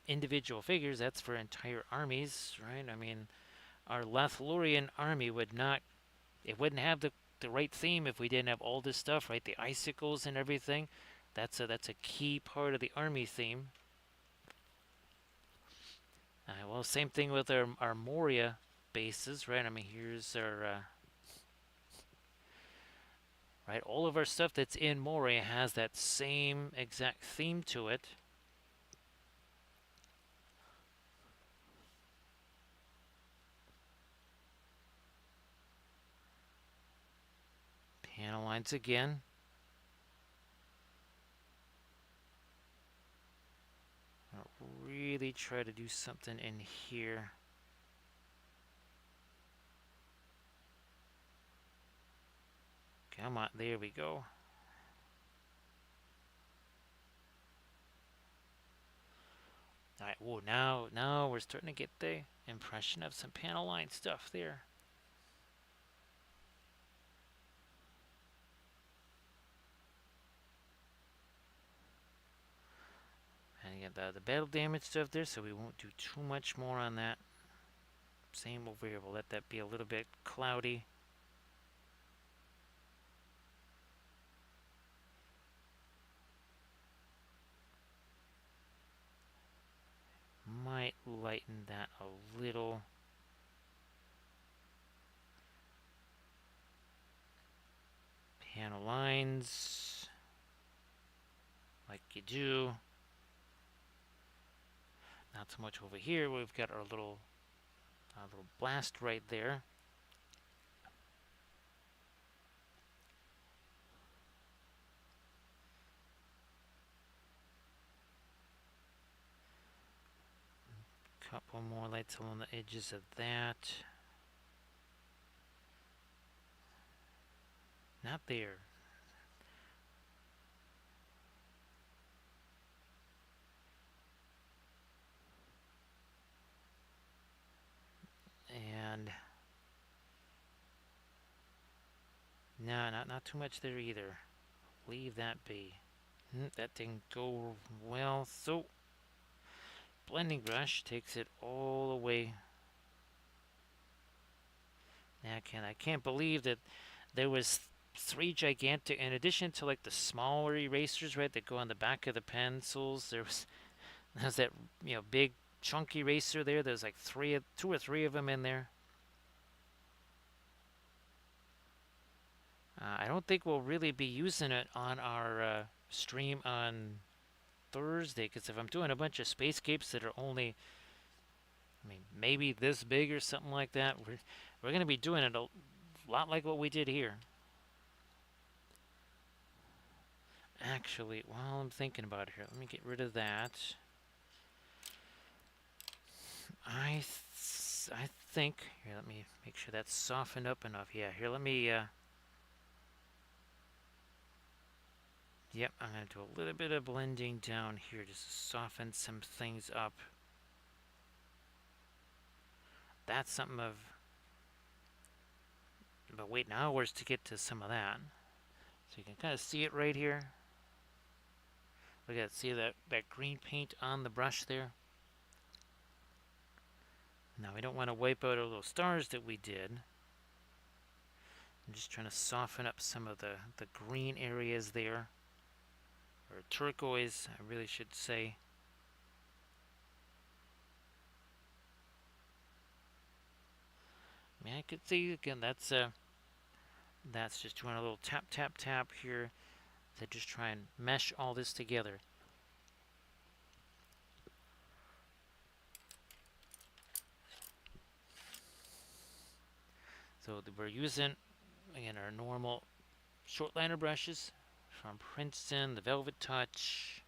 individual figures, that's for entire armies, right? I mean, our Lothlorien army wouldn't have the right theme if we didn't have all this stuff, right? The icicles and everything. That's a key part of the army theme. Well, same thing with our Moria bases, right? I mean, here's our right. All of our stuff that's in Moria has that same exact theme to it. Panel lines again. I'll really try to do something in here. Come on, there we go. All right, whoa, now we're starting to get the impression of some panel line stuff there. And you got the battle damage stuff there, so we won't do too much more on that. Same over here, we'll let that be a little bit cloudy. Might lighten that a little. Panel lines, like you do. Not so much over here. We've got our little blast right there. Couple more lights along the edges of that. Not there. And no, not too much there either. Leave that be. That didn't go well. So blending brush takes it all the way. I can't believe that there was three gigantic, in addition to like the smaller erasers, right, that go on the back of the pencils. There's that big chunky eraser there. There's like two or three of them in there. I don't think we'll really be using it on our stream on Thursday, because if I'm doing a bunch of spacescapes that are only, maybe this big or something like that, we're going to be doing it a lot like what we did here. Actually, while I'm thinking about it here, let me get rid of that. I think here. Let me make sure that's softened up enough. Yeah, here. Let me. Yep, I'm gonna do a little bit of blending down here just to soften some things up. That's something of. But waiting hours to get to some of that. So you can kind of see it right here. Look at it. See that green paint on the brush there? Now we don't want to wipe out all those stars that we did. I'm just trying to soften up some of the green areas there. Or turquoise, I really should say. I could see again. That's just doing a little tap tap tap here to just try and mesh all this together. So we're using again our normal short liner brushes from Princeton, the Velvet Touch.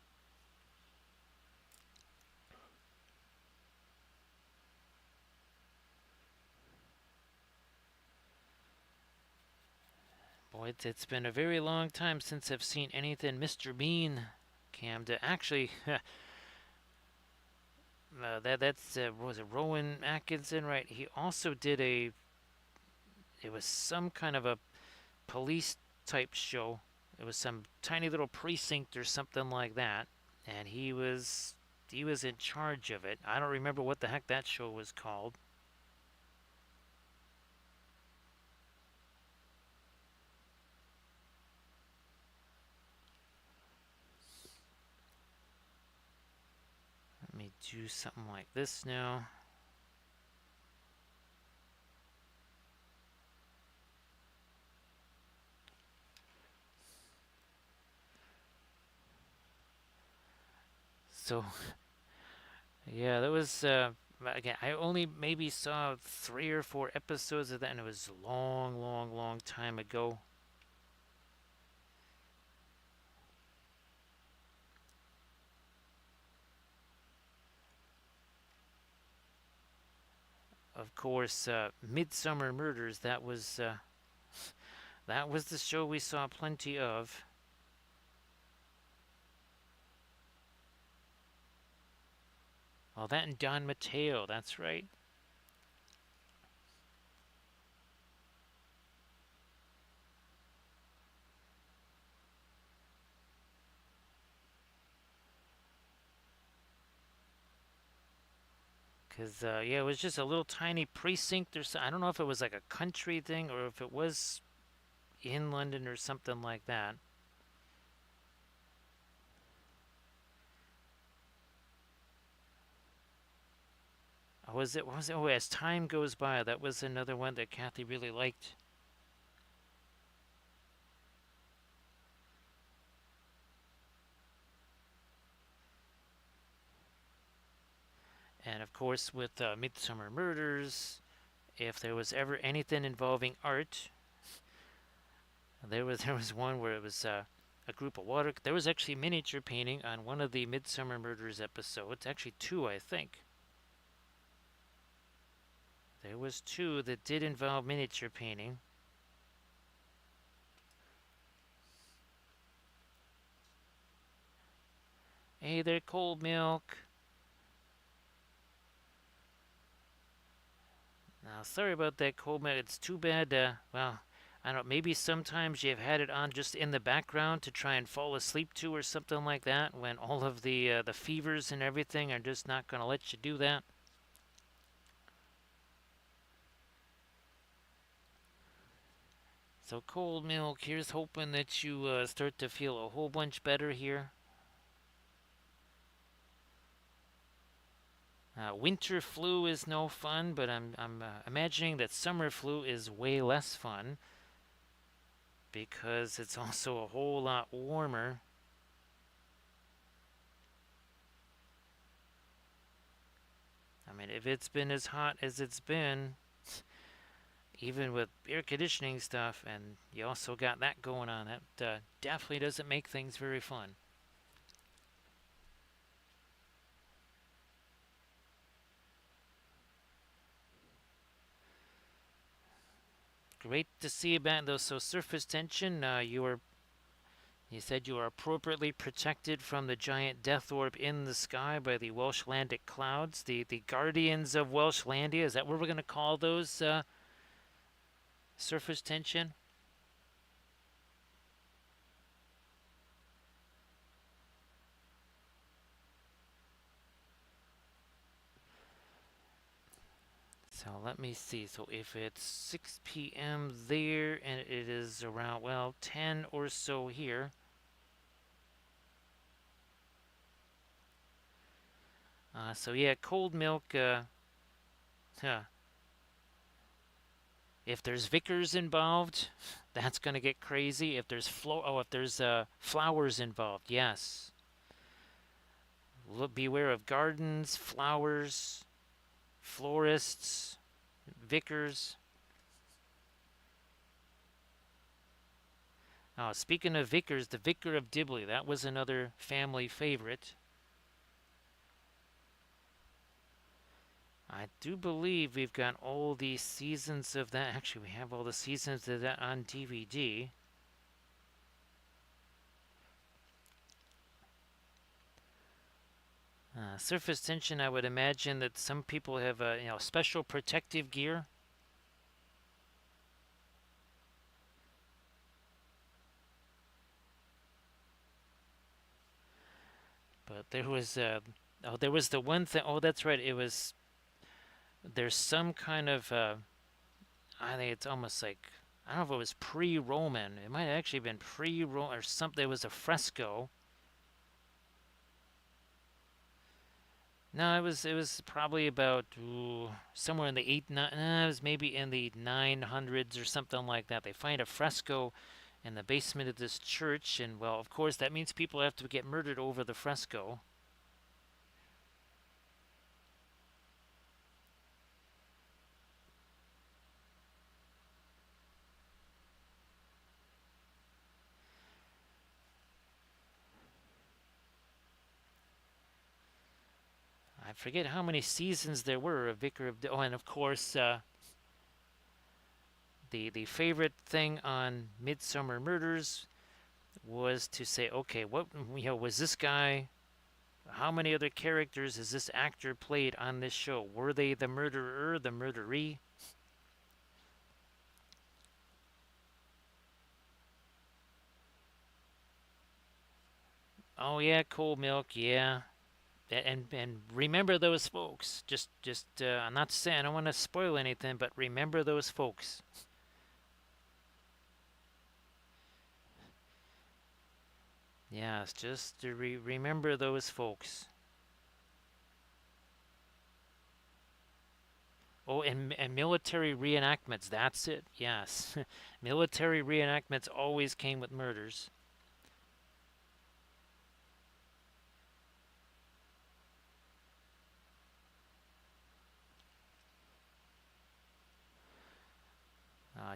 Boy, it's been a very long time since I've seen anything Mr. Bean. Cam, to actually, that's was it Rowan Atkinson, right? He also did a. It was some kind of a police type show. It was some tiny little precinct or something like that, and he was in charge of it. I don't remember what the heck that show was called. Let me do something like this now. So yeah, that was again. I only maybe saw 3 or 4 episodes of that, and it was a long, long, long time ago. Of course, Midsummer Murders. That was the show we saw plenty of. Oh, that and Don Mateo. That's right. Cause yeah, it was just a little tiny precinct or so. I don't know if it was like a country thing or if it was in London or something like that. Was it? Was it? Oh, as time goes by, that was another one that Kathy really liked. And of course, with Midsummer Murders, if there was ever anything involving art, there was one where it was a group of water. There was actually miniature painting on one of the Midsummer Murders episodes. Actually, two, I think. There was two that did involve miniature painting. Hey there, cold milk. Now, sorry about that, cold milk. It's too bad. Well, I don't know. Maybe sometimes you've had it on just in the background to try and fall asleep to, or something like that. When all of the fevers and everything are just not going to let you do that. So, cold milk. Here's hoping that you start to feel a whole bunch better here. Winter flu is no fun, but I'm imagining that summer flu is way less fun because it's also a whole lot warmer. I mean, if it's been as hot as it's been, even with air conditioning stuff, and you also got that going on, that definitely doesn't make things very fun. Great to see you back though. So surface tension, you said you were appropriately protected from the giant death orb in the sky by the Welshlandic clouds, the guardians of Welshlandia. Is that what we're going to call those surface tension? So let me see. So if it's 6 p.m. there and it is around, well, 10 or so here. So yeah, cold milk. Huh. If there's Vickers involved, that's gonna get crazy. If there's if there's flowers involved, yes. Beware of gardens, flowers, florists, Vickers. Oh, speaking of Vickers, the Vicar of Dibley, that was another family favorite. I do believe we've got all the seasons of that. Actually, we have all the seasons of that on DVD. Surface tension, I would imagine that some people have special protective gear. But there was the one thing. Oh, that's right. It was there's some kind of I think it's almost like I don't know if it was pre-Roman. It might have actually been pre-Roman or something. There was a fresco. No, it was probably about somewhere in the it was maybe in the 900s or something like that. They find a fresco in the basement of this church, and well, of course, that means people have to get murdered over the fresco. I forget how many seasons there were of Vicar of. Oh, and of course, the favorite thing on Midsummer Murders was to say, okay, what was this guy? How many other characters has this actor played on this show? Were they the murderer, the murderee? Oh yeah, cold milk, yeah. And remember those folks. Just I'm not saying I don't want to spoil anything, but remember those folks. Yes, just to remember those folks. Oh, and military reenactments. That's it. Yes, military reenactments always came with murders.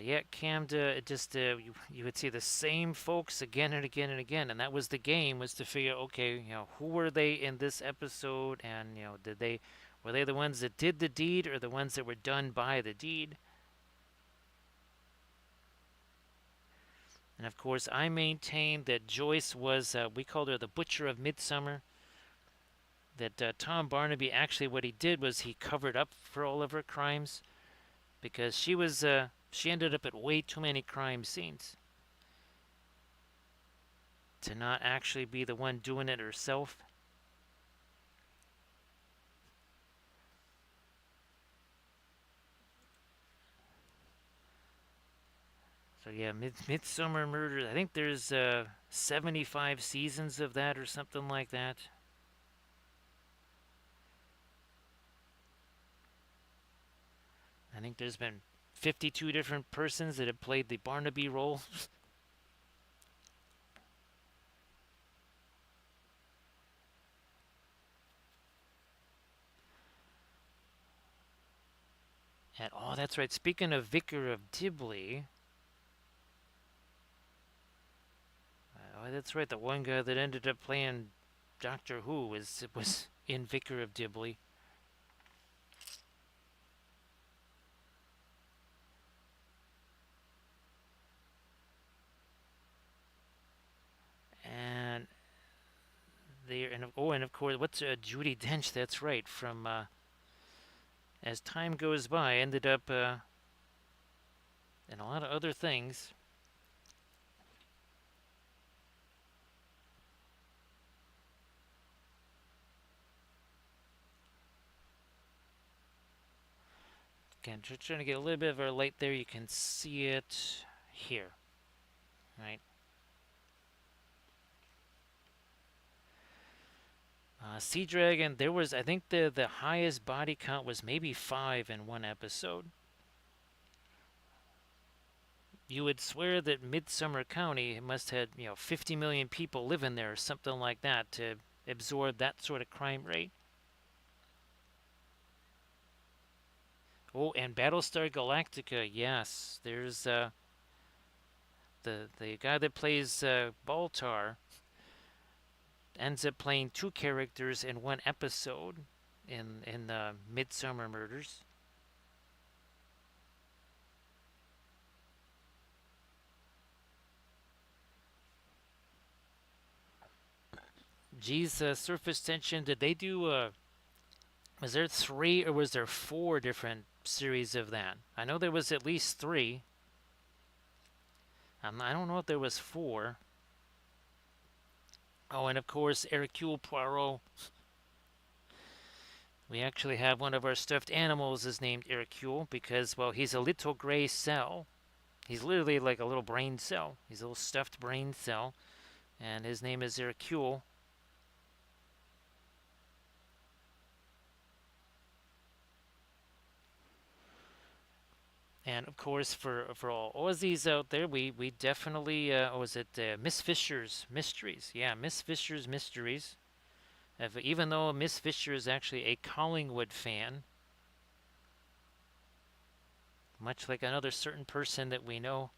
Yeah, Camden. It just you would see the same folks again and again and again, and that was the game, was to figure, okay, who were they in this episode, and did they were they the ones that did the deed or the ones that were done by the deed? And of course, I maintain that Joyce was we called her the Butcher of Midsummer. That Tom Barnaby actually what he did was he covered up for all of her crimes because she ended up at way too many crime scenes to not actually be the one doing it herself. So yeah, Midsummer Murders. I think there's 75 seasons of that or something like that. I think there's been 52 different persons that have played the Barnaby role. And oh, that's right. Speaking of Vicar of Dibley, oh, that's right. The one guy that ended up playing Doctor Who was in Vicar of Dibley. And there and of course, what's Judy Dench? That's right. From as time goes by, ended up in a lot of other things. Again, just trying to get a little bit of our light there. You can see it here, right? Sea Dragon, there was, I think the highest body count was maybe 5 in one episode. You would swear that Midsummer County must have 50 million people living there or something like that to absorb that sort of crime rate. Oh, and Battlestar Galactica, yes. There's the guy that plays Baltar ends up playing two characters in one episode in the Midsummer Murders. Geez, surface tension. Did they do? Was there three or was there four different series of that? I know there was at least three. I don't know if there was four. Oh, and of course, Hercule Poirot. We actually have one of our stuffed animals is named Hercule because, well, he's a little gray cell. He's literally like a little brain cell. He's a little stuffed brain cell, and his name is Hercule. And of course, for all Aussies out there, we definitely was it Miss Fisher's Mysteries? Yeah, Miss Fisher's Mysteries. Even though Miss Fisher is actually a Collingwood fan, much like another certain person that we know.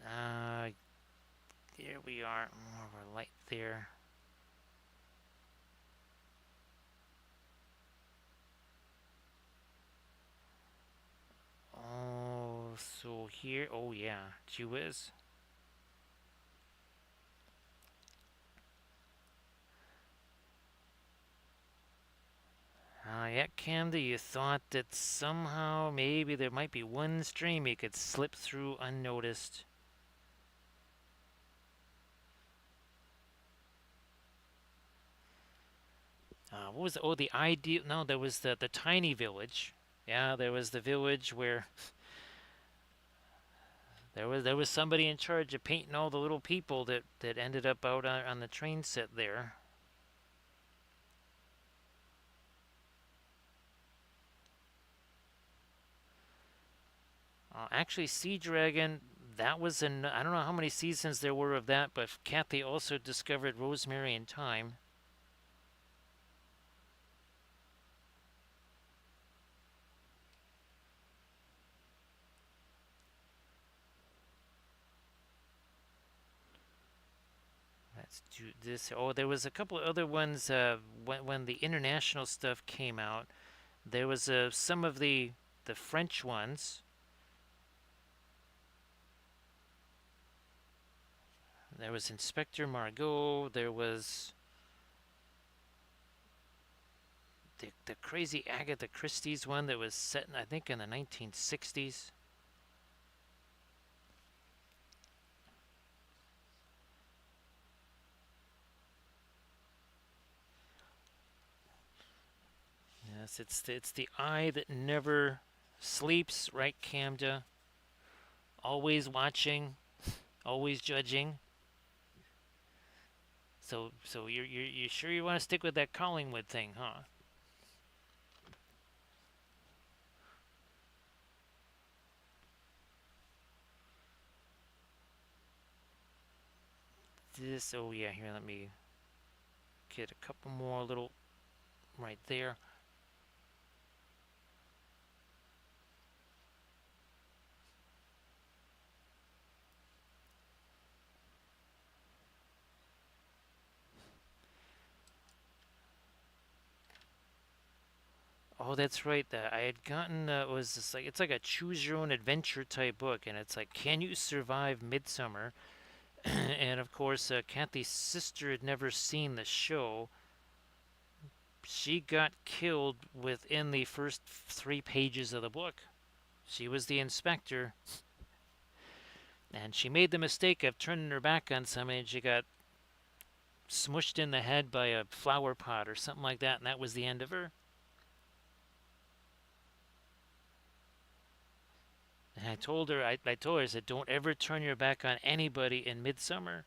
Uh, There we are. More of a light there. Oh, so here. Oh yeah, she was. Yeah, Camden, you thought that somehow maybe there might be one stream you could slip through unnoticed. What was the ideal? No, there was the tiny village. Yeah, there was the village where there was somebody in charge of painting all the little people that ended up out on the train set there. Actually, Sea Dragon, that was in, I don't know how many seasons there were of that, but Kathy also discovered Rosemary and Thyme. Let's do this. Oh, there was a couple of other ones when the international stuff came out. There was some of the French ones. There was Inspector Margot. There was the crazy Agatha Christie's one that was set, I think, in the 1960s. Yes, it's the eye that never sleeps, right, Camda? Always watching, always judging. So you sure you want to stick with that Collingwood thing, huh? This, oh yeah, here, let me get a couple more little right there. Oh, that's right. That I had gotten was this like it's like a choose your own adventure type book, and it's like, can you survive Midsummer? And of course, Kathy's sister had never seen the show. She got killed within the first 3 pages of the book. She was the inspector, and she made the mistake of turning her back on somebody, and she got smushed in the head by a flower pot or something like that, and that was the end of her. And I said, don't ever turn your back on anybody in Midsummer.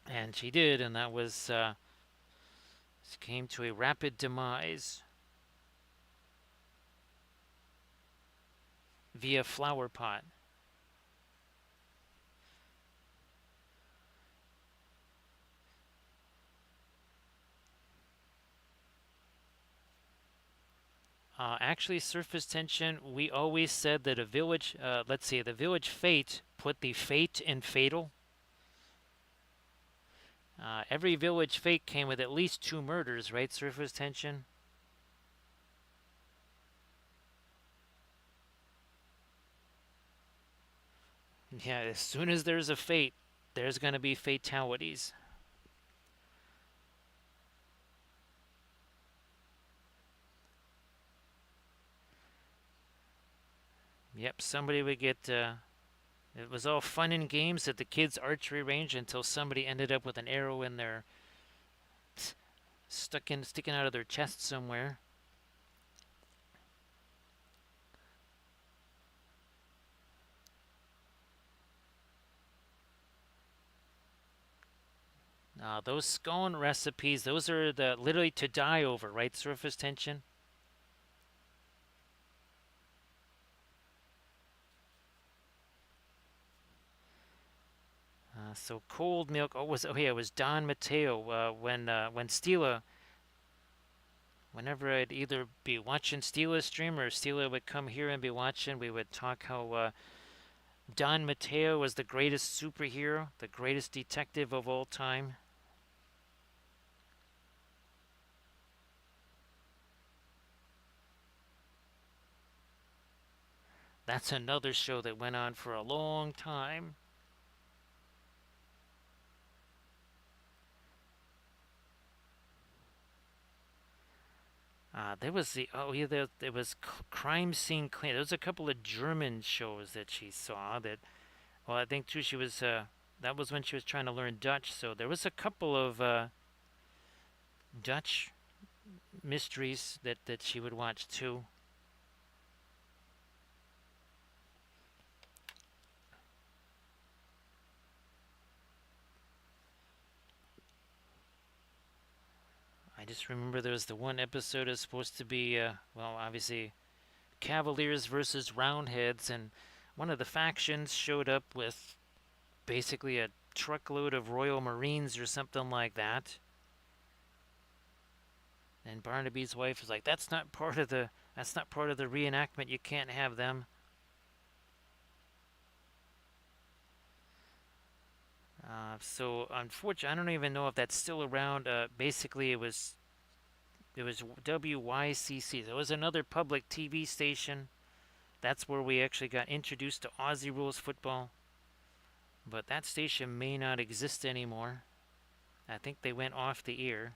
And she did, and that was, she came to a rapid demise via flower pot. Actually, surface tension, we always said that a village, let's see, the village fate put the fate in fatal. Every village fake came with at least 2 murders, right? Surface tension. Yeah, as soon as there's a fate, there's going to be fatalities. Yep, somebody would get. It was all fun and games at the kids' archery range until somebody ended up with an arrow in their sticking out of their chest somewhere. Those scone recipes, those are the literally to die over, right? Surface tension. So cold milk. Oh yeah, it was Don Mateo. When Stila, whenever I'd either be watching Stila stream or Stila would come here and be watching, we would talk how Don Mateo was the greatest superhero, the greatest detective of all time. That's another show that went on for a long time. There was the oh yeah there was Crime Scene Clean. There was a couple of German shows that she saw that. Well, I think too she was that was when she was trying to learn Dutch. So there was a couple of Dutch mysteries that she would watch too. I just remember there was the one episode is supposed to be well obviously Cavaliers versus Roundheads, and one of the factions showed up with basically a truckload of Royal Marines or something like that. And Barnaby's wife was like, That's not part of the reenactment. You can't have them." So unfortunately, I don't even know if that's still around. Basically, it was WYCC. There was another public TV station. That's where we actually got introduced to Aussie rules football. But that station may not exist anymore. I think they went off the air.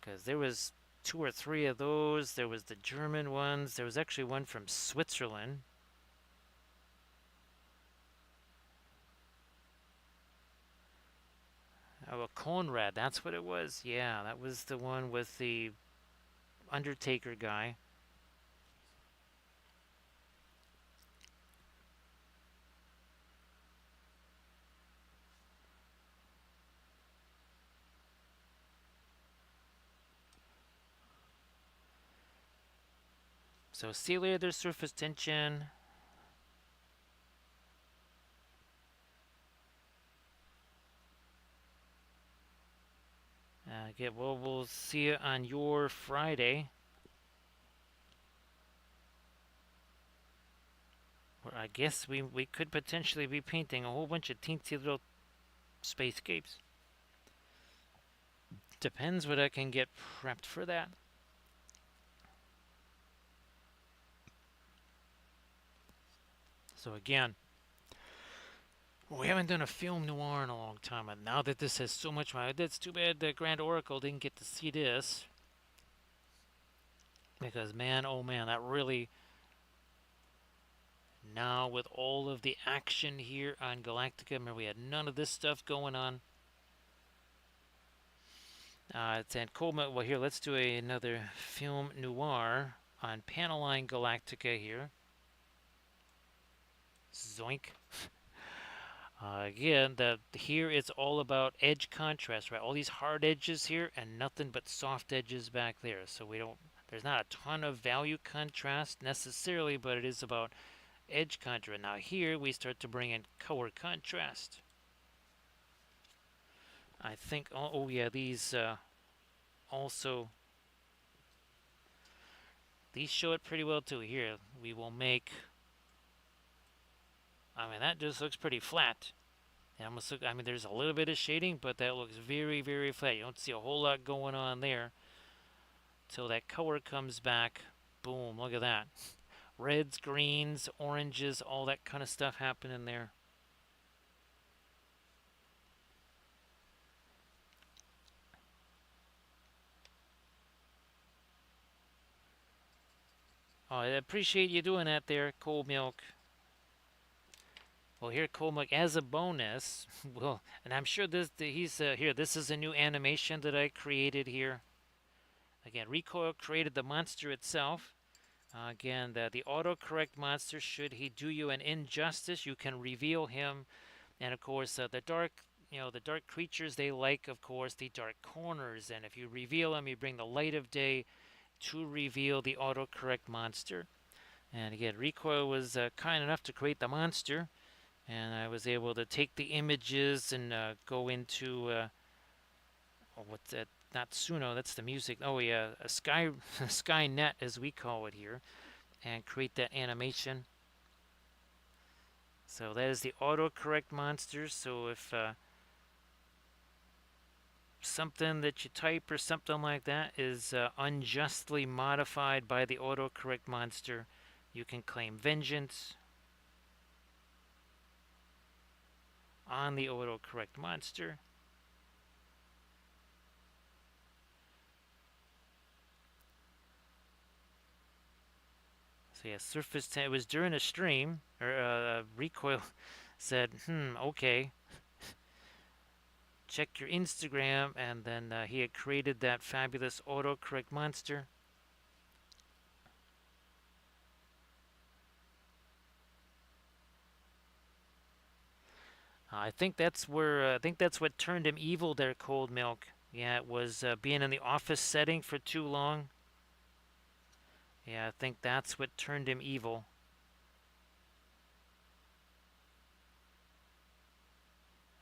Because there was 2 or 3 of those. There was the German ones. There was actually one from Switzerland. Oh, a Conrad, that's what it was. Yeah, that was the one with the Undertaker guy. So see you later, surface tension. We'll see you on your Friday. Where I guess we could potentially be painting a whole bunch of teensy little spacescapes. Depends what I can get prepped for that. So again, we haven't done a film noir in a long time, and now that this has so much money, it's too bad the Grand Oracle didn't get to see this. Because man, oh man, that really now with all of the action here on Galactica, remember we had none of this stuff going on. It's and Coleman. Well, here let's do another film noir on Paneline Galactica here. Zoink. Again, here it's all about edge contrast, right? All these hard edges here and nothing but soft edges back there. So we don't. There's not a ton of value contrast necessarily, but it is about edge contrast. Now here we start to bring in color contrast. I think. Oh yeah, these also. These show it pretty well too. Here, we will make. I mean, that just looks pretty flat. It almost look. I mean, there's a little bit of shading, but that looks very, very flat. You don't see a whole lot going on there till that color comes back. Boom! Look at that. Reds, greens, oranges, all that kind of stuff happening there. Oh, I appreciate you doing that there, Cold Milk. Well, here, Cold Milk, as a bonus, well, and I'm sure he's here. This is a new animation that I created here. Again, Recoil created the monster itself. Again, the autocorrect monster, should he do you an injustice, you can reveal him. And of course, the dark, the dark creatures, they like, of course, the dark corners. And if you reveal them, you bring the light of day to reveal the autocorrect monster. And again, Recoil was kind enough to create the monster, and I was able to take the images and go into what's that? Not Suno, that's the music. Oh yeah, a Skynet as we call it here, and create that animation. So that is the autocorrect monster. So if something that you type or something like that is unjustly modified by the autocorrect monster, you can claim vengeance on the autocorrect monster. So yeah, Surface 10, it was during a stream, or Recoil said, okay, check your Instagram, and then he had created that fabulous autocorrect monster. I think that's where I think that's what turned him evil there, Cold Milk. Yeah, it was being in the office setting for too long. Yeah, I think that's what turned him evil.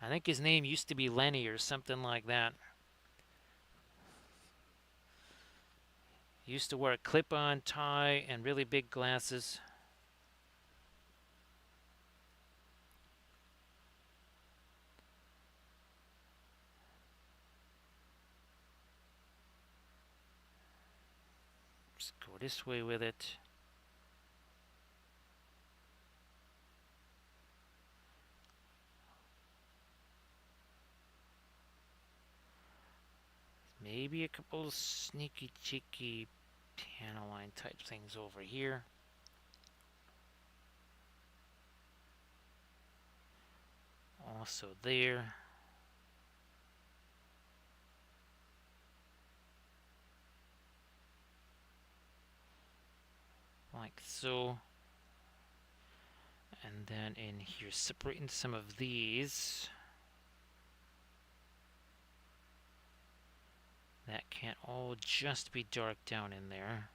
I think his name used to be Lenny or something like that. He used to wear a clip-on tie and really big glasses. Just go this way with it. Maybe a couple of sneaky cheeky panel line type things over here. Also there. Like so. And then in here, separating some of these. That can't all just be dark down in there.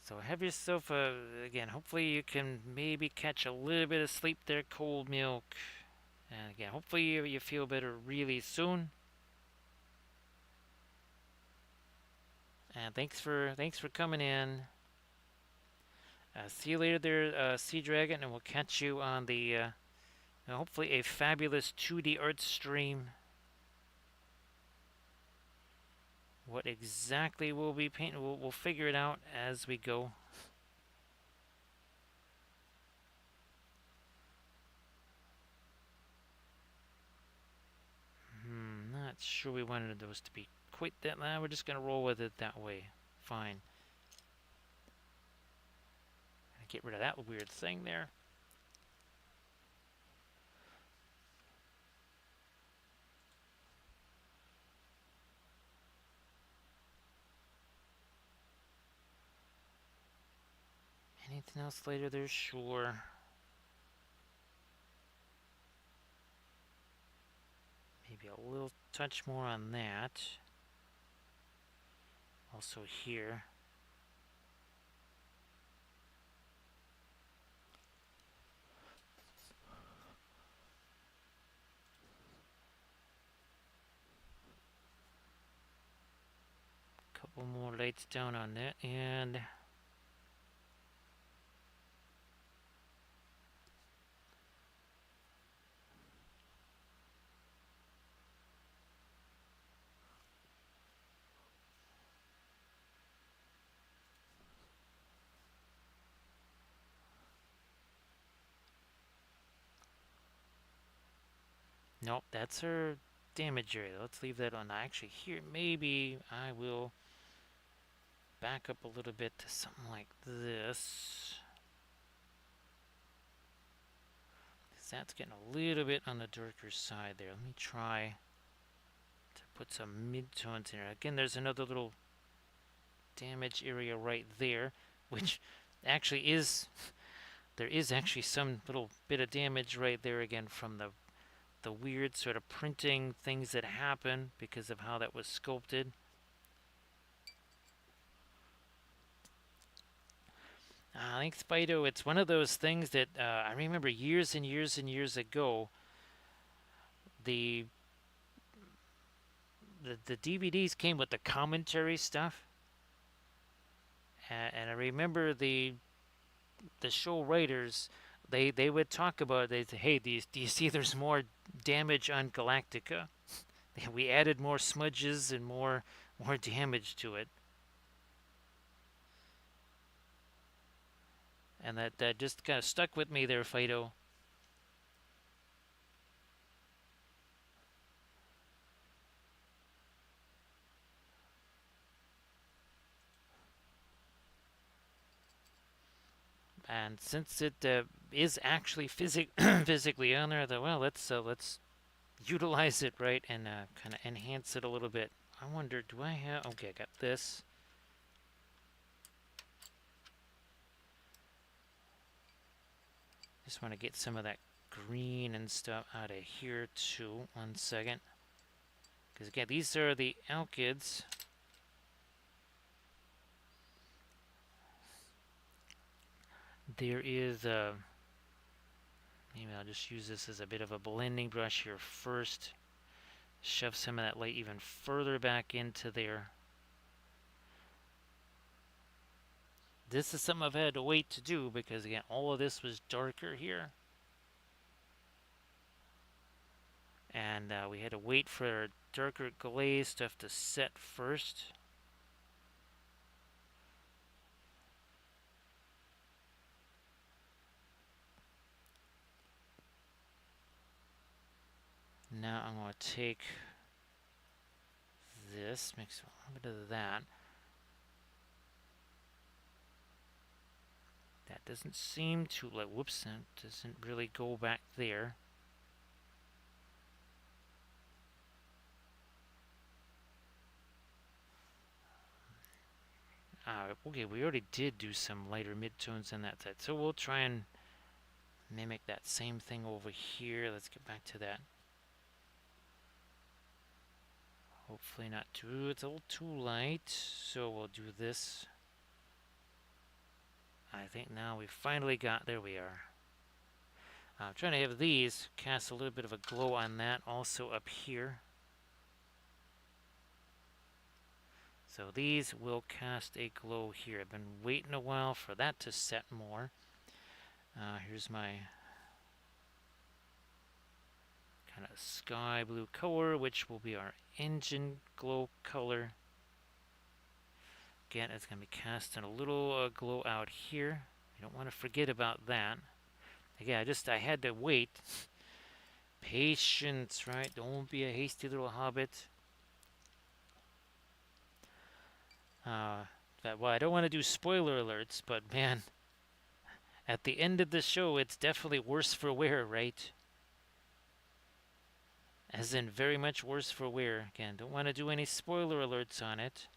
So have yourself again, hopefully you can maybe catch a little bit of sleep there, Cold Milk. And again, hopefully you feel better really soon. And thanks for coming in. See you later there, Sea Dragon, and we'll catch you on the hopefully a fabulous 2D art stream. What exactly we'll be painting, we'll figure it out as we go. Not sure we wanted those to be quite that loud. We're just going to roll with it that way. Fine. Get rid of that weird thing there. Anything else later there? Sure. Maybe a little touch more on that. Also here. couple more lights down on that, and nope, that's her damage area. Let's leave that on. Actually, here, maybe I will back up a little bit to something like this. That's getting a little bit on the darker side there. Let me try to put some mid-tones in here. Again, there's another little damage area right there, which actually is, there is actually some little bit of damage right there again from the weird sort of printing things that happen because of how that was sculpted. I think Spido, it's one of those things that I remember years and years and years ago, the the DVDs came with the commentary stuff, and I remember the show writers, they would talk about, they say, hey, do you see there's more damage on Galactica? We added more smudges and more damage to it, and that just kind of stuck with me there, Fido. And since it is actually physically on there, I thought, well, let's utilize it, right, and kind of enhance it a little bit. I wonder, do I have? Okay, I got this. Just want to get some of that green and stuff out of here too. 1 second, because again, these are the alkyds. There is maybe I'll just use this as a bit of a blending brush here first. Shove some of that light even further back into there. This is something I've had to wait to do because again, all of this was darker here. And we had to wait for darker glaze stuff to set first. Now I'm going to take this, mix a little bit of that. That doesn't seem to, like, whoops, that doesn't really go back there. Okay, we already did do some lighter midtones on that side, so we'll try and mimic that same thing over here. Let's get back to that. Hopefully not too, it's a little too light, so we'll do this. I think now we finally got, there we are. I'm trying to have these cast a little bit of a glow on that also up here. So these will cast a glow here. I've been waiting a while for that to set more. Here's my kind of sky blue color, which will be our engine glow color. Again, it's going to be casting a little glow out here. You don't want to forget about that. Again, I had to wait. Patience, right? Don't be a hasty little hobbit. Well, I don't want to do spoiler alerts, but man, at the end of the show, it's definitely worse for wear, right? As in very much worse for wear. Again, don't want to do any spoiler alerts on it.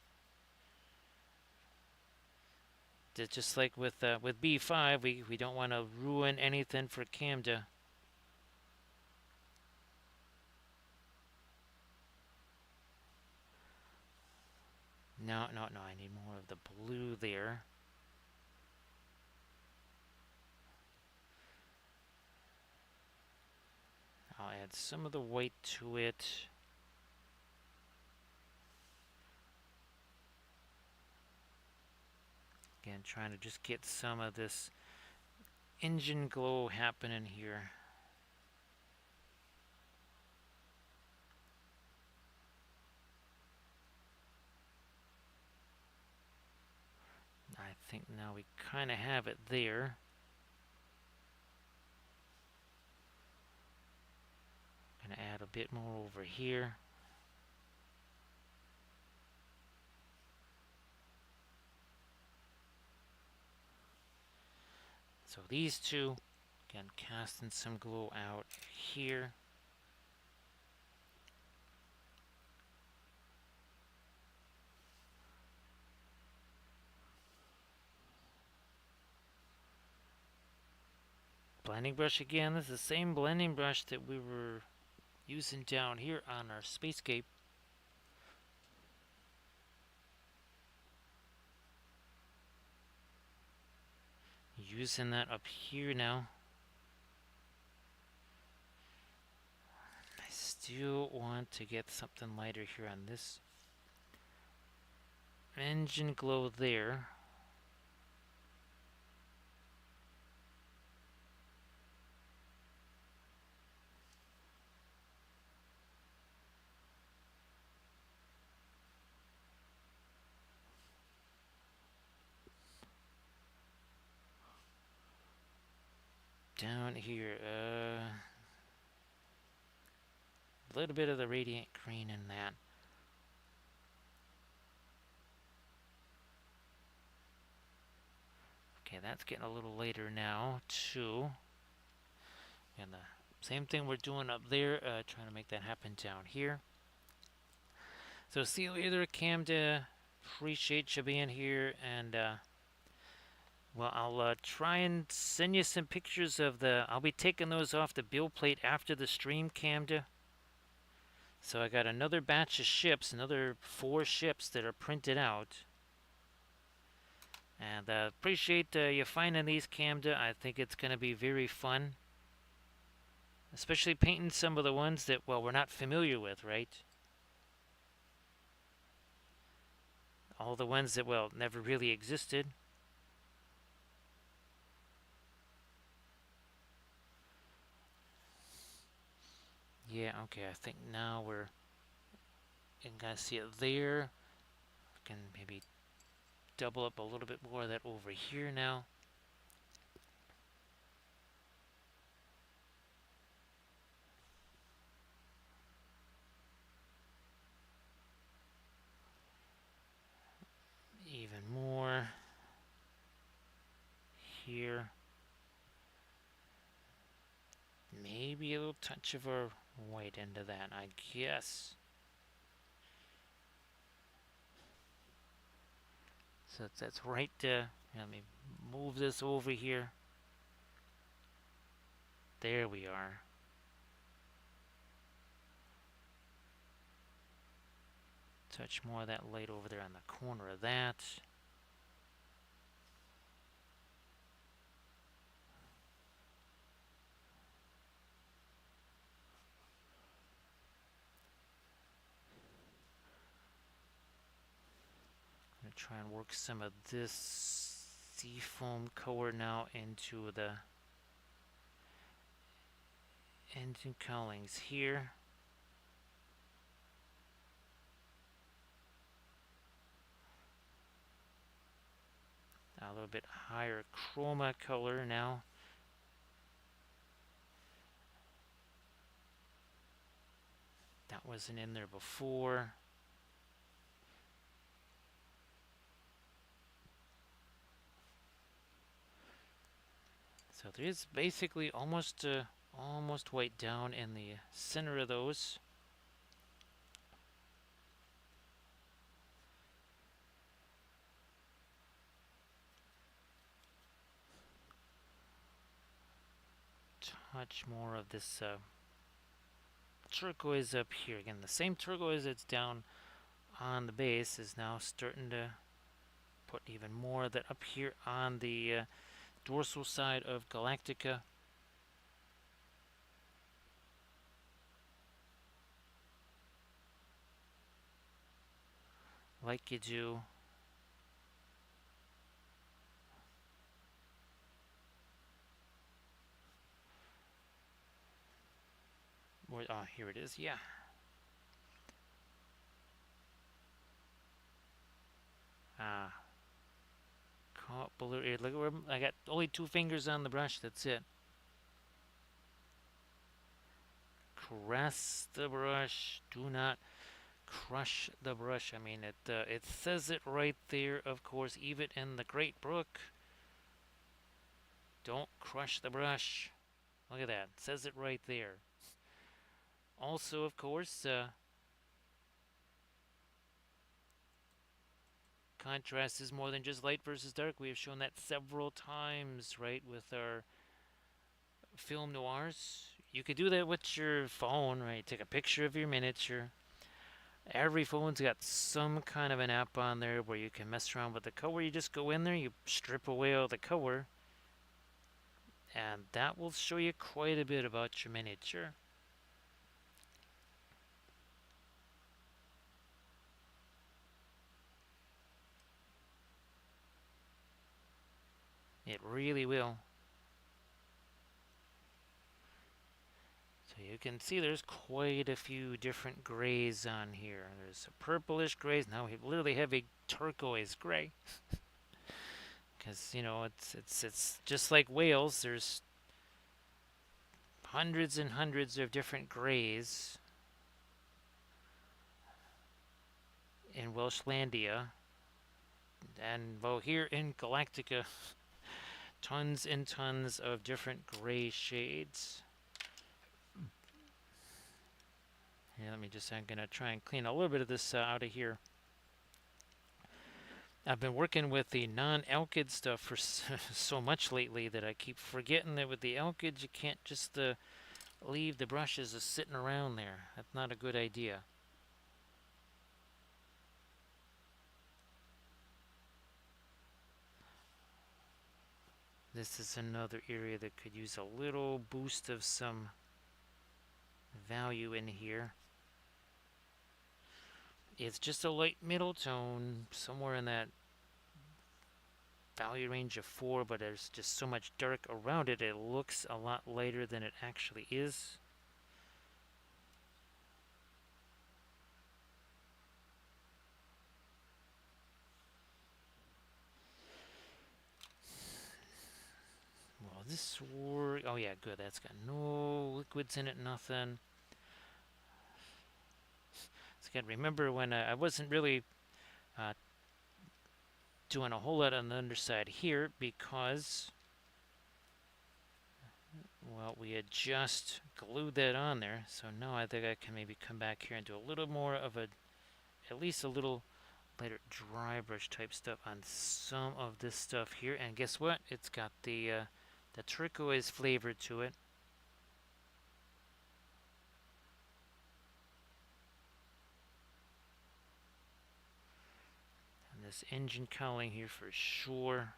Just like with B5, we don't want to ruin anything for Camda. No, I need more of the blue there. I'll add some of the white to it. Again, trying to just get some of this engine glow happening here. I think now we kind of have it there. Gonna add a bit more over here. So these two, again, casting some glow out here. Blending brush again. This is the same blending brush that we were using down here on our spacescape. Using that up here now. I still want to get something lighter here on this engine glow there. Down here, a little bit of the radiant green in that. Okay, that's getting a little later now, too. And the same thing we're doing up there, trying to make that happen down here. So see you later, Camden. Appreciate you being here, and well, I'll try and send you some pictures of the. I'll be taking those off the build plate after the stream, Camden. So I got another batch of ships, another 4 ships that are printed out. And appreciate you finding these, Camden. I think it's going to be very fun. Especially painting some of the ones that, well, we're not familiar with, right? All the ones that, well, never really existed. Yeah, okay, I think now we're going to see it there. We can maybe double up a little bit more of that over here now. Even more here. Maybe a little touch of our white into that, I guess. So that's right. Let me move this over here. There we are. Touch more of that light over there on the corner of that. I'm going to try and work some of this seafoam color now into the engine cowlings here. A little bit higher chroma color now. That wasn't in there before. So there is basically almost white down in the center of those. Touch more of this turquoise up here. Again, the same turquoise that's down on the base is now starting to put even more of that up here on the dorsal side of Galactica. Like you do. Oh, here it is. Yeah. Ah, caught blue. Here, look where I got only 2 fingers on the brush. That's it. Caress the brush. Do not crush the brush. I mean, it says it right there. Of course, even in the Great Brook, don't crush the brush. Look at that. It says it right there. Also, of course, contrast is more than just light versus dark. We have shown that several times, right, with our film noirs. You could do that with your phone, right? Take a picture of your miniature. Every phone's got some kind of an app on there where you can mess around with the color. You just go in there, you strip away all the color, and that will show you quite a bit about your miniature. It really will. So you can see there's quite a few different grays on here. There's a purplish grays. Now we literally have a turquoise gray. Because, you know, it's just like Wales. There's hundreds and hundreds of different grays in Welshlandia. And, well, here in Galactica, tons and tons of different gray shades. Yeah, I'm going to try and clean a little bit of this out of here. I've been working with the non-alkyd stuff for so much lately that I keep forgetting that with the alkyds you can't just leave the brushes just sitting around there. That's not a good idea. This is another area that could use a little boost of some value in here. It's just a light middle tone, somewhere in that value range of 4, but there's just so much dark around it, it looks a lot lighter than it actually is. Well, this sword, oh yeah, good, that's got no liquids in it, nothing. So again, remember when I wasn't really doing a whole lot on the underside here because, well, we had just glued that on there. So now I think I can maybe come back here and do a little more of a, at least a little lighter dry brush type stuff on some of this stuff here. And guess what? It's got the turquoise flavor to it. And this engine cowling here for sure.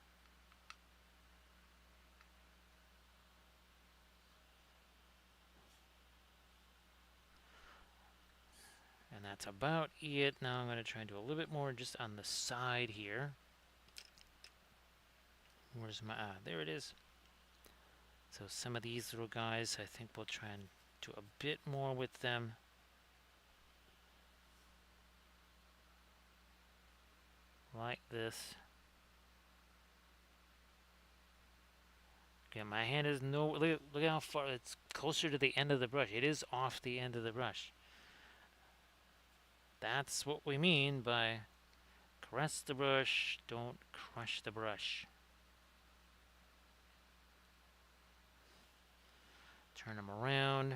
And that's about it. Now I'm going to try and do a little bit more just on the side here. Where's my, there it is. So some of these little guys, I think we'll try and do a bit more with them. Like this. Okay, my hand is look how far, it's closer to the end of the brush. It is off the end of the brush. That's what we mean by caress the brush, don't crush the brush. Turn them around.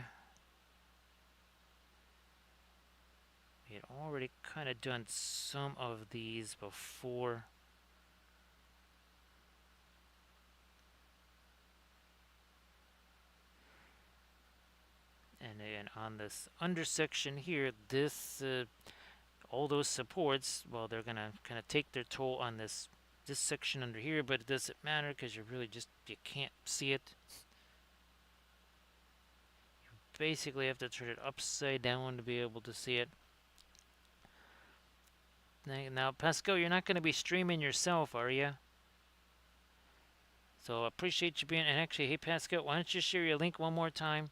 We had already kind of done some of these before. And then on this undersection here, this all those supports, well, they're gonna kind of take their toll on this section under here, but it doesn't matter because you can't see it. You basically have to turn it upside down to be able to see it. Now, Pascal, you're not going to be streaming yourself, are you? So I appreciate you being, and actually, hey Pascal, why don't you share your link one more time?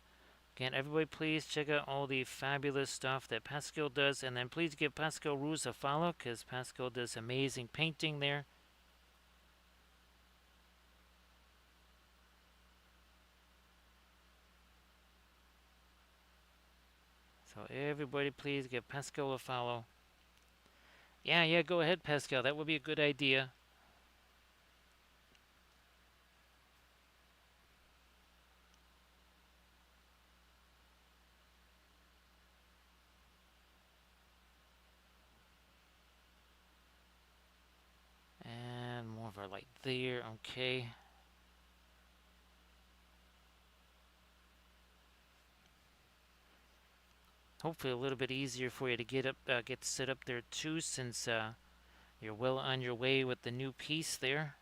Again, everybody please check out all the fabulous stuff that Pascal does, and then please give Pascal Ruse a follow, because Pascal does amazing painting there. So everybody please give Pascal a follow. Yeah, go ahead, Pascal. That would be a good idea. And more of our light there. Okay. Hopefully a little bit easier for you to get set up there too, since you're well on your way with the new piece there.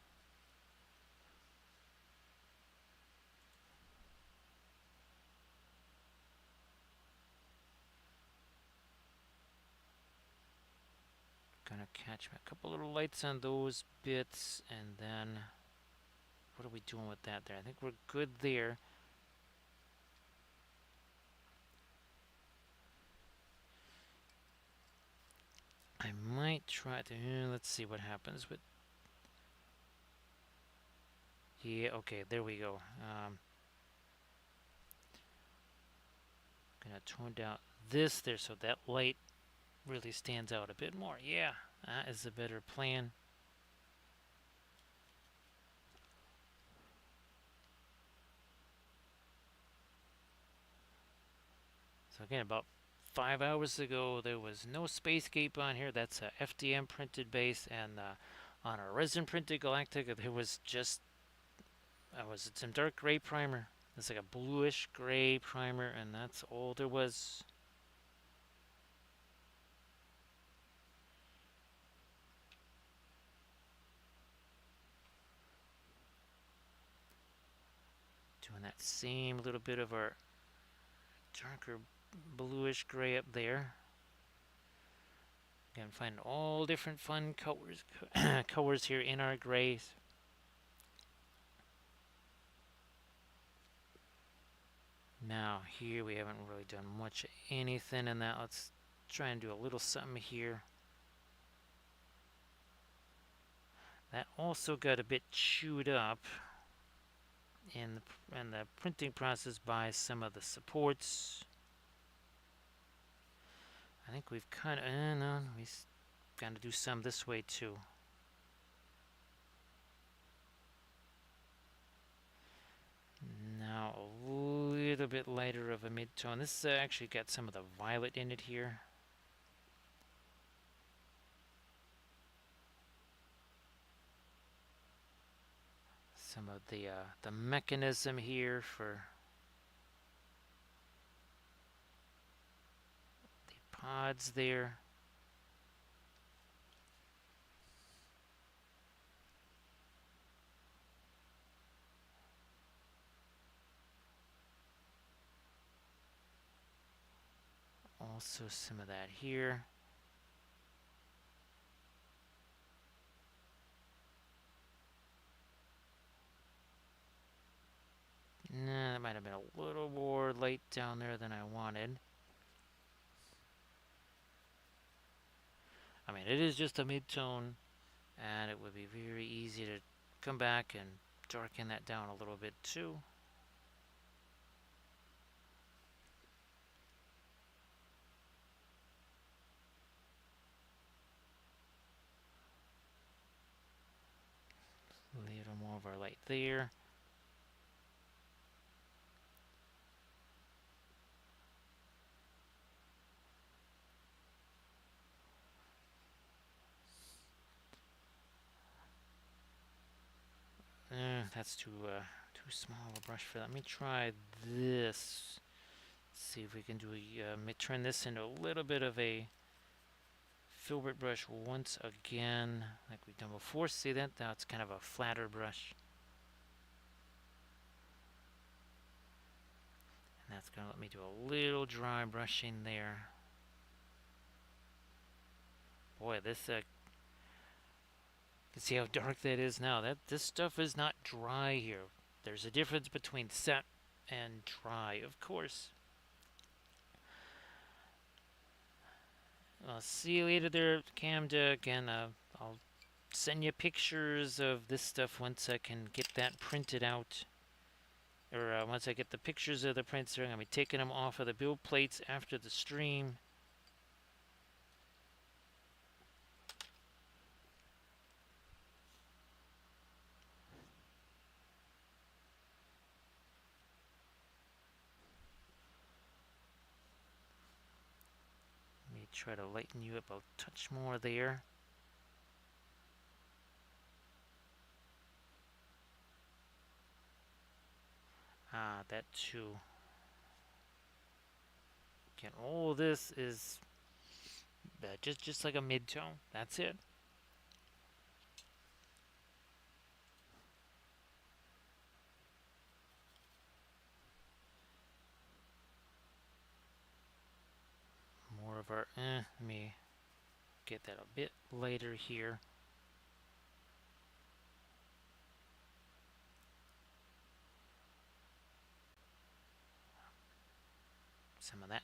Gonna catch a couple little lights on those bits, and then what are we doing with that there? I think we're good there. I might try to, let's see what happens with, yeah, okay, there we go. Gonna tone down this there so that light really stands out a bit more. Yeah, that is a better plan. So again, about 5 hours ago, there was no Spacescape on here. That's a FDM printed base, and on a resin printed Galactica, there was just was some dark gray primer. It's like a bluish gray primer, and that's all there was. Doing that same little bit of our darker bluish gray up there. Again, finding all different fun colors, colors here in our grays. Now here we haven't really done much anything in that. Let's try and do a little something here. That also got a bit chewed up in the printing process by some of the supports. I think we've kind of, no, we've got to do some this way too. Now a little bit lighter of a mid-tone. This actually got some of the violet in it here. Some of the mechanism here for the pods there. Also some of that here. Nah, that might have been a little more light down there than I wanted. I mean, it is just a mid-tone, and it would be very easy to come back and darken that down a little bit too. A little more of our light there. That's too small a brush for that. Let me try this. See if we can do turn this into a little bit of a filbert brush once again, like we've done before. See that? Now it's kind of a flatter brush. And that's going to let me do a little dry brushing there. Boy, this you can see how dark that is now. This stuff is not dry here. There's a difference between set and dry, of course. I'll see you later there, Camda. Again, I'll send you pictures of this stuff once I can get that printed out. Or once I get the pictures of the prints, I'm going to be taking them off of the build plates after the stream. Let me try to lighten you up a touch more there. Ah, that too. Again, all this is just like a mid-tone. That's it. More of our let me get that a bit lighter here. Some of that.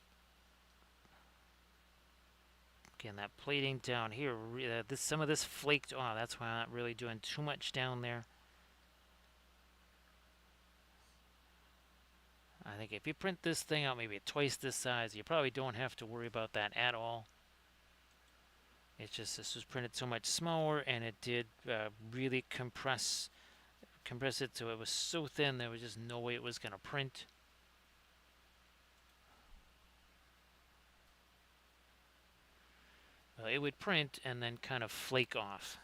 Again, that plating down here, some of this flaked off. That's why I'm not really doing too much down there. I think if you print this thing out maybe twice this size, you probably don't have to worry about that at all. It's just this was printed so much smaller, and it did really compress it so it was so thin there was just no way it was going to print. It would print and then kind of flake off.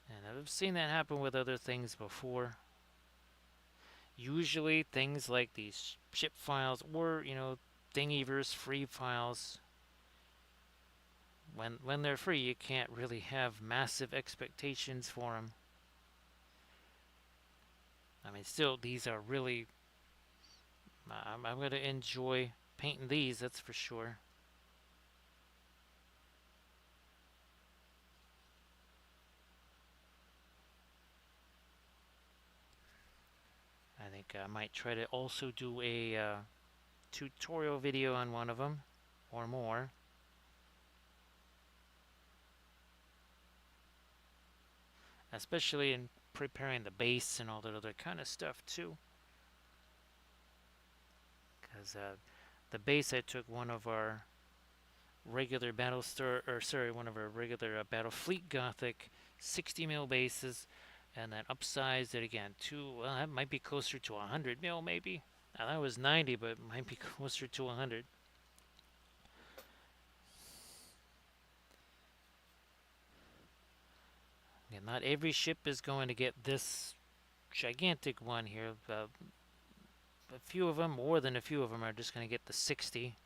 And I've seen that happen with other things before. Usually things like these ship files or, Thingiverse free files, when they're free, you can't really have massive expectations for them. I mean, still, these are really... I'm going to enjoy painting these, that's for sure. I think I might try to also do a tutorial video on one of them, or more. Especially in preparing the base and all that other kind of stuff, too. Because the base, I took one of our regular one of our regular Battlefleet Gothic 60 mil bases, and then upsized it again to, well, that might be closer to 100 mil maybe. Now that was 90, but it might be closer to 100. And not every ship is going to get this gigantic one here. A few of them, more than a few of them, are just going to get the 60.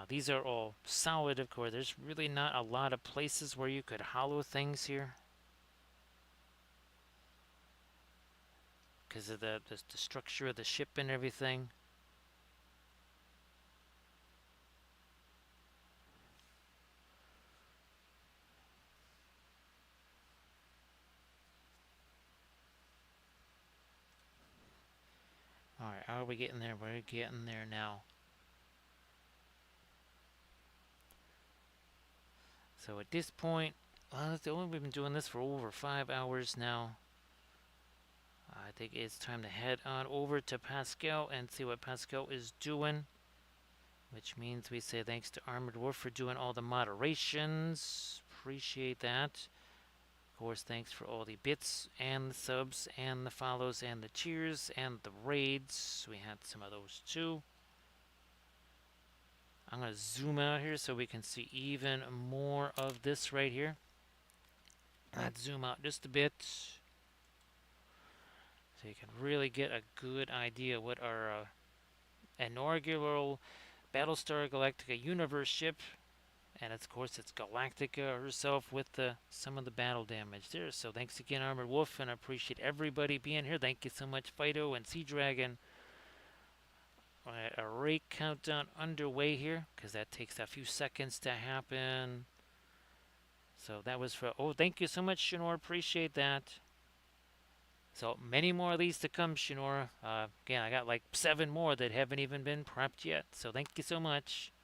These are all solid, of course. There's really not a lot of places where you could hollow things here, because of the structure of the ship and everything. Alright, how are we getting there? We're getting there now. So at this point, we've been doing this for over 5 hours now. I think it's time to head on over to Pascal and see what Pascal is doing. Which means we say thanks to Armored Wolf for doing all the moderations. Appreciate that. Of course, thanks for all the bits and the subs and the follows and the cheers and the raids. We had some of those too. I'm going to zoom out here so we can see even more of this right here. Let's zoom out just a bit so you can really get a good idea what our inaugural Battlestar Galactica universe ship, and of course it's Galactica herself with some of the battle damage there. So thanks again, Armored Wolf, and I appreciate everybody being here. Thank you so much, Fido and Sea Dragon. A rate countdown underway here because that takes a few seconds to happen. So that was for, thank you so much, Shinor, appreciate that. So many more of these to come, Shinor. Again, I got like 7 more that haven't even been prepped yet. So thank you so much.